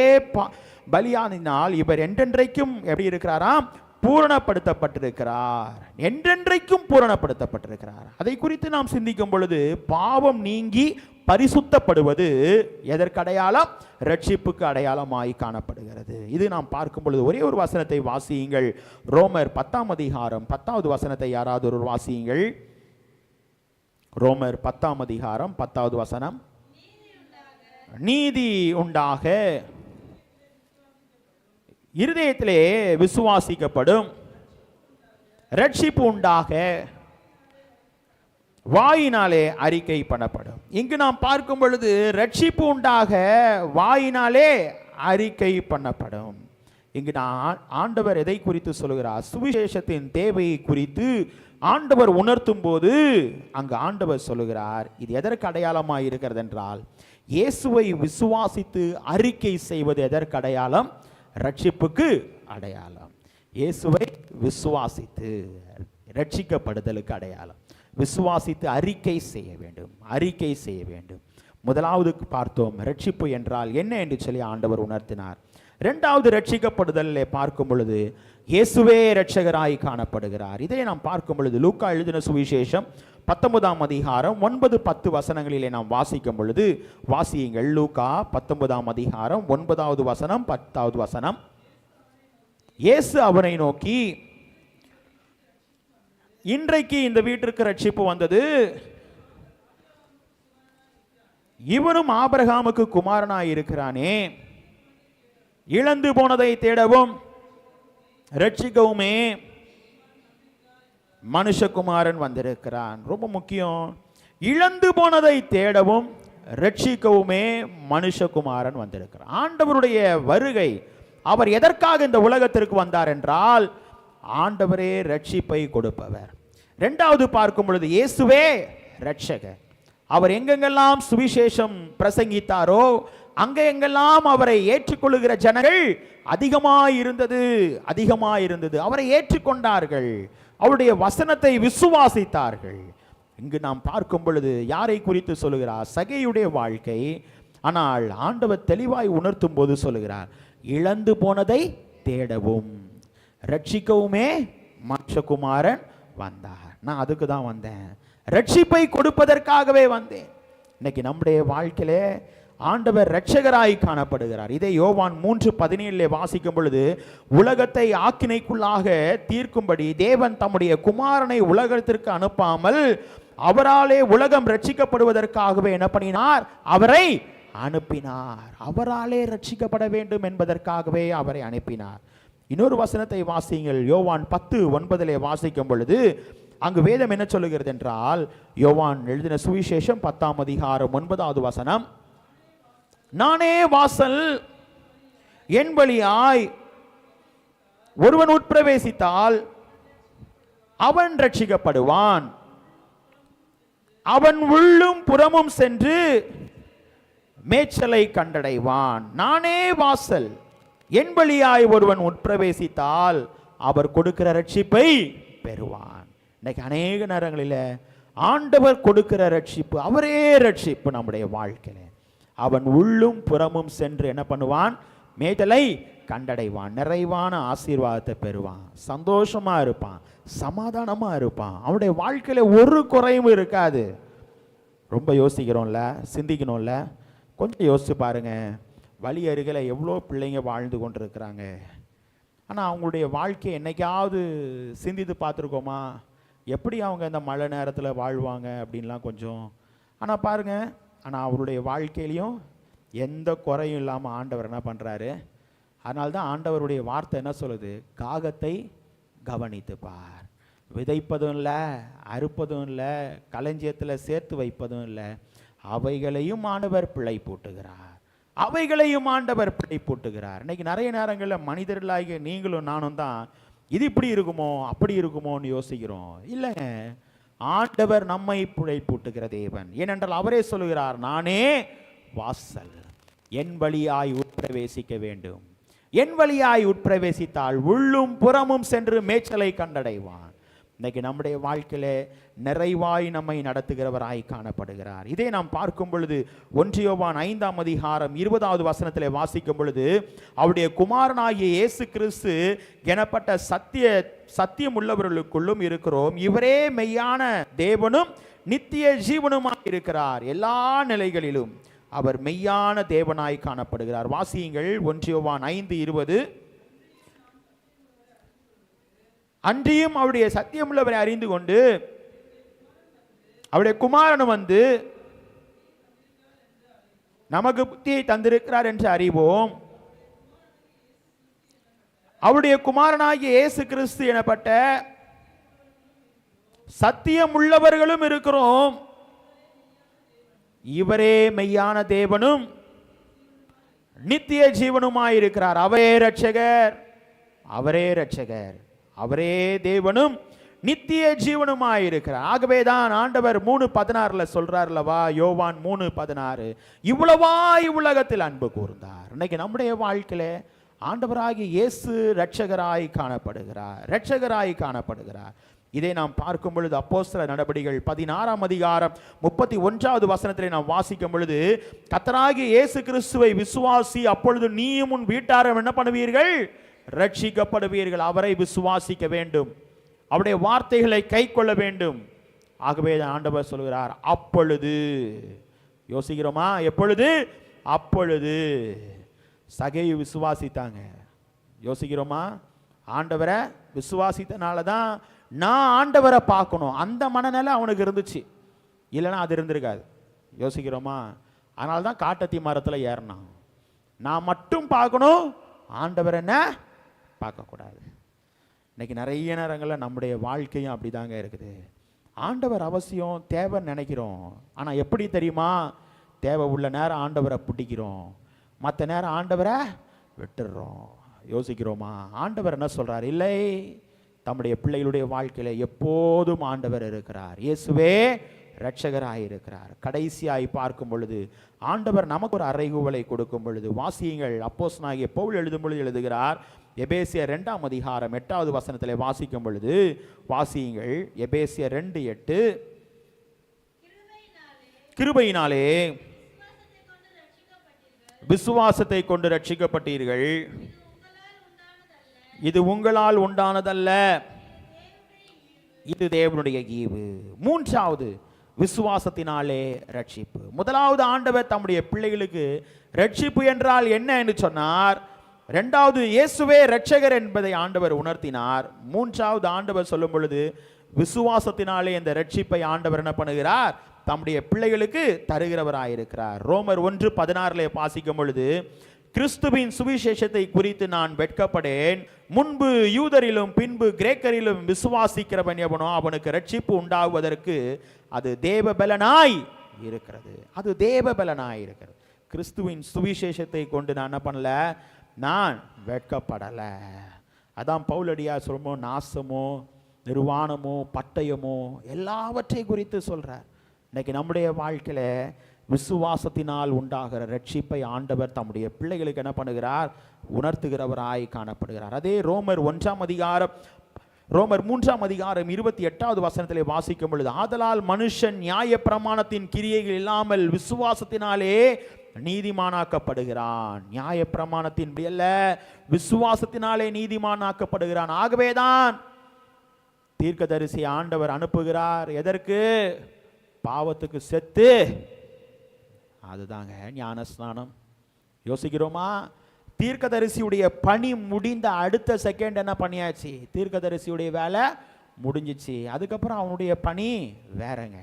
Speaker 1: பலியானினால் இவர் என்றென்றைக்கும் எப்படி இருக்கிறாராம்? பூரணப்படுத்தப்பட்டிருக்கிறார். என்றென்றைக்கும் பூரணப்படுத்தப்பட்டிருக்கிறார். அதை குறித்து நாம் சிந்திக்கும் பொழுது, பாவம் நீங்கி பரிசுத்தப்படுவது எதற்கு அடையாளம்? ரட்சிப்புக்கு அடையாளமாய் காணப்படுகிறது. இது நாம் பார்க்கும் பொழுது ஒரே ஒரு வசனத்தை வாசியுங்கள். ரோமர் 10ஆம் அதிகாரம் 10வது வசனத்தை யாராவது ஒரு வாசியுங்கள். ரோமர் 10ஆம் அதிகாரம் 10வது வசனம். நீதி உண்டாக இருதயத்திலே விசுவாசிக்கப்படும், ரட்சிப்பு உண்டாக வாயினாலே அறிக்கை பண்ணப்படும். இங்கு நாம் பார்க்கும் பொழுது ரட்சிப்பு உண்டாக வாயினாலே அறிக்கை பண்ணப்படும். இங்கு நான் ஆண்டவர் எதை குறித்து சொல்கிறார்? சுவிசேஷத்தின் தேவையை குறித்து ஆண்டவர் உணர்த்தும் போது அங்கு ஆண்டவர் சொல்லுகிறார், இது எதற்கு அடையாளமாக இருக்கிறது என்றால், இயேசுவை விசுவாசித்து அறிக்கை செய்வது எதற்கு அடையாளம்? ரட்சிப்புக்கு அடையாளம். இயேசுவை விசுவாசித்து ரட்சிக்கப்படுதலுக்கு அடையாளம். விசுவாசித்து அறிக்கை செய்ய வேண்டும், அறிக்கை செய்ய வேண்டும். முதலாவது பார்த்தோம், ரட்சிப்பு என்றால் என்ன என்று சொல்லி ஆண்டவர் உணர்த்தினார். இரண்டாவது, ரட்சிக்கப்படுதலை பார்க்கும் பொழுது இயேசுவே இரட்சகராய் காணப்படுகிறார். இதை நாம் பார்க்கும் பொழுது லூக்கா எழுதின சுவிசேஷம் 19ஆம் அதிகாரம் 9-10 வசனங்களிலே நாம் வாசிக்கும் பொழுது, வாசியுங்கள். லூக்கா 19ஆம் அதிகாரம் 9வது வசனம் 10வது வசனம். இயேசு அவனை நோக்கி, இன்றைக்கு இந்த வீட்டிற்கு ரட்சிப்பு வந்தது, இவனும் ஆபிரகாமுக்கு குமாரனாய் இருக்கிறானே. இழந்து போனதை தேடவும் ரட்சிக்கவுமே மனுஷகுமாரன் வந்திருக்கிறான். ரொம்ப முக்கியம். இழந்து போனதை தேடவும் ரட்சிக்கவுமே மனுஷகுமாரன் வந்திருக்கிறான். ஆண்டவருடைய வருகை, அவர் எதற்காக இந்த உலகத்திற்கு வந்தார் என்றால், ஆண்டவரே ரட்சிப்பை கொடுப்பவர். இரண்டாவது பார்க்கும் பொழுது இயேசுவே ரட்சகர். அவர் எங்கெங்கெல்லாம் சுவிசேஷம் பிரசங்கித்தாரோ அங்கே எங்கெல்லாம் அவரை ஏற்றுக்கொள்ளுகிற ஜனங்கள் அதிகமாயிருந்தது. அவரை ஏற்றுக்கொண்டார்கள், அவருடைய வசனத்தை விசுவாசித்தார்கள். இங்கு நாம் பார்க்கும் பொழுது யாரை குறித்து சொல்லுகிறார்? சகேயுடைய வாழ்க்கை. ஆனால் ஆண்டவர் தெளிவாய் உணர்த்தும் போது சொல்லுகிறார், இழந்து போனதை தேடவும் ரட்சிக்கவுமே மனுஷகுமாரன் வந்தார். நான் அதுக்கு தான் வந்தேன், ரட்சிப்பை கொடுப்பதற்காகவே வந்தேன். இன்னைக்கு நம்முடைய வாழ்க்கையிலே ஆண்டவர் இரட்சகராய் காணப்படுகிறார். இதை யோவான் 3:17 வாசிக்கும் பொழுது, உலகத்தை ஆக்கினைக்குள்ளாக தீர்க்கும்படி தேவன் தம்முடைய குமாரனை உலகத்திற்கு அனுப்பாமல் அவராலே உலகம் ரட்சிக்கப்படுவதற்காகவே என்ன பண்ணினார்? அவரை அனுப்பினார். அவராலே ரட்சிக்கப்பட வேண்டும் என்பதற்காகவே அவரை அனுப்பினார். இன்னொரு வசனத்தை வாசியுங்கள். யோவான் 10:9 வாசிக்கும் பொழுது அங்கு வேதம் என்ன சொல்லுகிறது என்றால், யோவான் எழுதின சுவிசேஷம் 10ஆம் அதிகாரம் 9வது வசனம். நானே வாசல், என் வழியாய் ஒருவன் உட்பிரவேசித்தால் அவன் ரட்சிக்கப்படுவான், அவன் உள்ளும் புறமும் சென்று மேய்ச்சலை கண்டடைவான். நானே வாசல், என் வழியாய் ஒருவன் உட்பிரவேசித்தால் அவர் கொடுக்கிற ரட்சிப்பை பெறுவான். இன்னைக்கு அநேக நேரங்களில் ஆண்டவர் கொடுக்கிற ரட்சிப்பு, அவரே ரட்சிப்பு நம்முடைய வாழ்க்கையில. அவன் உள்ளும் புறமும் சென்று என்ன பண்ணுவான்? மேய்ச்சலை கண்டடைவான், நிறைவான ஆசீர்வாதத்தை பெறுவான், சந்தோஷமா இருப்பான், சமாதானமா இருப்பான். அவனுடைய வாழ்க்கையில ஒரு குறையும் இருக்காது. ரொம்ப யோசிக்கிறோம்ல, சிந்திக்கணும்ல. கொஞ்சம் யோசிச்சு பாருங்க. வழி அருகில் எவ்வளோ பிள்ளைங்க வாழ்ந்து கொண்டிருக்கிறாங்க. ஆனால் அவங்களுடைய வாழ்க்கையை என்னைக்காவது சிந்தித்து பார்த்துருக்கோமா? எப்படி அவங்க இந்த மழை நேரத்தில் வாழ்வாங்க அப்படின்லாம் கொஞ்சம். ஆனால் பாருங்க, ஆனால் அவருடைய வாழ்க்கையிலையும் எந்த குறையும் இல்லாமல் ஆண்டவர் என்ன பண்ணுறாரு? அதனால்தான் ஆண்டவருடைய வார்த்தை என்ன சொல்லுது? காகத்தை கவனித்து பார். விதைப்பதும் இல்லை, அறுப்பதும் இல்லை, களஞ்சியத்தில் சேர்த்து வைப்பதும் இல்லை, அவைகளையும் ஆண்டவர் பிழை போட்டுகிறார். அவைகளையும் ஆண்டவர் பிழை போட்டுகிறார். இன்னைக்கு நிறைய நேரங்களில் மனிதர்களாகிய நீங்களும் நானும் தான் இது இப்படி இருக்குமோ அப்படி இருக்குமோன்னு யோசிக்கிறோம். இல்லைங்க, ஆண்டவர் நம்மை பிழை போட்டுகிற தேவன். ஏனென்றால் அவரே சொல்லுகிறார், நானே வாசல், என் வழியாய் உட்பிரவேசிக்க வேண்டும். என் வழியாய் உட்பிரவேசித்தால் உள்ளும் புறமும் சென்று மேய்ச்சலை கண்டடைவான். இன்னைக்கு நம்முடைய வாழ்க்கையில நிறைவாய் நம்மை நடத்துகிறவராய் காணப்படுகிறார். இதை நாம் பார்க்கும் பொழுது 1 யோவான் 5ஆம் அதிகாரம் 20வது வசனத்திலே வாசிக்கும் பொழுது, அவருடைய குமாரனாகிய இயேசு கிறிஸ்து எனப்பட்ட சத்தியம் உள்ளவர்களுக்குள்ளும் இருக்கிறோம். இவரே மெய்யான தேவனும் நித்திய ஜீவனுமாய் இருக்கிறார். எல்லா நிலைகளிலும் அவர் மெய்யான தேவனாய் காணப்படுகிறார். வாசியுங்கள் 1 யோவான் 5:20. அன்றியும் அவருடைய சத்தியமுள்ளவரை அறிந்து கொண்டு அவருடைய குமாரன் வந்து நமக்கு புத்தியை தந்திருக்கிறார் என்று அறிவோம். அவருடைய குமாரனாகிய இயேசு கிறிஸ்து எனப்பட்ட சத்தியம் உள்ளவர்களும் இருக்கிறோம். இவரே மெய்யான தேவனும் நித்திய ஜீவனுமாயிருக்கிறார். அவரே இரட்சகர், அவரே இரட்சகர், அவரே தேவனும் நித்திய ஜீவனுமாயிருக்கிறார். ஆகவேதான் ஆண்டவர் 3:16 சொல்றார்லவா, யோவான் 3:16, இவ்வளவாய் உலகத்தில் அன்பு கூர்ந்தார். இன்னைக்கு நம்முடைய வாழ்க்கையில ஆண்டவராகிய இயேசு இரட்சகராய் காணப்படுகிறார், இரட்சகராய் காணப்படுகிறார். இதை நாம் பார்க்கும் பொழுது அப்போஸ்தலர் நடபடிகள் 16ஆம் அதிகாரம் 31வது வசனத்திலே நாம் வாசிக்கும் பொழுது, கர்த்தராகிய இயேசு கிறிஸ்துவை விசுவாசி, அப்பொழுது நீயும் உன் வீட்டாரும் என்ன பண்ணுவீர்கள்? ரட்சிக்கப்படுவீர்கள். அவரை விசுவாசிக்க வேண்டும், அவருடைய வார்த்தைகளை கை கொள்ள வேண்டும். ஆகவே ஆண்டவர் சொல்கிறார், அப்பொழுது. யோசிக்கிறோமா? எப்பொழுது? அப்பொழுது. சகையை விசுவாசித்தாங்க. யோசிக்கிறோமா? ஆண்டவரை விசுவாசித்தனால தான் நான் ஆண்டவரை பார்க்கணும் அந்த மனநிலை அவனுக்கு இருந்துச்சு, இல்லைன்னா அது இருந்திருக்காது. யோசிக்கிறோமா? அதனால தான் காட்டத்தி மரத்தில் ஏறினான். நான் மட்டும் பார்க்கணும், ஆண்டவர் என்ன பார்க்கக்கூடாது. இன்னைக்கு நிறைய நேரங்களில் நம்முடைய வாழ்க்கையும் அப்படிதாங்க இருக்குது. ஆண்டவர் அவசியம் தேவைன்னு நினைக்கிறோம், ஆனால் எப்படி தெரியுமா? தேவை உள்ள நேரம் ஆண்டவரை பிடிக்கிறோம், மற்ற நேரம் ஆண்டவரை விட்டுடுறோம். யோசிக்கிறோமா? ஆண்டவர் என்ன சொல்றார்? இல்லை, தம்முடைய பிள்ளைகளுடைய வாழ்க்கையில எப்போதும் ஆண்டவர் இருக்கிறார். இயேசுவே இரட்சகராய் இருக்கிறார். கடைசியாய் பார்க்கும் பொழுது ஆண்டவர் நமக்கு ஒரு அறைகூவலை கொடுக்கும் பொழுது வாசியுங்கள். அப்போஸ்தலனாகிய பவுல் எழுதும் பொழுது எழுதுகிறார், எபேசியர் 2ஆம் அதிகாரம் 8வது வசனத்திலே வாசிக்கும் பொழுது வாசியுங்கள். எபேசியர் 2:8, கிருபையினாலே விசுவாசத்தை கொண்டு ரட்சிக்கப்பட்டீர்கள், இது உங்களால் உண்டானதல்ல, இது தேவனுடைய ஈவு. மூன்றாவது, விசுவாசத்தினாலே ரட்சிப்பு. முதலாவது, ஆண்டவர் தம்முடைய பிள்ளைகளுக்கு ரட்சிப்பு என்றால் என்ன என்று சொன்னார். இரண்டாவது, இயேசுவே இரட்சகர் என்பதை ஆண்டவர் உணர்த்தினார். மூன்றாவது, ஆண்டவர் சொல்லும் பொழுது விசுவாசத்தினாலே இந்த ரட்சிப்பை ஆண்டவர் என்ன பண்ணுகிறார்? தம்முடைய பிள்ளைகளுக்கு தருகிறவராயிருக்கிறார். ரோமர் 1:16 வாசிக்கும் பொழுது, கிறிஸ்துவின் சுவிசேஷத்தை குறித்து நான் வெட்கப்படேன், முன்பு யூதரிலும் பின்பு கிரேக்கரிலும் விசுவாசிக்கிறவன் எவனோ அவனுக்கு ரட்சிப்பு உண்டாகுவதற்கு அது தேவபலனாய் இருக்கிறது. அது தேவபலனாய் இருக்கிறது. கிறிஸ்துவின் சுவிசேஷத்தை கொண்டு நான் என்ன பண்ணல? நான் வெட்கப்படலை. அதான் பவுலடியார் சொல்லுமோ, நாசமோ நிர்வாணமோ பட்டயமோ எல்லாவற்றை குறித்து சொல்றார். இன்னைக்கு நம்முடைய வாழ்க்கையில விசுவாசத்தினால் உண்டாகிற ரட்சிப்பை ஆண்டவர் தம்முடைய பிள்ளைகளுக்கு என்ன பண்ணுகிறார்? உணர்த்துகிறவராய் காணப்படுகிறார். அதே ரோமர் 3ஆம் அதிகாரம் 28வது வசனத்திலே வாசிக்கும் பொழுது, ஆதலால் மனுஷன் நியாய பிரமாணத்தின் கிரியைகள் இல்லாமல் விசுவாசத்தினாலே நீதிமானாக்கப்படுகிறான். நியாய பிரமாணத்தின் அல்ல, விசுவாசத்தினாலே நீதிமானாக்கப்படுகிறான். ஆகவேதான் தீர்க்கதரிசி ஆண்டவர் அனுப்புகிறார். எதற்கு? பாவத்துக்கு செத்து, அதுதாங்க ஞானஸ்நானம். யோசிக்கிறோமா? தீர்க்கதரிசியுடைய பணி முடிந்த அடுத்த செகண்ட் என்ன பண்ணியாச்சு? தீர்க்கதரிசியுடைய வேலை முடிஞ்சிச்சு. அதுக்கப்புறம் அவனுடைய பணி வேறங்க.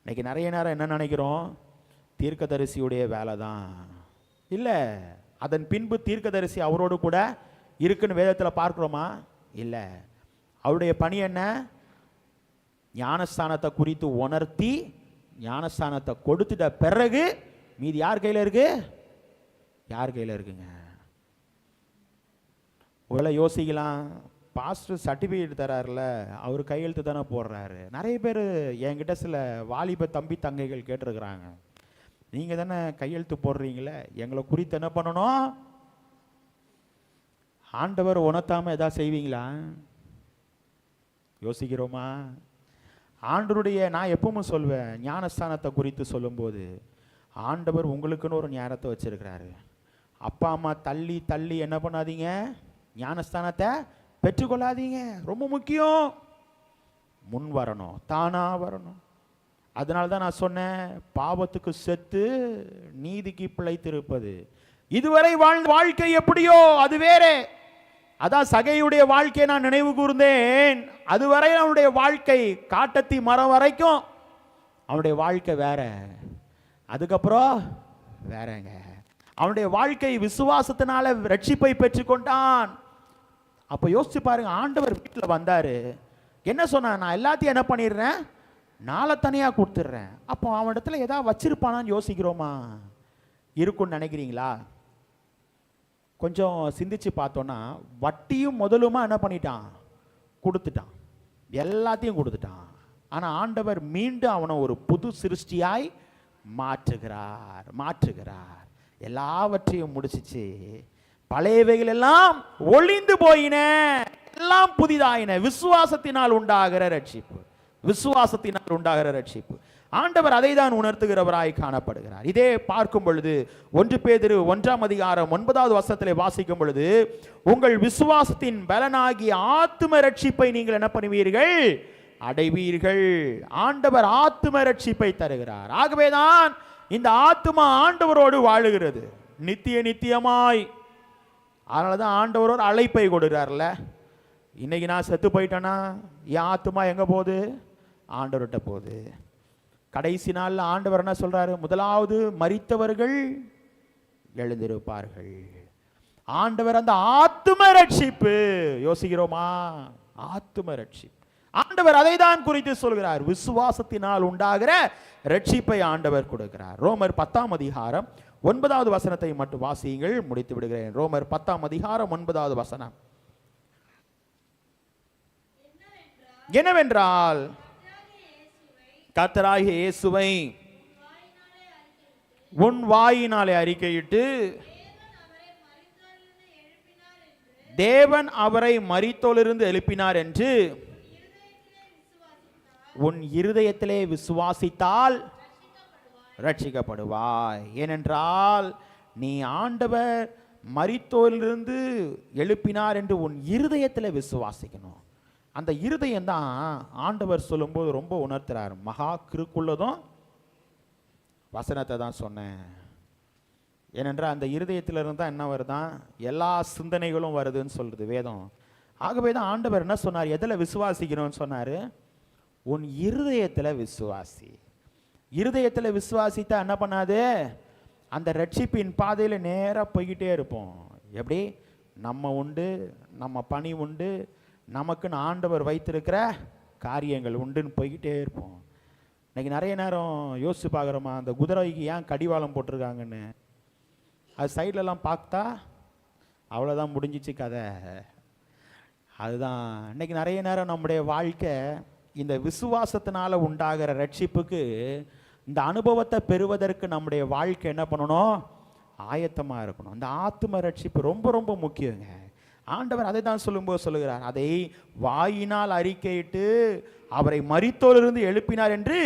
Speaker 1: இன்னைக்கு நிறைய நேரம் என்ன நினைக்கிறோம்? தீர்க்கதரிசியுடைய வேலை தான். இல்லை, அதன் பின்பு தீர்க்கதரிசி அவரோடு கூட இருக்குன்னு வேதத்தில் பார்க்கிறோமா? இல்லை. அவருடைய பணி என்ன? ஞானஸ்தானத்தை குறித்து உணர்த்தி ஞானஸ்தானத்தை கொடுத்துட்ட பிறகு மீதி யார் கையில் இருக்கு? யார் கையில் இருக்குங்க? ஒருவேளை யோசிக்கலாம், பாஸ்டர் சர்டிஃபிகேட் தராருல, அவர் கையெழுத்து தானே போடுறாரு. நிறைய பேர் என்கிட்ட சில வாலிப தம்பி தங்கைகள் கேட்டிருக்கிறாங்க, நீங்கள் தானே கையெழுத்து போடுறீங்களே, எங்களை குறித்து என்ன பண்ணணும்? ஆண்டவர் உணர்த்தாமல் எதாவது செய்வீங்களா? யோசிக்கிறோமா? ஆண்டவருடைய, நான் எப்பவும் சொல்வேன், ஞானஸ்தானத்தை குறித்து சொல்லும்போது, ஆண்டவர் உங்களுக்குன்னு ஒரு ஞானத்தை வச்சிருக்கிறாரு. அப்பா அம்மா தள்ளி தள்ளி என்ன பண்ணாதீங்க, ஞானஸ்தானத்தை பெற்றுக்கொள்ளாதீங்க. ரொம்ப முக்கியம். முன் வரணும், தானா வரணும். அதனால தான் நான் சொன்னேன், பாவத்துக்கு செத்து நீதிக்கு பிழைத்திருப்பது. இதுவரை வாழ்ந்த வாழ்க்கை எப்படியோ அது வேறே. அதான் சகையுடைய வாழ்க்கையை நான் நினைவு கூர்ந்தேன். அதுவரை அவனுடைய வாழ்க்கை காட்டத்தி மரம் வரைக்கும் அவனுடைய வாழ்க்கை வேற, அதுக்கப்புறம் வேறங்க. அவனுடைய வாழ்க்கை விசுவாசத்தினால ரட்சிப்பை பெற்றுக்கொண்டான். அப்போ யோசிச்சு பாருங்க, ஆண்டவர் வீட்டில் வந்தாரு, என்ன சொன்னான்? நான் எல்லாத்தையும் என்ன பண்ணிடுறேன், நாளை தனியாக கொடுத்துட்றேன். அப்போ அவன் இடத்துல ஏதாவது வச்சிருப்பானான்னு யோசிக்கிறோமா? இருக்குன்னு நினைக்கிறீங்களா? கொஞ்சம் சிந்திச்சு பார்த்தோன்னா, வட்டியும் முதலுமா என்ன பண்ணிட்டான்? கொடுத்துட்டான், எல்லாத்தையும் கொடுத்துட்டான். ஆனால் ஆண்டவர் மீண்டும் அவனை ஒரு புது சிருஷ்டியாய் மாற்றுகிறார். எல்லாவற்றையும் முடிச்சிச்சு. பழையவைகள் எல்லாம் ஒளிந்து போயின, எல்லாம் புதிதாயின. விசுவாசத்தினால் உண்டாகிற ரட்சிப்பு, விசுவாசத்தினால் உண்டாகிற ரட்சிப்பு. ஆண்டவர் அதை தான் உணர்த்துகிறவராய் காணப்படுகிறார். இதே பார்க்கும் பொழுது 1 பேதுரு 1:9 வாசிக்கும் பொழுது, உங்கள் விசுவாசத்தின் பலனாகிய ஆத்தும ரட்சிப்பை நீங்கள் என்ன பண்ணுவீர்கள்? அடைவீர்கள். ஆண்டவர் ஆத்தும ரட்சிப்பை தருகிறார். ஆகவேதான் இந்த ஆத்துமா ஆண்டவரோடு வாழுகிறது நித்தியமாய். அதனால தான் ஆண்டவர் ஒரு அழைப்பை கொடுக்கிறார்ல. இன்னைக்கு நான் செத்து போயிட்டேன்னா என் ஆத்துமா எங்க போகுது? ஆண்டவர்கிட்ட போகுது. கடைசி நாளில் ஆண்டவர் என்ன சொல்றாரு? முதலாவது மரித்தவர்கள் எழுந்திருப்பார்கள். ஆண்டவர் அந்த ஆத்தும ரட்சிப்பு, யோசிக்கிறோமா? ஆத்தும ரட்சிப்பு ஆண்டவர் அதை தான் குறித்து சொல்கிறார். விசுவாசத்தினால் உண்டாகிற ரட்சிப்பை ஆண்டவர் கொடுக்கிறார். ரோமர் 10:9 மட்டும் வாசியுங்கள், முடித்து விடுகிறேன். ரோமர் 10:9 என்னவென்றால், கர்த்தராகிய இயேசுவை உன் வாயினாலே அறிக்கையிட்டு தேவன் அவரை மரித்தோரிலிருந்து எழுப்பினார் என்று உன் இருதயத்திலே விசுவாசித்தால் ரட்சிக்கப்படுவாய். ஏனென்றால் நீ ஆண்டவர் மரித்தோரிலிருந்து எழுப்பினார் என்று உன் இருதயத்தில் விசுவாசிக்கணும். அந்த இருதயம் தான் ஆண்டவர் சொல்லும்போது ரொம்ப உணர்த்துறார். மகா கிருக்குள்ளதும் வசனத்தை தான் சொன்னேன். ஏனென்றால் அந்த இருதயத்திலிருந்து தான் என்ன வருதான்? எல்லா சிந்தனைகளும் வருதுன்னு சொல்றது வேதம். ஆகவே தான் ஆண்டவர் என்ன சொன்னார்? எதில் விசுவாசிக்கணும்னு சொன்னார்? உன் இருதயத்தில் விசுவாசி. இருதயத்தில் விசுவாசித்தா என்ன பண்ணாது? அந்த ரட்சிப்பின் பாதையில் நேராக போய்கிட்டே இருப்போம். எப்படி? நம்ம உண்டு, நம்ம பணி உண்டு, நமக்குன்னு ஆண்டவர் வைத்திருக்கிற காரியங்கள் உண்டுன்னு போய்கிட்டே இருப்போம். இன்னைக்கு நிறைய நேரம் யோசிச்சு பார்க்குறோமா, அந்த குதிரைக்கு ஏன் கடிவாளம் போட்டிருக்காங்கன்னு? அது சைட்லலாம் பார்த்தா அவ்வளோதான், முடிஞ்சிச்சு கதை. அதுதான் இன்னைக்கு நிறைய நேரம் நம்முடைய வாழ்க்கை இந்த விசுவாசத்தினால உண்டாகிற ரட்சிப்புக்கு, இந்த அனுபவத்தை பெறுவதற்கு நம்முடைய வாழ்க்கை என்ன பண்ணணும்? ஆயத்தமாக இருக்கணும். இந்த ஆத்தும ரட்சிப்பு ரொம்ப ரொம்ப முக்கியங்க. ஆண்டவர் அதை தான் சொல்லும்போது சொல்லுகிறார், அதை வாயினால் அறிக்கையிட்டு அவரை மரித்தோரிலிருந்து எழுப்பினார் என்று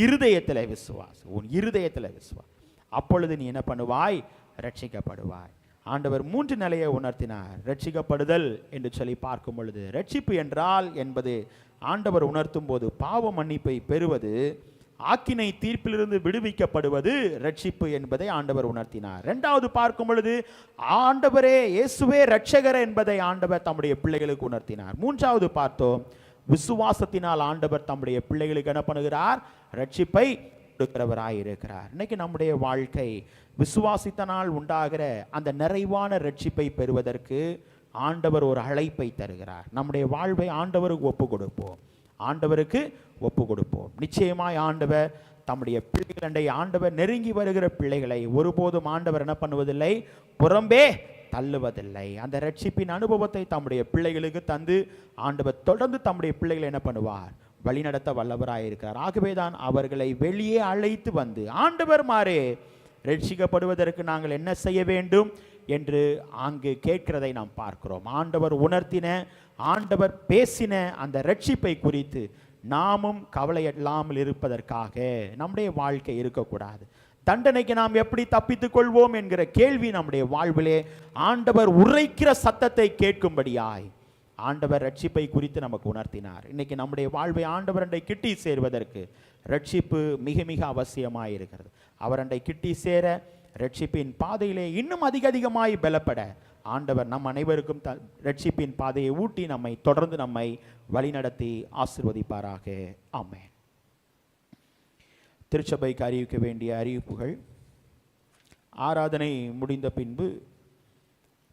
Speaker 1: இருதயத்தில் விசுவாசி. உன் இருதயத்தில் விசுவாசி, அப்பொழுது நீ என்ன பண்ணுவாய்? ரட்சிக்கப்படுவாய். ஆண்டவர் 3 நிலையை உணர்த்தினார். ரட்சிக்கப்படுதல் என்று சொல்லி பார்க்கும் பொழுது, ரட்சிப்பு என்றால் என்பது ஆண்டவர் உணர்த்தும் போது பாவ மன்னிப்பை பெறுவது, ஆக்கினை தீர்ப்பிலிருந்து விடுவிக்கப்படுவது ரட்சிப்பு என்பதை ஆண்டவர் உணர்த்தினார். 2வது பார்க்கும் பொழுது ஆண்டவரே இயேசுவே ரட்சகர் என்பதை ஆண்டவர் தம்முடைய பிள்ளைகளுக்கு உணர்த்தினார். 3வது பார்த்தோம், விசுவாசத்தினால் ஆண்டவர் தம்முடைய பிள்ளைகளுக்கு என்ன பண்ணுகிறார்? ரட்சிப்பை கொடுக்கிறவராயிருக்கிறார். இன்னைக்கு நம்முடைய வாழ்க்கை விசுவாசித்தனால் உண்டாகிற அந்த நிறைவான ரட்சிப்பை பெறுவதற்கு ஆண்டவர் ஒரு அழைப்பை தருகிறார். நம்முடைய வாழ்வை ஆண்டவருக்கு ஒப்பு கொடுப்போம். ஆண்டவருக்கு ஒப்பு கொடுப்போம். நிச்சயமாய் ஆண்டவர் தம்முடைய பிள்ளைகளை ஆண்டவர் நெருங்கி வருகிற பிள்ளைகளை ஒருபோதும் ஆண்டவர் என்ன பண்ணுவதில்லை, புறம்பே தள்ளுவதில்லை. அந்த ரட்சிப்பின் அனுபவத்தை தம்முடைய பிள்ளைகளுக்கு தந்து ஆண்டவர் தொடர்ந்து தம்முடைய பிள்ளைகளை என்ன பண்ணுவார், வழிநடத்த வல்லவராயிருக்கிறார். ஆகவேதான் அவர்களை வெளியே அழைத்து வந்து ஆண்டவர் மாறே ரட்சிக்கப்படுவதற்கு நாங்கள் என்ன செய்ய வேண்டும் என்று அங்கு கேட்கிறதை நாம் பார்க்கிறோம். ஆண்டவர் உணர்த்தின, ஆண்டவர் பேசின அந்த ரட்சிப்பை குறித்து நாமும் கவலை இல்லாமல் இருப்பதற்காக நம்முடைய வாழ்க்கை இருக்கக்கூடாது. தண்டனைக்கு நாம் எப்படி தப்பித்துக் கொள்வோம் என்கிற கேள்வி நம்முடைய வாழ்விலே ஆண்டவர் உரைக்கிற சத்தத்தை கேட்கும்படியாய் ஆண்டவர் ரட்சிப்பை குறித்து நமக்கு உணர்த்தினார். இன்னைக்கு நம்முடைய வாழ்வை ஆண்டவரண்டை கிட்டி சேர்வதற்கு ரட்சிப்பு மிக மிக அவசியமாய் இருக்கிறது. அவரண்டை கிட்டி சேர ரட்சிப்பின் பாதையிலே இன்னும் அதிகமாய் பலப்பட ஆண்டவர் நம் அனைவருக்கும் ரட்சிப்பின் பாதையை ஊட்டி நம்மை தொடர்ந்து நம்மை வழிநடத்தி ஆசீர்வதிப்பாராக. ஆமென். திருச்சபைக்கு அறிவிக்க வேண்டிய அறிவிப்புகள். ஆராதனை முடிந்த பின்பு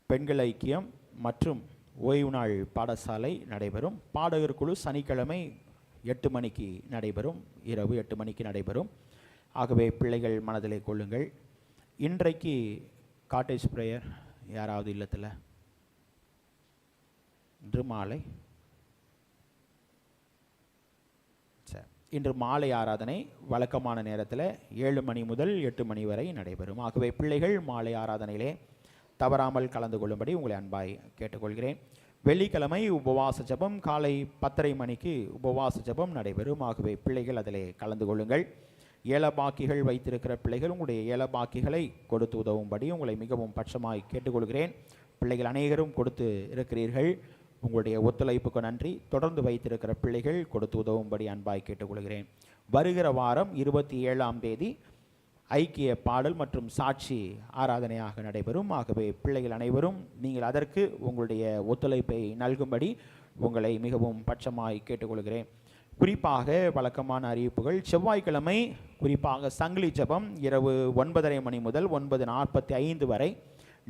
Speaker 1: பெண்கள் ஐக்கியம் மற்றும் ஓய்வு நாள் பாடசாலை நடைபெறும். பாடகர் குழு சனிக்கிழமை 8 மணிக்கு நடைபெறும், இரவு 8 மணிக்கு நடைபெறும். ஆகவே பிள்ளைகள் மனதிலே கொள்ளுங்கள். இன்றைக்கு காட்டேஜ் பிரேயர் யாராவது இல்லத்தில் இன்று மாலை, சரி, இன்று மாலை ஆராதனை வழக்கமான நேரத்தில் 7 மணி முதல் 8 மணி வரை நடைபெறும். ஆகவே பிள்ளைகள் மாலை ஆராதனையிலே தவறாமல் கலந்து கொள்ளும்படி உங்களை அன்பாய் கேட்டுக்கொள்கிறேன். வெள்ளிக்கிழமை உபவாச ஜெபம் காலை 10:30 மணிக்கு உபவாச ஜெபம் நடைபெறும். ஆகவே பிள்ளைகள் அதிலே கலந்து கொள்ளுங்கள். ஏலபாக்கிகள் வைத்திருக்கிற பிள்ளைகள் உங்களுடைய ஏலபாக்கிகளை கொடுத்து உதவும்படி உங்களை மிகவும் பட்சமாய் கேட்டுக்கொள்கிறேன். பிள்ளைகள் அநேகரும் கொடுத்து இருக்கிறீர்கள், உங்களுடைய ஒத்துழைப்புக்கு நன்றி. தொடர்ந்து வைத்திருக்கிற பிள்ளைகள் கொடுத்து உதவும்படி அன்பாய் கேட்டுக்கொள்கிறேன். வருகிற வாரம் 27ஆம் தேதி ஐக்கிய பாடல் மற்றும் சாட்சி ஆராதனையாக நடைபெறும். ஆகவே பிள்ளைகள் அனைவரும் நீங்கள் அதற்கு உங்களுடைய ஒத்துழைப்பை நல்கும்படி உங்களை மிகவும் பட்சமாய் கேட்டுக்கொள்கிறேன். குறிப்பாக வழக்கமான அறிவிப்புகள். செவ்வாய்க்கிழமை குறிப்பாக சங்கிலி ஜெபம் இரவு 9:30 மணி முதல் 9:45 வரை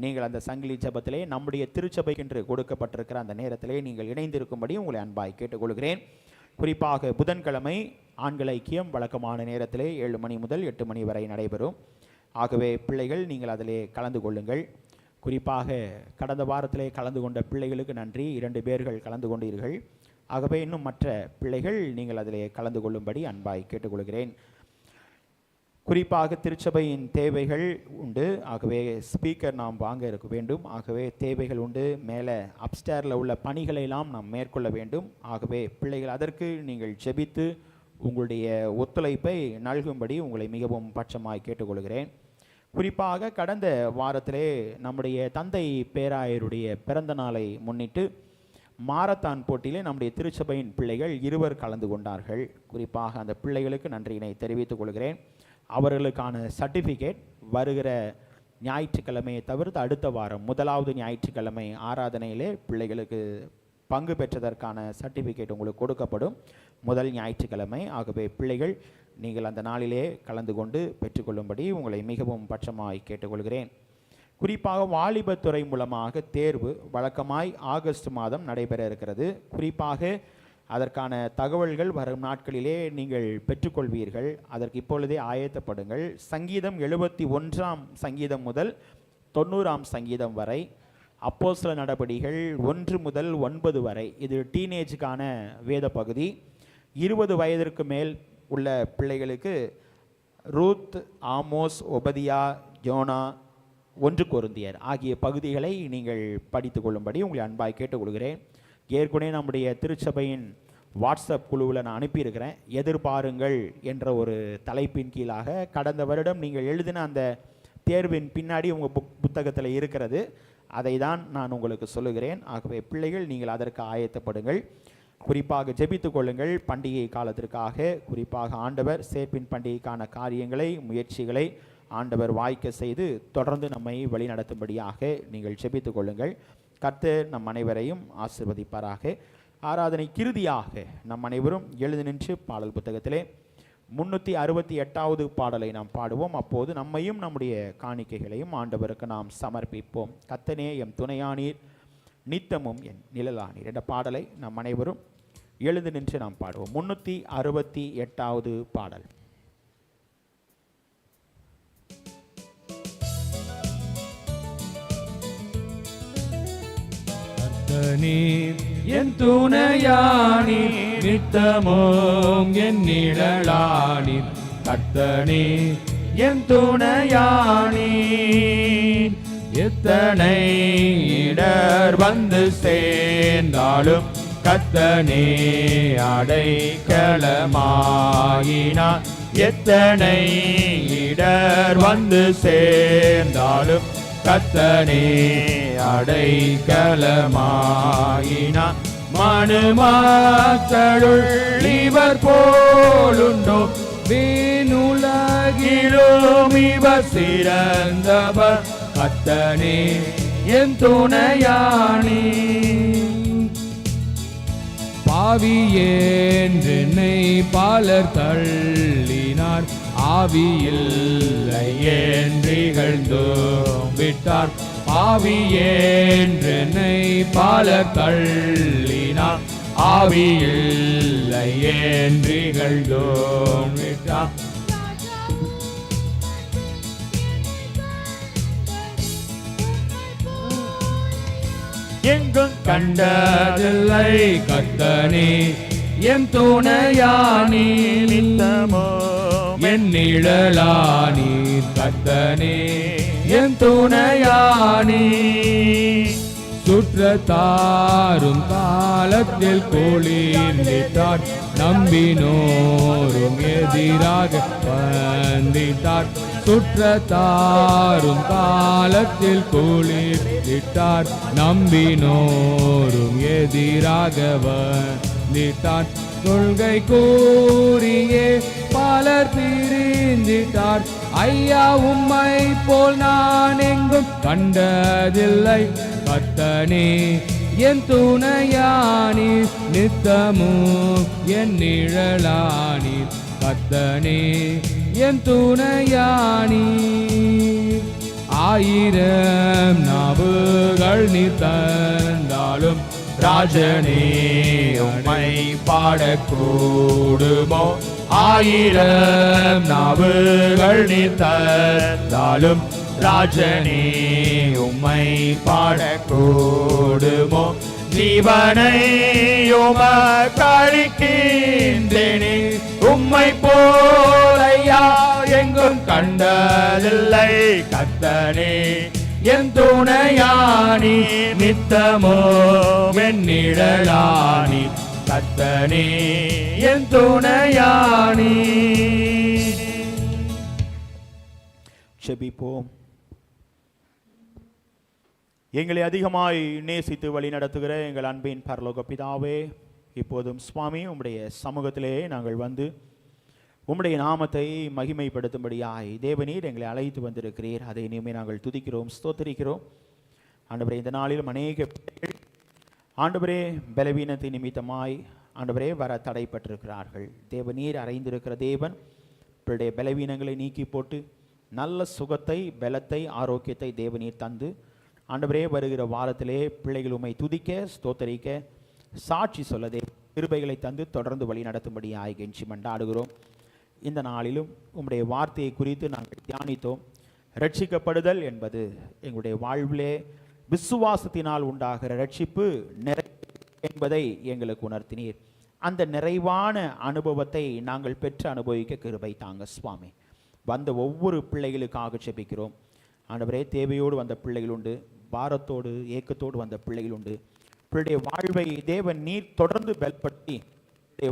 Speaker 1: நீங்கள் அந்த சங்கிலி ஜெபத்திலே நம்முடைய திருச்சபைக்கென்று கொடுக்கப்பட்டிருக்கிற அந்த நேரத்திலே நீங்கள் இணைந்திருக்கும்படி உங்களை அன்பாய் கேட்டுக்கொள்கிறேன். குறிப்பாக புதன்கிழமை ஆண்கள் ஐக்கியம் வழக்கமான நேரத்திலே 7 மணி முதல் 8 மணி வரை நடைபெறும். ஆகவே பிள்ளைகள் நீங்கள் அதிலே கலந்து கொள்ளுங்கள். குறிப்பாக கடந்த வாரத்திலே கலந்து கொண்ட பிள்ளைகளுக்கு நன்றி, 2 பேர்கள் கலந்து கொண்டீர்கள். ஆகவே இன்னும் மற்ற பிள்ளைகள் நீங்கள் அதிலே கலந்து கொள்ளும்படி அன்பாய் கேட்டுக்கொள்கிறேன். குறிப்பாக திருச்சபையின் தேவைகள் உண்டு. ஆகவே ஸ்பீக்கர் நாம் வாங்க இருக்க வேண்டும். ஆகவே தேவைகள் உண்டு. மேலே அப்ஸ்டேரில் உள்ள பணிகளை எல்லாம் நாம் மேற்கொள்ள வேண்டும். ஆகவே பிள்ளைகள் அதற்கு நீங்கள் ஜெபித்து உங்களுடைய ஒத்துழைப்பை நல்கும்படி உங்களை மிகவும் பட்சமாய் கேட்டுக்கொள்கிறேன். குறிப்பாக கடந்த வாரத்திலே நம்முடைய தந்தை பேராயருடைய பிறந்த நாளை முன்னிட்டு மாரத்தான் போட்டியிலே நம்முடைய திருச்சபையின் பிள்ளைகள் 2 கலந்து கொண்டார்கள். குறிப்பாக அந்த பிள்ளைகளுக்கு நன்றியினை தெரிவித்துக் கொள்கிறேன். அவர்களுக்கான சர்டிஃபிகேட் வருகிற ஞாயிற்றுக்கிழமையை தவிர்த்து அடுத்த வாரம் 1வது ஞாயிற்றுக்கிழமை ஆராதனையிலே பிள்ளைகளுக்கு பங்கு பெற்றதற்கான சர்டிஃபிகேட் உங்களுக்கு கொடுக்கப்படும், முதல் ஞாயிற்றுக்கிழமை. ஆகவே பிள்ளைகள் நீங்கள் அந்த நாளிலே கலந்து கொண்டு பெற்றுக்கொள்ளும்படி உங்களை மிகவும் பட்சமாய் கேட்டுக்கொள்கிறேன். குறிப்பாக வாலிபத்துறை மூலமாக தேர்வு வழக்கமாய் ஆகஸ்ட் மாதம் நடைபெற இருக்கிறது. குறிப்பாக அதற்கான தகவல்கள் வரும் நாட்களிலே நீங்கள் பெற்றுக்கொள்வீர்கள். அதற்கு இப்பொழுதே ஆயத்தப்படுங்கள். சங்கீதம் 71ஆம் சங்கீதம் முதல் 90ஆம் சங்கீதம் வரை, அப்போஸ்தல நடபடிகள் 1 முதல் 9 வரை, இது டீனேஜுக்கான வேத பகுதி. 20 வயதிற்கு மேல் உள்ள பிள்ளைகளுக்கு ரூத், ஆமோஸ், ஒபதியா, யோனா, 1 கொரிந்தியர் ஆகிய பகுதிகளை நீங்கள் படித்து கொள்ளும்படி உங்களை அன்பாய் கேட்டுக்கொள்கிறேன். ஏற்கனவே நம்முடைய திருச்சபையின் வாட்ஸ்அப் குழுவில் நான் அனுப்பியிருக்கிறேன். எதிர்பாருங்கள் என்ற ஒரு தலைப்பின் கீழாக கடந்த வருடம் நீங்கள் எழுதின அந்த தேர்வின் பின்னாடி உங்கள் புத்தகத்தில் இருக்கிறது. அதை தான் நான் உங்களுக்கு சொல்லுகிறேன். ஆகவே பிள்ளைகள் நீங்கள் அதற்கு ஆயத்தப்படுங்கள். குறிப்பாக ஜெபித்து கொள்ளுங்கள். பண்டிகை காலத்திற்காக குறிப்பாக ஆண்டவர் சேர்ப்பின் பண்டிகைக்கான காரியங்களை முயற்சிகளை ஆண்டவர் வாய்க்க செய்து தொடர்ந்து நம்மை வழிநடத்தும்படியாக நீங்கள் ஜெபித்து கொள்ளுங்கள். கர்த்தர் நம் அனைவரையும் ஆசீர்வதிப்பாராக. ஆராதனை கிருதியாக நம் அனைவரும் எழுந்து நின்று பாடல் புத்தகத்திலே 368வது பாடலை நாம் பாடுவோம். அப்போது நம்மையும் நம்முடைய காணிக்கைகளையும் ஆண்டவருக்கு நாம் சமர்ப்பிப்போம். கர்த்தனே எம் துணையானீர், நித்தமும் என் நிழலானீர் என்ற பாடலை நம் அனைவரும் எழுந்து நின்று நாம் பாடுவோம். 368வது பாடல்.
Speaker 2: நீர் என் துணையானீர், நித்தமும் என் நிழலானீர். கர்த்தனே என் துணையானீர். எத்தனை இடர் வந்து சேர்ந்தாலும் கர்த்தனே அடைக்கலமாயினார். எத்தனை இடர் வந்து சேர்ந்தாலும் கர்த்தனே அடைக்கலமாயினார். மனுமக்களுள் இவர் போலுண்டோ, வீணுலகிலும் இவர் சிறந்தவர். கர்த்தனே என் துணையானீர். பாவியேன்றென்னை பலர் தள்ளினார், ஆவியில்லை என்றிகழ்ந்தோம் விட்டார். பாவியேன்றென்னை பலர் தள்ளினார், ஆவியில்லை என்றிகழ்ந்தோம் விட்டார். எங்கும் கண்டதில்லை கர்த்தனே என் துணையானீர். நித்தமும் என் நிழலானீர். கர்த்தனே என் துணையானீர். சுற்றத்தாரும் காலத்தில் குளிர்ந்திட்டார், நம்பினோரும் எதிராக வந்திட்டார். சுற்றத்தாரும் காலத்தில் குளிர்ந்திட்டார், நம்பினோரும் எதிராக வந்திட்டார். கொள்கை கூறியே பலர் பிரிந்திட்டார், ஐயா உம்மை போல் நான் எங்கும் கண்டதில்லை. கர்த்தனே என் துணையானீர், நித்தமும் என் நிழலானீர். கர்த்தனே என் துணையானீர். ஆயிரம் நாவுகள் நீ தந்தாலும் ராஜனே உம்மை பாடக்கூடுமோ. ஆயிரம் நாவுகள் நீ தந்தாலும் ராஜனே உம்மை பாடக்கூடுமோ. ஜீவனை உமக்களிக்கின்றேனே, உம்மை போலையா எங்கும் கண்டதில்லை. கர்த்தனே என் துணையானீர், நித்தமும் என் நிழலானீர். கர்த்தனே என் துணையானீர்.
Speaker 1: ஜெபிப்போம். எங்களை அதிகமாய் நேசித்து வழி நடத்துகிற எங்கள் அன்பின் பரலோக பிதாவே, இப்போதும் சுவாமி உம்முடைய சமூகத்திலே நாங்கள் வந்து உம்முடைய நாமத்தை மகிமைப்படுத்தும்படியாய் தேவனீர் எங்களை அழைத்து வந்திருக்கிறீர். அதை இனிமே நாங்கள் துதிக்கிறோம், ஸ்தோத்திரிக்கிறோம். ஆண்டவரே, இந்த நாளிலும் அநேக பிள்ளைகள் ஆண்டவரே பலவீனத்தை நிமித்தமாய் ஆண்டவரே வர தடைப்பட்டிருக்கிறார்கள். தேவனீர் அறைந்திருக்கிற தேவன் பிள்ளைய பலவீனங்களை நீக்கி போட்டு நல்ல சுகத்தை, பலத்தை, ஆரோக்கியத்தை தேவனீர் தந்து ஆண்டவரே வருகிற வாரத்திலே பிள்ளைகள் உம்மை துதிக்க, ஸ்தோத்தரிக்க, சாட்சி சொல்லதே கிருபைகளை தந்து தொடர்ந்து வழி நடத்தும்படியாய் கெஞ்சி மன்றாடுகிறோம். இந்த நாளிலும் உம்முடைய வார்த்தையை குறித்து நாங்கள் தியானித்தோம். ரட்சிக்கப்படுதல் என்பது எங்களுடைய வாழ்விலே விசுவாசத்தினால் உண்டாகிற ரட்சிப்பு நிறை என்பதை எங்களுக்கு உணர்த்தினீர். அந்த நிறைவான அனுபவத்தை நாங்கள் பெற்று அனுபவிக்க கிருபை தாங்க சுவாமி. வந்த ஒவ்வொரு பிள்ளைகளுக்காக ஜெபிக்கிறோம். ஆண்டவரே, தேவையோடு வந்த பிள்ளைகள் உண்டு, பாரத்தோடு ஏக்கத்தோடு வந்த பிள்ளைகள் உண்டு. பிள்ளைய வாழ்வை தேவன் நீர் தொடர்ந்து பலப்படுத்தி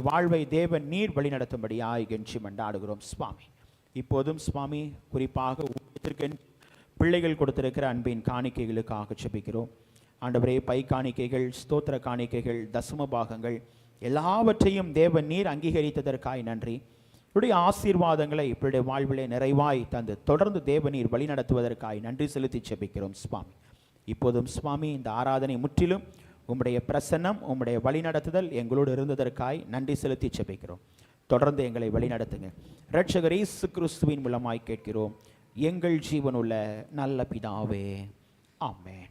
Speaker 1: வாழ்வை தேவன் நீர் வழி நடத்தும்படியாய் கெஞ்சி மன்றாடுகிறோம் சுவாமி. இப்போதும் சுவாமி குறிப்பாக பிள்ளைகள் கொடுத்திருக்கிற அன்பின் காணிக்கைகளுக்காக ஜெபிக்கிறோம். ஆண்டவரே, பை காணிக்கைகள், ஸ்தோத்திர காணிக்கைகள், தசம பாகங்கள் எல்லாவற்றையும் தேவன் நீர் அங்கீகரித்ததற்காய் நன்றி. உடைய ஆசீர்வாதங்களை இப்படி வாழ்விலே நிறைவாய் தந்து தொடர்ந்து தேவநீர் வழி நடத்துவதற்காய் நன்றி செலுத்தி ஜெபிக்கிறோம் சுவாமி. இப்போதும் சுவாமி, இந்த ஆராதனை முற்றிலும் உம்முடைய பிரசன்னம், உம்முடைய வழி நடத்துதல் எங்களோடு இருந்ததற்காய் நன்றி செலுத்தி ஜெபிக்கிறோம். தொடர்ந்து எங்களை வழி நடத்துங்க. இரட்சகர் இயேசு கிறிஸ்துவின் மூலமாய் கேட்கிறோம் எங்கள் ஜீவனுள்ள நல்ல பிதாவே, ஆமென்.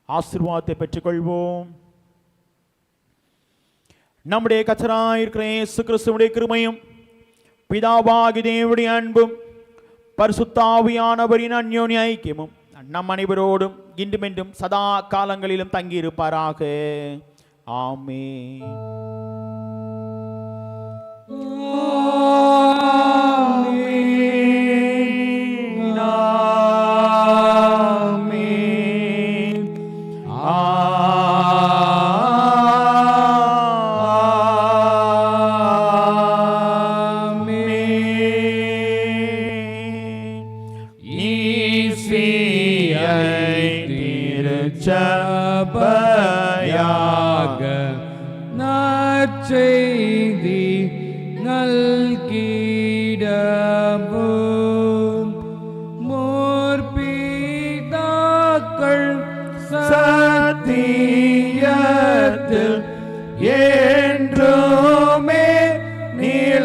Speaker 1: ஆசீர்வாதத்தை பெற்றுக்கொள்வோம். நம்முடைய கர்த்தராய் இருக்கிற இயேசு கிறிஸ்துவுடைய கிருபையும் பிதாவாகிய தேவனுடைய அன்பும் பரிசுத்த ஆவியானவரின் அன்யோன்ய ஐக்கியமும் நம் அனைவரோடும் இன்றுமென்றும் சதா காலங்களிலும் தங்கியிருப்பாராக. ஆமென்.
Speaker 2: சபையாக நற்செய்தி நல்கிடவும் முற்பிதாக்கள் சத்தியத்தில் என்றுமே நிலைத்திடவும்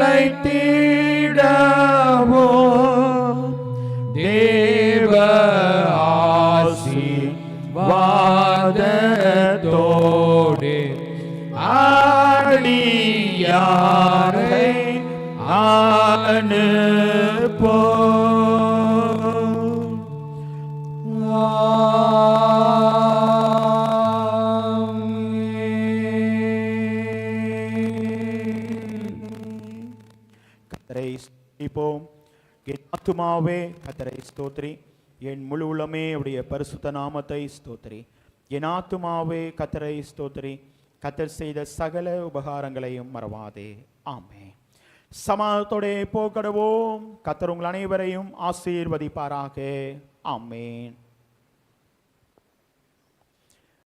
Speaker 2: தேவ ஆசீர்வாதத்தோடு ஆடியாரை அனுப்பும்.
Speaker 1: கர்த்தரை ஸ்துதிப்போம். என் ஆத்துமாவே கர்த்தரை ஸ்தோத்திரி, என் முழு உள்ளமே உடைய பரிசுத்த நாமத்தை ஸ்தோத்திரி. என் ஆத்துமாவே கர்த்தரை ஸ்தோத்திரி, கர்த்தர் செய்த சகல உபகாரங்களையும் மறவாதே. ஆமென். சமாதானத்தோடே போக்கடுவோம். கர்த்தர் உங்கள் அனைவரையும் ஆசீர்வதிப்பாராக. ஆமென்.